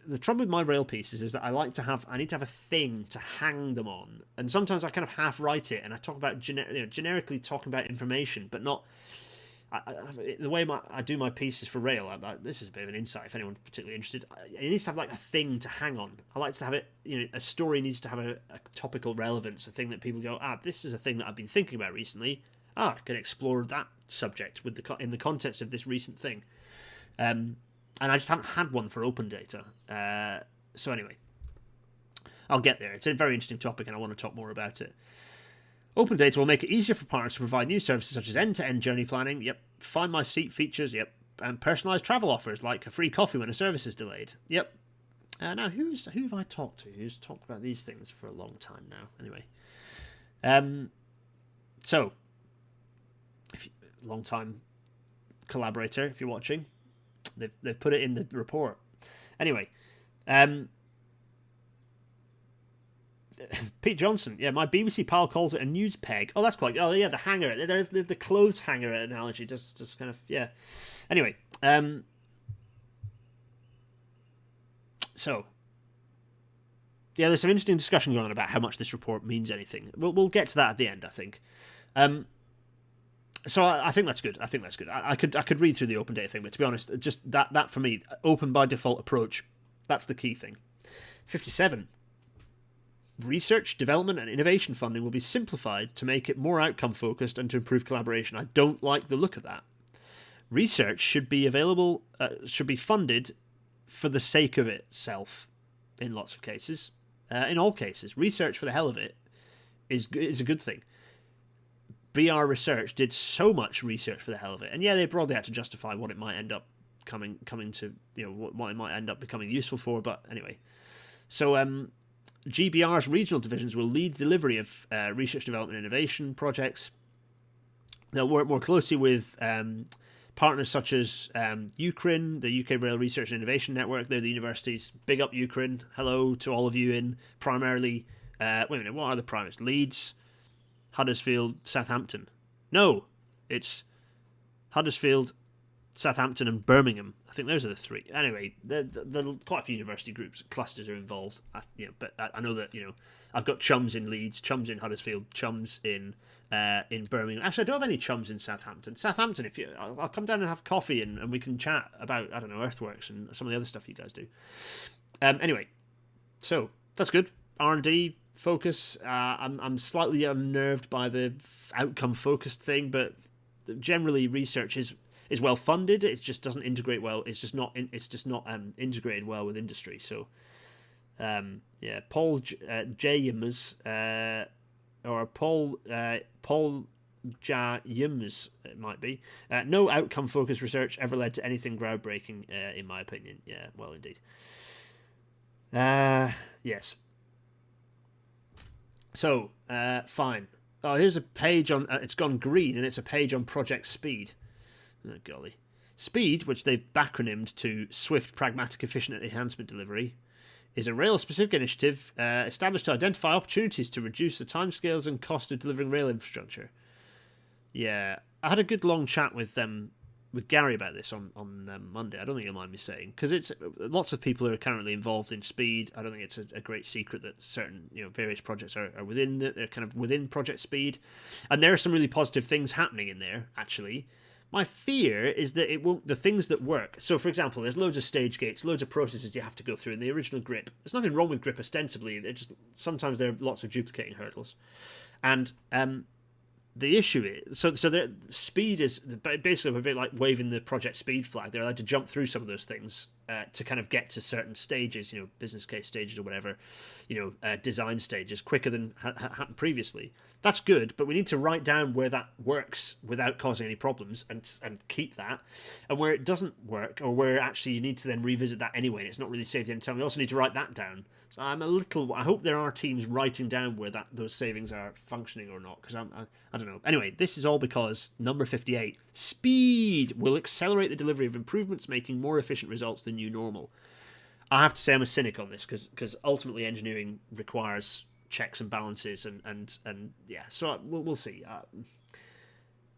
The trouble with my rail pieces is that I need to have a thing to hang them on, and sometimes I kind of half write it and I talk about generically talking about information, but not. The way I do my pieces for rail, this is a bit of an insight if anyone's particularly interested. It needs to have like a thing to hang on. I like to have it, a story needs to have a topical relevance, a thing that people go, this is a thing that I've been thinking about recently. I can explore that subject in the context of this recent thing. And I just haven't had one for open data. So anyway, I'll get there. It's a very interesting topic and I want to talk more about it. Open data will make it easier for partners to provide new services such as end-to-end journey planning, find my seat features, and personalised travel offers like a free coffee when a service is delayed, Now, who have I talked to who's talked about these things for a long time now? Anyway, so, long-time collaborator, if you're watching, they've put it in the report. Anyway, Pete Johnson, my BBC pal calls it a news peg. Oh, that's quite. Oh, yeah, the hanger. There's the clothes hanger analogy. Just kind of Anyway, so there's some interesting discussion going on about how much this report means anything. We'll get to that at the end, I think. So I think that's good. I could read through the open data thing, but to be honest, just that for me, open by default approach, that's the key thing. 57. Research, development, and innovation funding will be simplified to make it more outcome-focused and to improve collaboration. I don't like the look of that. Research should be funded for the sake of itself in lots of cases. In all cases, research for the hell of it is a good thing. BR Research did so much research for the hell of it, and they broadly had to justify what it might end up coming to, what it might end up becoming useful for. But anyway, so GBR's regional divisions will lead delivery of research, development, and innovation projects. They'll work more closely with Partners such as UCRIN, the UK Rail Research and Innovation Network, they're the universities. Big up UCRIN. Hello to all of you in primarily, wait a minute, what are the primaries? Leeds, Huddersfield, Southampton. No, it's Huddersfield, Southampton and Birmingham. I think those are the three. Anyway, there quite a few university groups, clusters are involved. But I know that, I've got chums in Leeds, chums in Huddersfield, chums in Birmingham. Actually, I don't have any chums in Southampton. Southampton, I'll come down and have coffee and we can chat about, I don't know, earthworks and some of the other stuff you guys do. Anyway, so that's good. R&D focus. I'm slightly unnerved by the outcome focused thing, but generally research is well funded. It just doesn't integrate well. It's just not integrated well with industry. So, Paul James or Paul James, it might be. No outcome focused research ever led to anything groundbreaking, in my opinion. Yeah, well, indeed. Yes. So, fine. Oh, here's a page on. It's gone green, and it's a page on Project Speed. Oh, golly. Speed, which they've backronymed to Swift, Pragmatic, Efficient Enhancement Delivery, is a rail-specific initiative established to identify opportunities to reduce the timescales and cost of delivering rail infrastructure. Yeah, I had a good long chat with Gary about this on Monday. I don't think you'll mind me saying, because it's lots of people are currently involved in Speed. I don't think it's a great secret that certain various projects are within they're kind of within Project Speed, and there are some really positive things happening in there actually. My fear is that it won't. The things that work. So, for example, there's loads of stage gates, loads of processes you have to go through in the original grip. There's nothing wrong with grip ostensibly. Sometimes there are lots of duplicating hurdles, and the issue is so speed is basically a bit like waving the Project Speed flag. They're allowed to jump through some of those things to kind of get to certain stages, business case stages or whatever, design stages quicker than happened previously. That's good, but we need to write down where that works without causing any problems and keep that, and where it doesn't work or where actually you need to then revisit that anyway and it's not really saved any time, we also need to write that down. So I hope there are teams writing down where those savings are functioning or not, because I don't know. Anyway, this is all because number 58, speed will accelerate the delivery of improvements, making more efficient results than new normal. I have to say I'm a cynic on this because ultimately engineering requires checks and balances and yeah, so we'll see.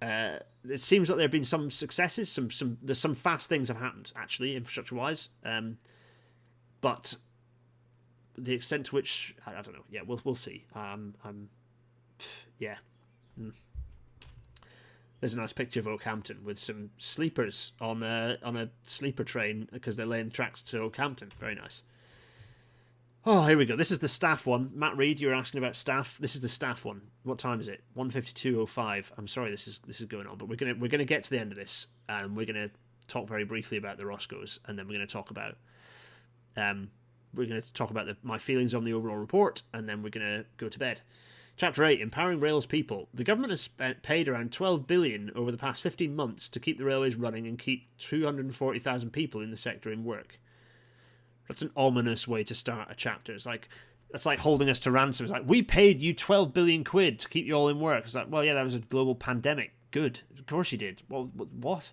It seems like there have been some successes, there's some fast things have happened actually infrastructure wise, but the extent to which I don't know. Yeah, we'll see. Yeah. There's a nice picture of Oakhampton with some sleepers on a sleeper train because they're laying tracks to Oakhampton. Very nice. Oh, here we go. This is the staff one. Matt Reed, you were asking about staff. This is the staff one. What time is it? 1:52:05. I'm sorry, this is going on, but we're gonna get to the end of this, and we're gonna talk very briefly about the Roscoes, and then we're gonna talk about my feelings on the overall report, and then we're gonna go to bed. Chapter 8, Empowering Rails People. The government has paid around $12 billion over the past 15 months to keep the railways running and keep 240,000 people in the sector in work. That's an ominous way to start a chapter. That's like holding us to ransom. It's like, we paid you 12 billion quid to keep you all in work. It's like, well, yeah, that was a global pandemic. Good. Of course you did. Well, what?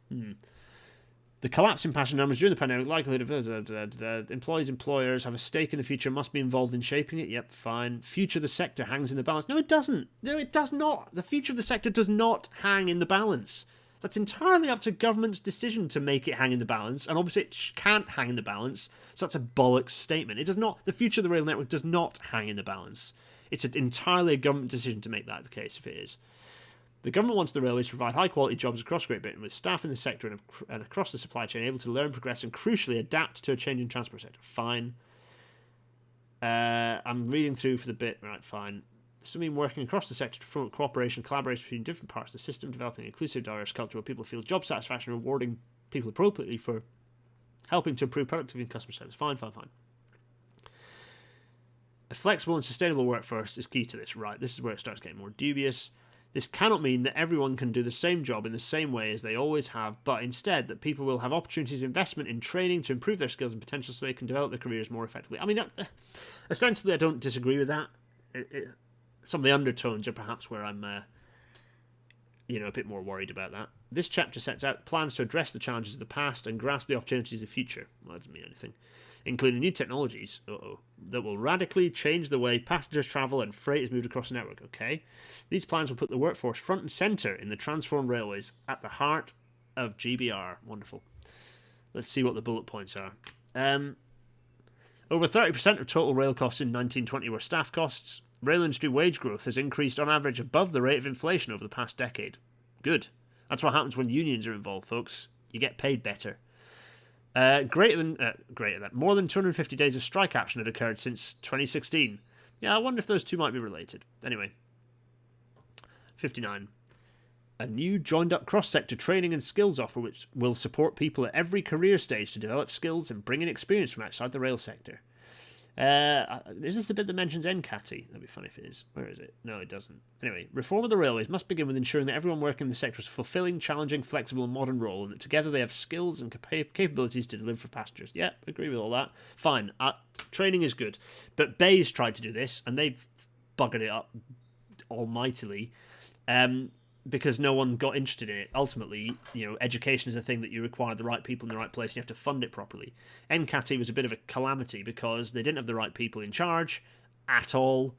The collapse in passenger numbers during the pandemic, likelihood of employers have a stake in the future, must be involved in shaping it. Yep, fine. Future of the sector hangs in the balance. No, it doesn't. No, it does not. The future of the sector does not hang in the balance. That's entirely up to government's decision to make it hang in the balance, and obviously it can't hang in the balance, so that's a bollocks statement. It does not. The future of the rail network does not hang in the balance. It's entirely a government decision to make that the case, if it is. The government wants the railways to provide high-quality jobs across Great Britain, with staff in the sector and across the supply chain able to learn, progress, and crucially adapt to a changing transport sector. Fine. I'm reading through for the bit. Right, fine. This means working across the sector to promote cooperation and collaboration between different parts of the system, developing an inclusive, diverse culture where people feel job satisfaction, and rewarding people appropriately for helping to improve productivity and customer service. Fine. A flexible and sustainable workforce is key to this. Right, this is where it starts getting more dubious. This cannot mean that everyone can do the same job in the same way as they always have, but instead that people will have opportunities of investment in training to improve their skills and potential so they can develop their careers more effectively. I mean, ostensibly I don't disagree with that. Some of the undertones are perhaps where I'm a bit more worried about that. This chapter sets out plans to address the challenges of the past and grasp the opportunities of the future. Well, that doesn't mean anything. Including new technologies that will radically change the way passengers travel and freight is moved across the network. Okay, these plans will put the workforce front and centre in the transformed railways at the heart of GBR. Wonderful. Let's see what the bullet points are. Over 30% of total rail costs in 1920 were staff costs. Rail industry wage growth has increased on average above the rate of inflation over the past decade. Good. That's what happens when unions are involved, folks. You get paid better. Greater than more than 250 days of strike action had occurred since 2016. Yeah, I wonder if those two might be related. Anyway, 59. A new joined-up cross-sector training and skills offer which will support people at every career stage to develop skills and bring in experience from outside the rail sector. Is this the bit that mentions NCATI? That'd be funny if it is. Where is it? No, it doesn't. Anyway, reform of the railways must begin with ensuring that everyone working in the sector is a fulfilling, challenging, flexible and modern role, and that together they have skills and capabilities to deliver for passengers. Yeah, agree with all that. Fine. Training is good. But Bayes tried to do this, and they've buggered it up almightily. Because no one got interested in it. Ultimately, education is a thing that you require the right people in the right place, and you have to fund it properly. NCATI was a bit of a calamity because they didn't have the right people in charge at all,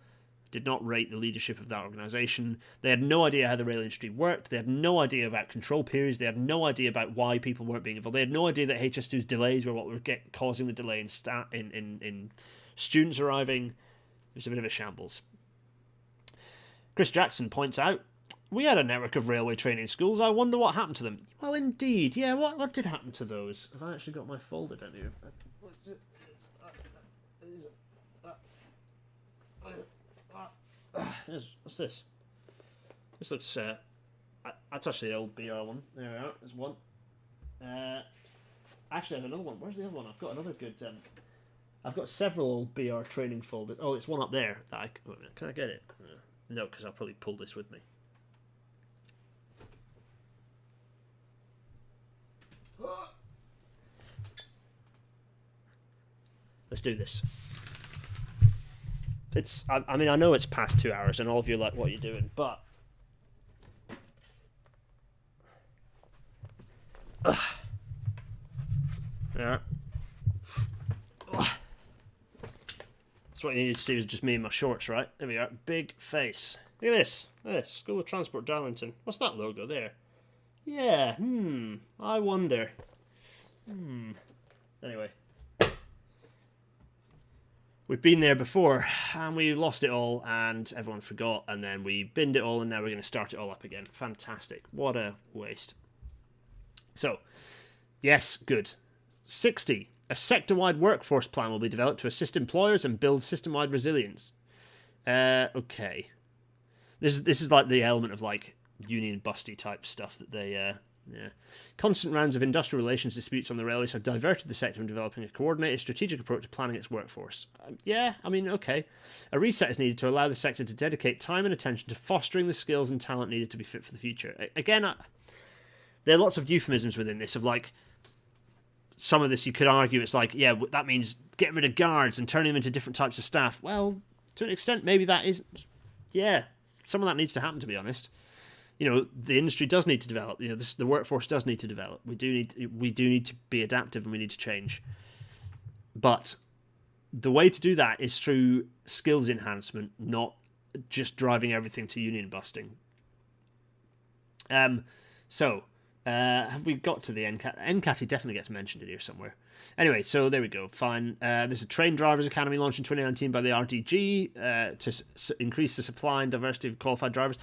did not rate the leadership of that organisation. They had no idea how the rail industry worked. They had no idea about control periods. They had no idea about why people weren't being involved. They had no idea that HS2's delays were what were causing the delay in students arriving. It was a bit of a shambles. Chris Jackson points out, we had a network of railway training schools. I wonder what happened to them. Well, indeed. Yeah, what did happen to those? Have I actually got my folder down here? What's this? This looks... that's actually the old BR one. There we are. There's one. Actually, I have another one. Where's the other one? I've got another good... I've got several old BR training folders. Oh, it's one up there. Can I get it? No, because I'll probably pull this with me. Let's do this. I mean, I know it's past 2 hours and all of you are like, what are you doing? But... Yeah. That's what you needed to see was just me in my shorts, right? There we are. Big face. Look at this. School of Transport Darlington. What's that logo there? Yeah, I wonder. Anyway. We've been there before, and we lost it all, and everyone forgot, and then we binned it all, and now we're going to start it all up again. Fantastic. What a waste. So, yes, good. 60. A sector-wide workforce plan will be developed to assist employers and build system-wide resilience. Okay. This is like the element of, like, union busty type stuff that they... Constant rounds of industrial relations disputes on the railways have diverted the sector from developing a coordinated strategic approach to planning its workforce. Okay. A reset is needed to allow the sector to dedicate time and attention to fostering the skills and talent needed to be fit for the future. Again, there are lots of euphemisms within this of like, some of this you could argue it's like, yeah, that means getting rid of guards and turning them into different types of staff. Well, to an extent, maybe that isn't. Yeah, some of that needs to happen, to be honest. The industry does need to develop. The workforce does need to develop. We do need to be adaptive, and we need to change. But the way to do that is through skills enhancement, not just driving everything to union busting. Have we got to the NCAT? NCAT definitely gets mentioned in here somewhere. Anyway, so there we go. Fine. There's a Train Drivers Academy launched in 2019 by the RDG to increase the supply and diversity of qualified drivers.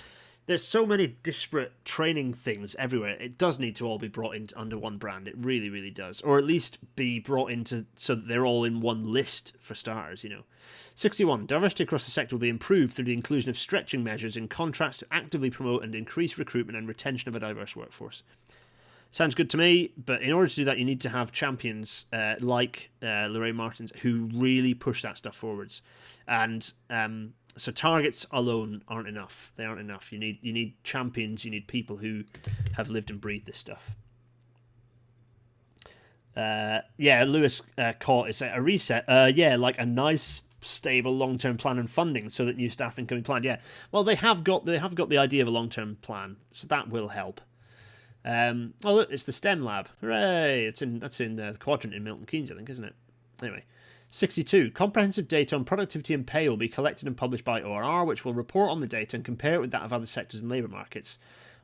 There's so many disparate training things everywhere. It does need to all be brought into under one brand. It really, really does. Or at least be brought into so that they're all in one list for starters, 61. Diversity across the sector will be improved through the inclusion of stretching measures in contracts to actively promote and increase recruitment and retention of a diverse workforce. Sounds good to me, but in order to do that, you need to have champions like Lorraine Martins who really push that stuff forwards. And... So targets alone aren't enough. They aren't enough. You need champions. You need people who have lived and breathed this stuff. Lewis caught is a reset. Like a nice stable long-term plan and funding so that new staffing can be planned. Yeah, well, they have got the idea of a long-term plan, so that will help. Oh look, it's the STEM lab. Hooray! That's in the quadrant in Milton Keynes, I think, isn't it? Anyway, 62. Comprehensive data on productivity and pay will be collected and published by ORR, which will report on the data and compare it with that of other sectors and labour markets.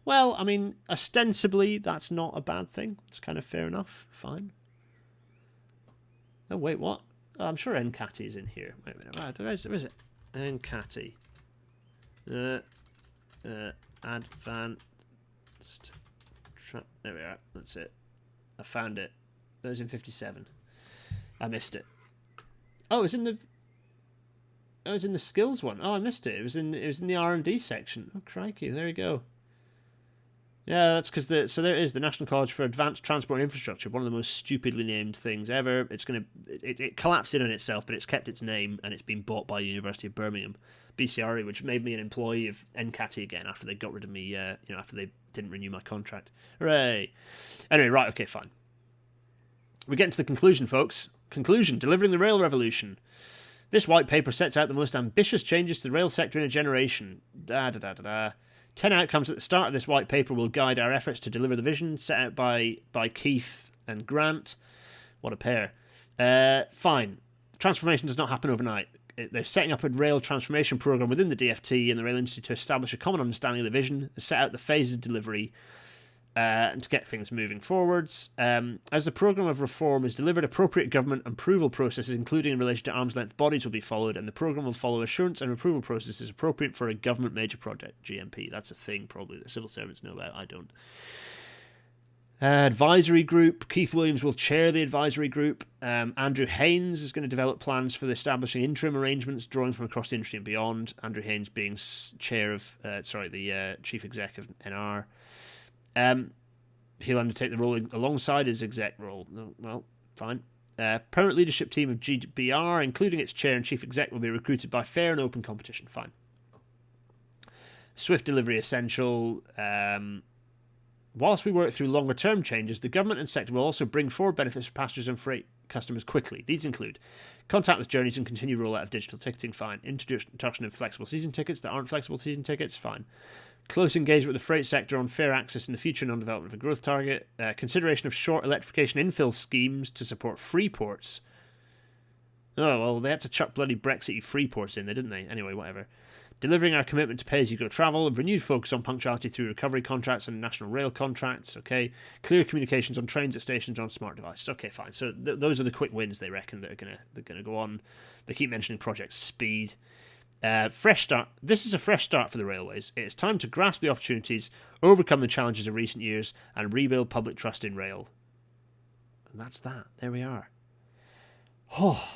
Well, I mean, ostensibly, that's not a bad thing. It's kind of fair enough. Fine. Oh, wait, what? Oh, I'm sure NCATI is in here. Wait a minute. Right, where is it? NCATI. Advanced. There we are. That's it. I found it. That was in 57. I missed it. Oh, it's in the. Oh, it's in the skills one. Oh, I missed it. It was in the R&D section. Oh, crikey! There you go. Yeah, that's because so there it is, the National College for Advanced Transport and Infrastructure, one of the most stupidly named things ever. It collapsed in on itself, but it's kept its name and it's been bought by University of Birmingham, BCRE, which made me an employee of NCATI again after they got rid of me. After they didn't renew my contract. Hooray! Anyway, right, okay, fine. We're getting to the conclusion, folks. Conclusion: delivering the rail revolution. This white paper sets out the most ambitious changes to the rail sector in a generation. 10 outcomes at the start of this white paper will guide our efforts to deliver the vision set out by Keith and Grant. What a pair. Fine. Transformation does not happen overnight. They're setting up a rail transformation program within the DFT and the Rail Institute to establish a common understanding of the vision, set out the phases of delivery, and to get things moving forwards. As the programme of reform is delivered, appropriate government approval processes, including in relation to arm's length bodies, will be followed, and the programme will follow assurance and approval processes appropriate for a government major project, GMP. That's a thing probably that civil servants know about. I don't. Advisory group. Keith Williams will chair the advisory group. Andrew Haynes is going to develop plans for the establishing interim arrangements drawing from across the industry and beyond. Andrew Haynes being chair of, the chief exec of NR. He'll undertake the role alongside his exec role. Well, fine. Permanent leadership team of GBR, including its chair and chief exec, will be recruited by fair and open competition. Fine. Swift delivery essential. Whilst we work through longer term changes, the government and sector will also bring forward benefits for passengers and freight customers quickly. These include contactless journeys and continued rollout of digital ticketing. Fine. Introduction of flexible season tickets that aren't flexible season tickets. Fine. Close engagement with the freight sector on fair access in the future non-development of a growth target. Consideration of short electrification infill schemes to support free ports. Oh, well, they had to chuck bloody Brexit free ports in there, didn't they? Anyway, whatever. Delivering our commitment to pay-as-you-go travel. Renewed focus on punctuality through recovery contracts and national rail contracts. Okay. Clear communications on trains at stations on smart devices. Okay, fine. So those are the quick wins they reckon that are gonna go on. They keep mentioning Project Speed. Fresh start. This is a fresh start for the railways. It is time to grasp the opportunities, overcome the challenges of recent years, and rebuild public trust in rail. And that's that. There we are. Oh.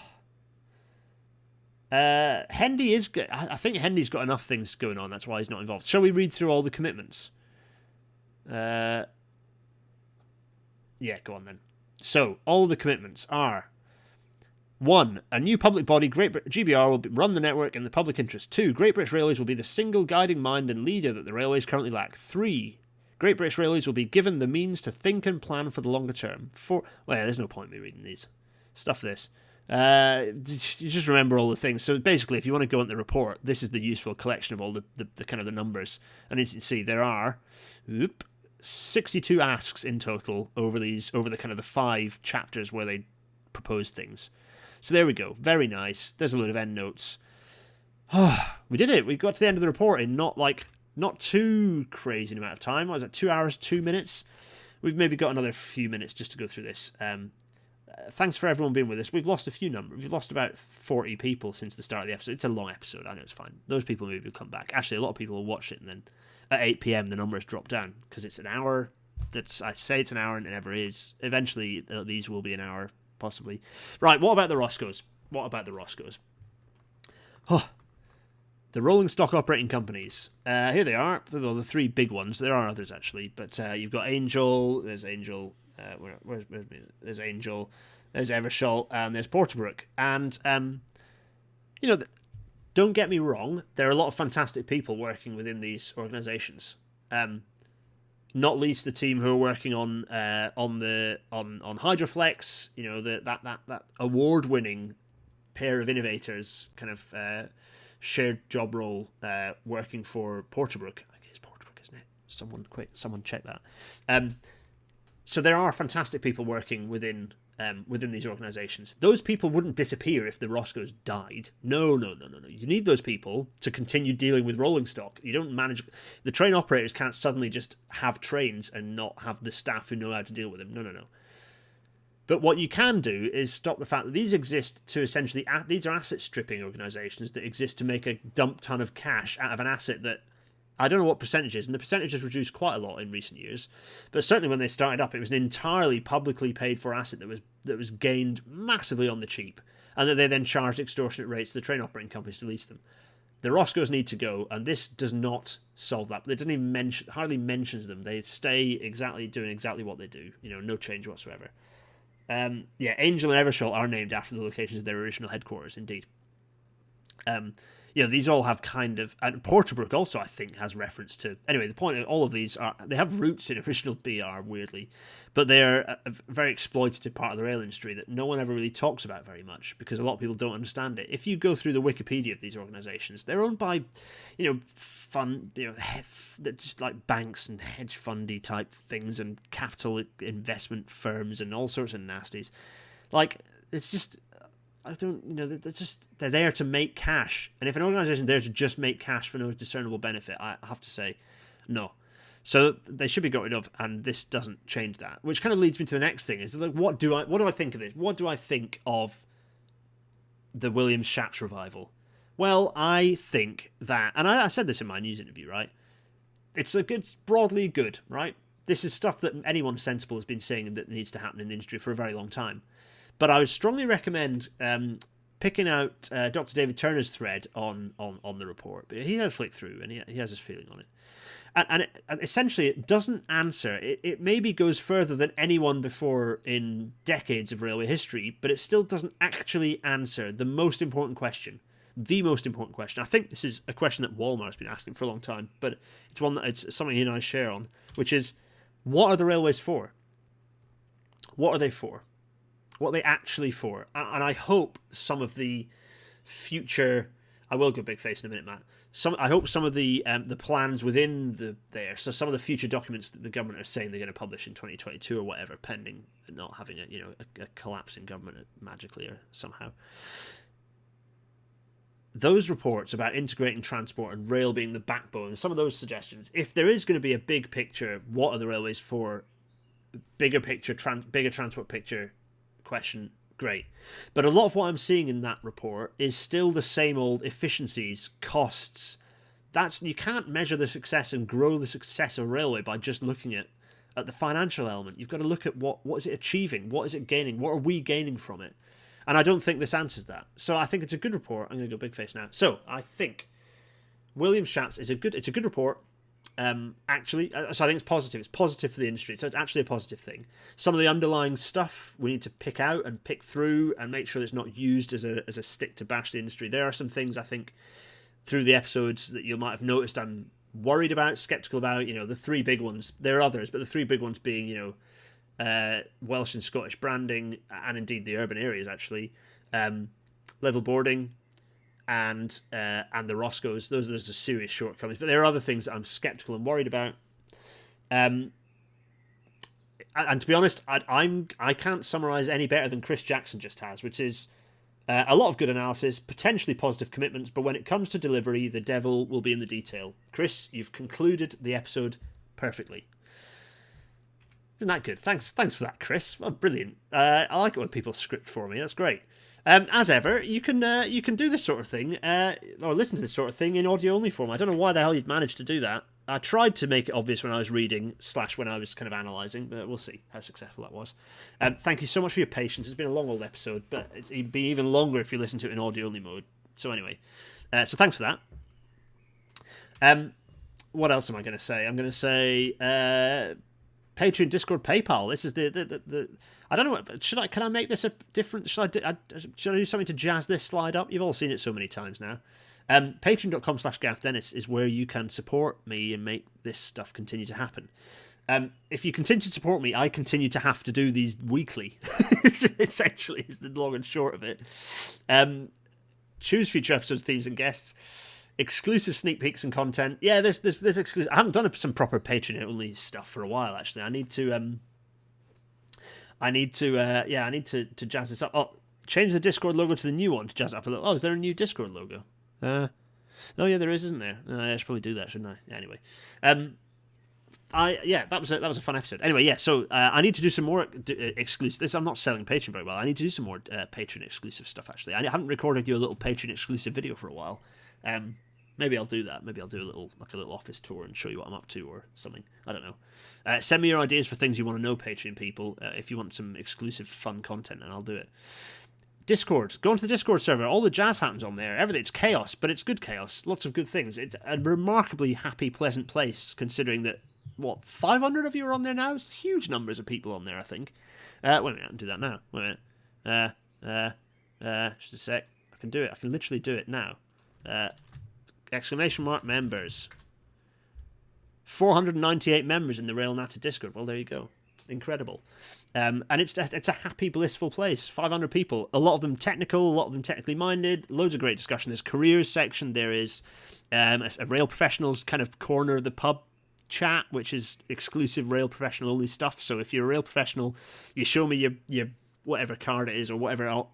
Hendy is good. I think Hendy's got enough things going on. That's why he's not involved. Shall we read through all the commitments? Yeah, go on then. So, all the commitments are: 1. A new public body, GBR, will run the network in the public interest. 2. Great British Railways will be the single guiding mind and leader that the railways currently lack. 3. Great British Railways will be given the means to think and plan for the longer term. 4. Well, yeah, there's no point in me reading these. Stuff this. You just remember all the things. So basically, if you want to go into the report, this is the useful collection of all the kind of the numbers. And as you can see, there are 62 asks in total over the kind of the 5 chapters where they propose things. So there we go. Very nice. There's a load of end notes. We did it. We got to the end of the report in not too crazy amount of time. What was it? 2 hours, 2 minutes? We've maybe got another few minutes just to go through this. Thanks for everyone being with us. We've lost a few numbers. We've lost about 40 people since the start of the episode. It's a long episode. I know it's fine. Those people maybe will come back. Actually, a lot of people will watch it, and then at 8 p.m. the numbers drop down because it's an hour. I say it's an hour, and it never is. Eventually, these will be an hour, possibly. Right, what about the Roscoes? Oh, the rolling stock operating companies. Here they are. The 3 big ones. There are others, actually. But you've got Angel. There's Angel. There's Angel, there's Eversholt, and there's Porterbrook. And, don't get me wrong, there are a lot of fantastic people working within these organisations. Not least the team who are working on Hydroflex, that award-winning pair of innovators, kind of shared job role, working for Porterbrook. I think it's Porterbrook, isn't it? Someone check that. So there are fantastic people working within these organisations. Those people wouldn't disappear if the Roscoes died. No. You need those people to continue dealing with rolling stock. You don't manage... The train operators can't suddenly just have trains and not have the staff who know how to deal with them. No. But what you can do is stop the fact that these exist to essentially... These are asset stripping organisations that exist to make a dump ton of cash out of an asset that... I don't know what percentage is, and the percentage has reduced quite a lot in recent years. But certainly when they started up, it was an entirely publicly paid for asset that was gained massively on the cheap, and that they then charged extortionate rates to the train operating companies to lease them. The Roscoes need to go, and this does not solve that. It doesn't even hardly mentions them. They stay doing exactly what they do. No change whatsoever. Angel and Eversholt are named after the locations of their original headquarters, indeed. These all have kind of... And Porterbrook also, I think, has reference to... Anyway, the point of all of these are... They have roots in original BR, weirdly. But they're a very exploitative part of the rail industry that no one ever really talks about very much, because a lot of people don't understand it. If you go through the Wikipedia of these organisations, they're owned by, just like banks and hedge fundy type things and capital investment firms and all sorts of nasties. Like, it's just... they're there to make cash. And if an organisation is there to just make cash for no discernible benefit, I have to say, no. So they should be got rid of, and this doesn't change that. Which kind of leads me to the next thing, is like, what do I think of this? What do I think of the Williams-Shapps revival? Well, I think that, and I said this in my news interview, right? It's broadly good, right? This is stuff that anyone sensible has been saying that needs to happen in the industry for a very long time. But I would strongly recommend picking out Dr. David Turner's thread on the report. He had a flick through, and he has his feeling on it. And essentially, it doesn't answer. It maybe goes further than anyone before in decades of railway history, but it still doesn't actually answer the most important question. The most important question. I think this is a question that Walmart's been asking for a long time, but it's something he and I share on, which is, what are the railways for? What are they for? What are they actually for? And I hope some of the future... I will go big face in a minute, Matt. I hope some of the plans within so some of the future documents that the government are saying they're going to publish in 2022 or whatever, pending not having a collapse in government magically or somehow. Those reports about integrating transport and rail being the backbone, some of those suggestions, if there is going to be a big picture, what are the railways for? Bigger picture, bigger transport picture question, great. But a lot of what I'm seeing in that report is still the same old efficiencies, costs. You can't measure the success and grow the success of a railway by just looking at the financial element. You've got to look at what is it achieving, what is it gaining, what are we gaining from it? And I don't think this answers that. So I think it's a good report. I'm going to go big face now. So I think Williams-Shapps is a good report. Actually, so I think it's positive. It's positive for the industry. So it's actually a positive thing. Some of the underlying stuff we need to pick out and pick through and make sure it's not used as a stick to bash the industry. There are some things I think through the episodes that you might have noticed I'm worried about, skeptical about. The three big ones. There are others, but the three big ones being Welsh and Scottish branding, and indeed the urban areas actually, level boarding, and the Roscoes. Those are serious shortcomings. But there are other things that I'm sceptical and worried about. And to be honest, I can't summarise any better than Chris Jackson just has, which is a lot of good analysis, potentially positive commitments, but when it comes to delivery, the devil will be in the detail. Chris, you've concluded the episode perfectly. Isn't that good? Thanks for that, Chris. Well, brilliant. I like it when people script for me. That's great. As ever, you can do this sort of thing, or listen to this sort of thing in audio-only form. I don't know why the hell you'd managed to do that. I tried to make it obvious when I was reading / when I was kind of analysing, but we'll see how successful that was. Thank you so much for your patience. It's been a long old episode, but it'd be even longer if you listen to it in audio-only mode. So anyway, so thanks for that. What else am I going to say? I'm going to say Patreon, Discord, PayPal. This is the I don't know. Can I make this a different? Should I do something to jazz this slide up? You've all seen it so many times now. Patreon.com/GarethDennis is where you can support me and make this stuff continue to happen. If you continue to support me, I continue to have to do these weekly. Essentially, is the long and short of it. Choose future episodes, themes, and guests. Exclusive sneak peeks and content. Yeah, there's exclusive. I haven't done some proper Patreon only stuff for a while. Actually, I need to jazz this up. Oh, change the Discord logo to the new one to jazz it up a little. Oh, is there a new Discord logo? Oh yeah, there is, isn't there? I should probably do that, shouldn't I? Anyway, that was a fun episode. Anyway, yeah. So I need to do some more exclusive. This I'm not selling Patreon very well. I need to do some more Patreon exclusive stuff. Actually, I haven't recorded you a little Patreon exclusive video for a while. Maybe I'll do that. Maybe I'll do a little office tour and show you what I'm up to or something. I don't know. Send me your ideas for things you want to know, Patreon people. If you want some exclusive fun content, and I'll do it. Discord. Go onto the Discord server. All the jazz happens on there. Everything. It's chaos, but it's good chaos. Lots of good things. It's a remarkably happy, pleasant place, considering that, 500 of you are on there now? It's huge numbers of people on there, I think. Wait a minute, I can do that now. Wait a minute. Just a sec. I can do it. I can literally do it now. Exclamation mark members. 498 members in the Railnata Discord. Well, there you go. Incredible. And it's a happy, blissful place. 500 people. A lot of them technical, a lot of them technically minded. Loads of great discussion. There's careers section. There is a rail professionals kind of corner of the pub chat, which is exclusive rail professional only stuff. So if you're a rail professional, you show me your whatever card it is or whatever.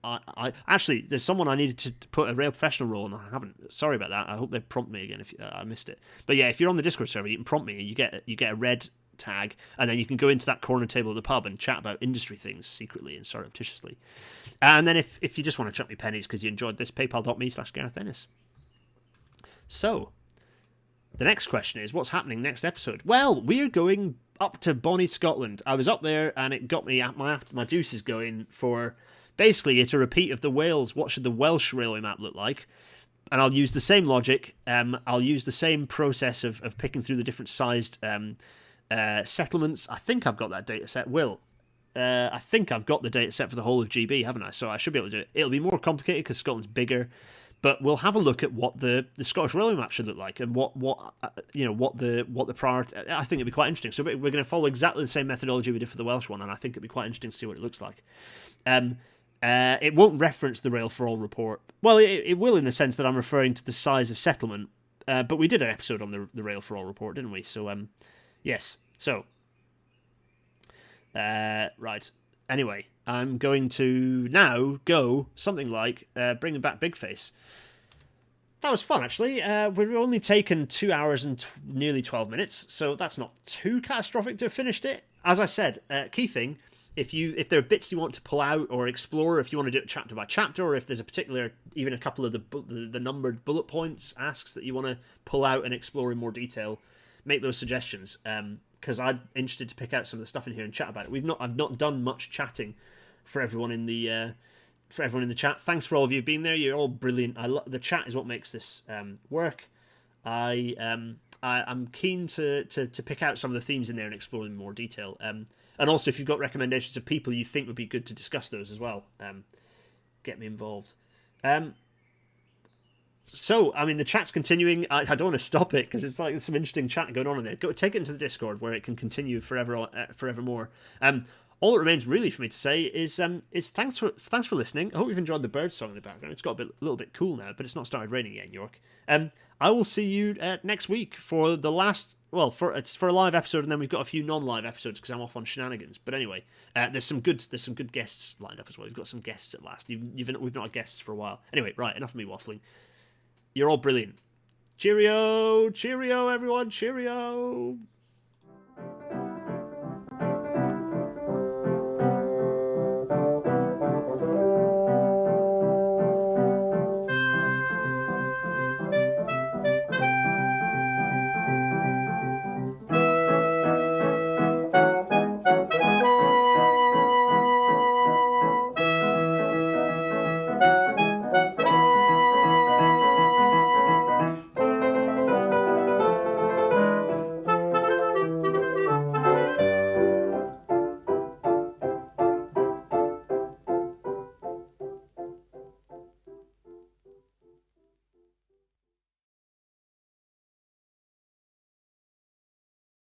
I actually, there's someone I needed to put a rail professional role and I haven't. Sorry about that. I hope they prompt me again if I missed it. But yeah, if you're on the Discord server, you can prompt me and you get a red tag, and then you can go into that corner table of the pub and chat about industry things secretly and surreptitiously. And then if you just want to chuck me pennies because you enjoyed this, paypal.me/Gareth Ennis. So the next question is, what's happening next episode? Well, we're going up to Bonnie, Scotland. I was up there and it got me at my deuces going for. Basically, it's a repeat of the Wales. What should the Welsh railway map look like? And I'll use the same logic. I'll use the same process of picking through the different sized settlements. I think I've got that data set. I think I've got the data set for the whole of GB, haven't I? So I should be able to do it. It'll be more complicated because Scotland's bigger. But we'll have a look at what the Scottish railway map should look like and what the priority. I think it'd be quite interesting. So we're going to follow exactly the same methodology we did for the Welsh one, and I think it'd be quite interesting to see what it looks like. It won't reference the Rail for All report. Well, it will in the sense that I'm referring to the size of settlement. But we did an episode on the Rail for All report, didn't we? So yes. So right. Anyway, I'm going to now go something like bringing back Big Face. That was fun, actually. We've only taken 2 hours and nearly 12 minutes, so that's not too catastrophic to have finished it. As I said, key thing, if there are bits you want to pull out or explore, if you want to do it chapter by chapter, or if there's a particular, even a couple of the numbered bullet points, asks that you want to pull out and explore in more detail, make those suggestions. Because I'm interested to pick out some of the stuff in here and chat about it. I've not done much chatting for everyone in the chat. Thanks for all of you being there. You're all brilliant. The chat is what makes this work. I'm keen to pick out some of the themes in there and explore them in more detail. And also, if you've got recommendations of people you think would be good to discuss those as well, get me involved. So, I mean, the chat's continuing. I don't want to stop it because it's like there's some interesting chat going on in there. Go take it into the Discord where it can continue forevermore. All that remains really for me to say is thanks for listening. I hope you've enjoyed the bird song in the background. It's got a little bit cool now, but it's not started raining yet in York. I will see you next week for the last. Well, it's for a live episode, and then we've got a few non-live episodes because I'm off on shenanigans. But anyway, there's some good guests lined up as well. We've got some guests at last. We've not had guests for a while. Anyway, right, enough of me waffling. You're all brilliant. Cheerio, cheerio, everyone, cheerio.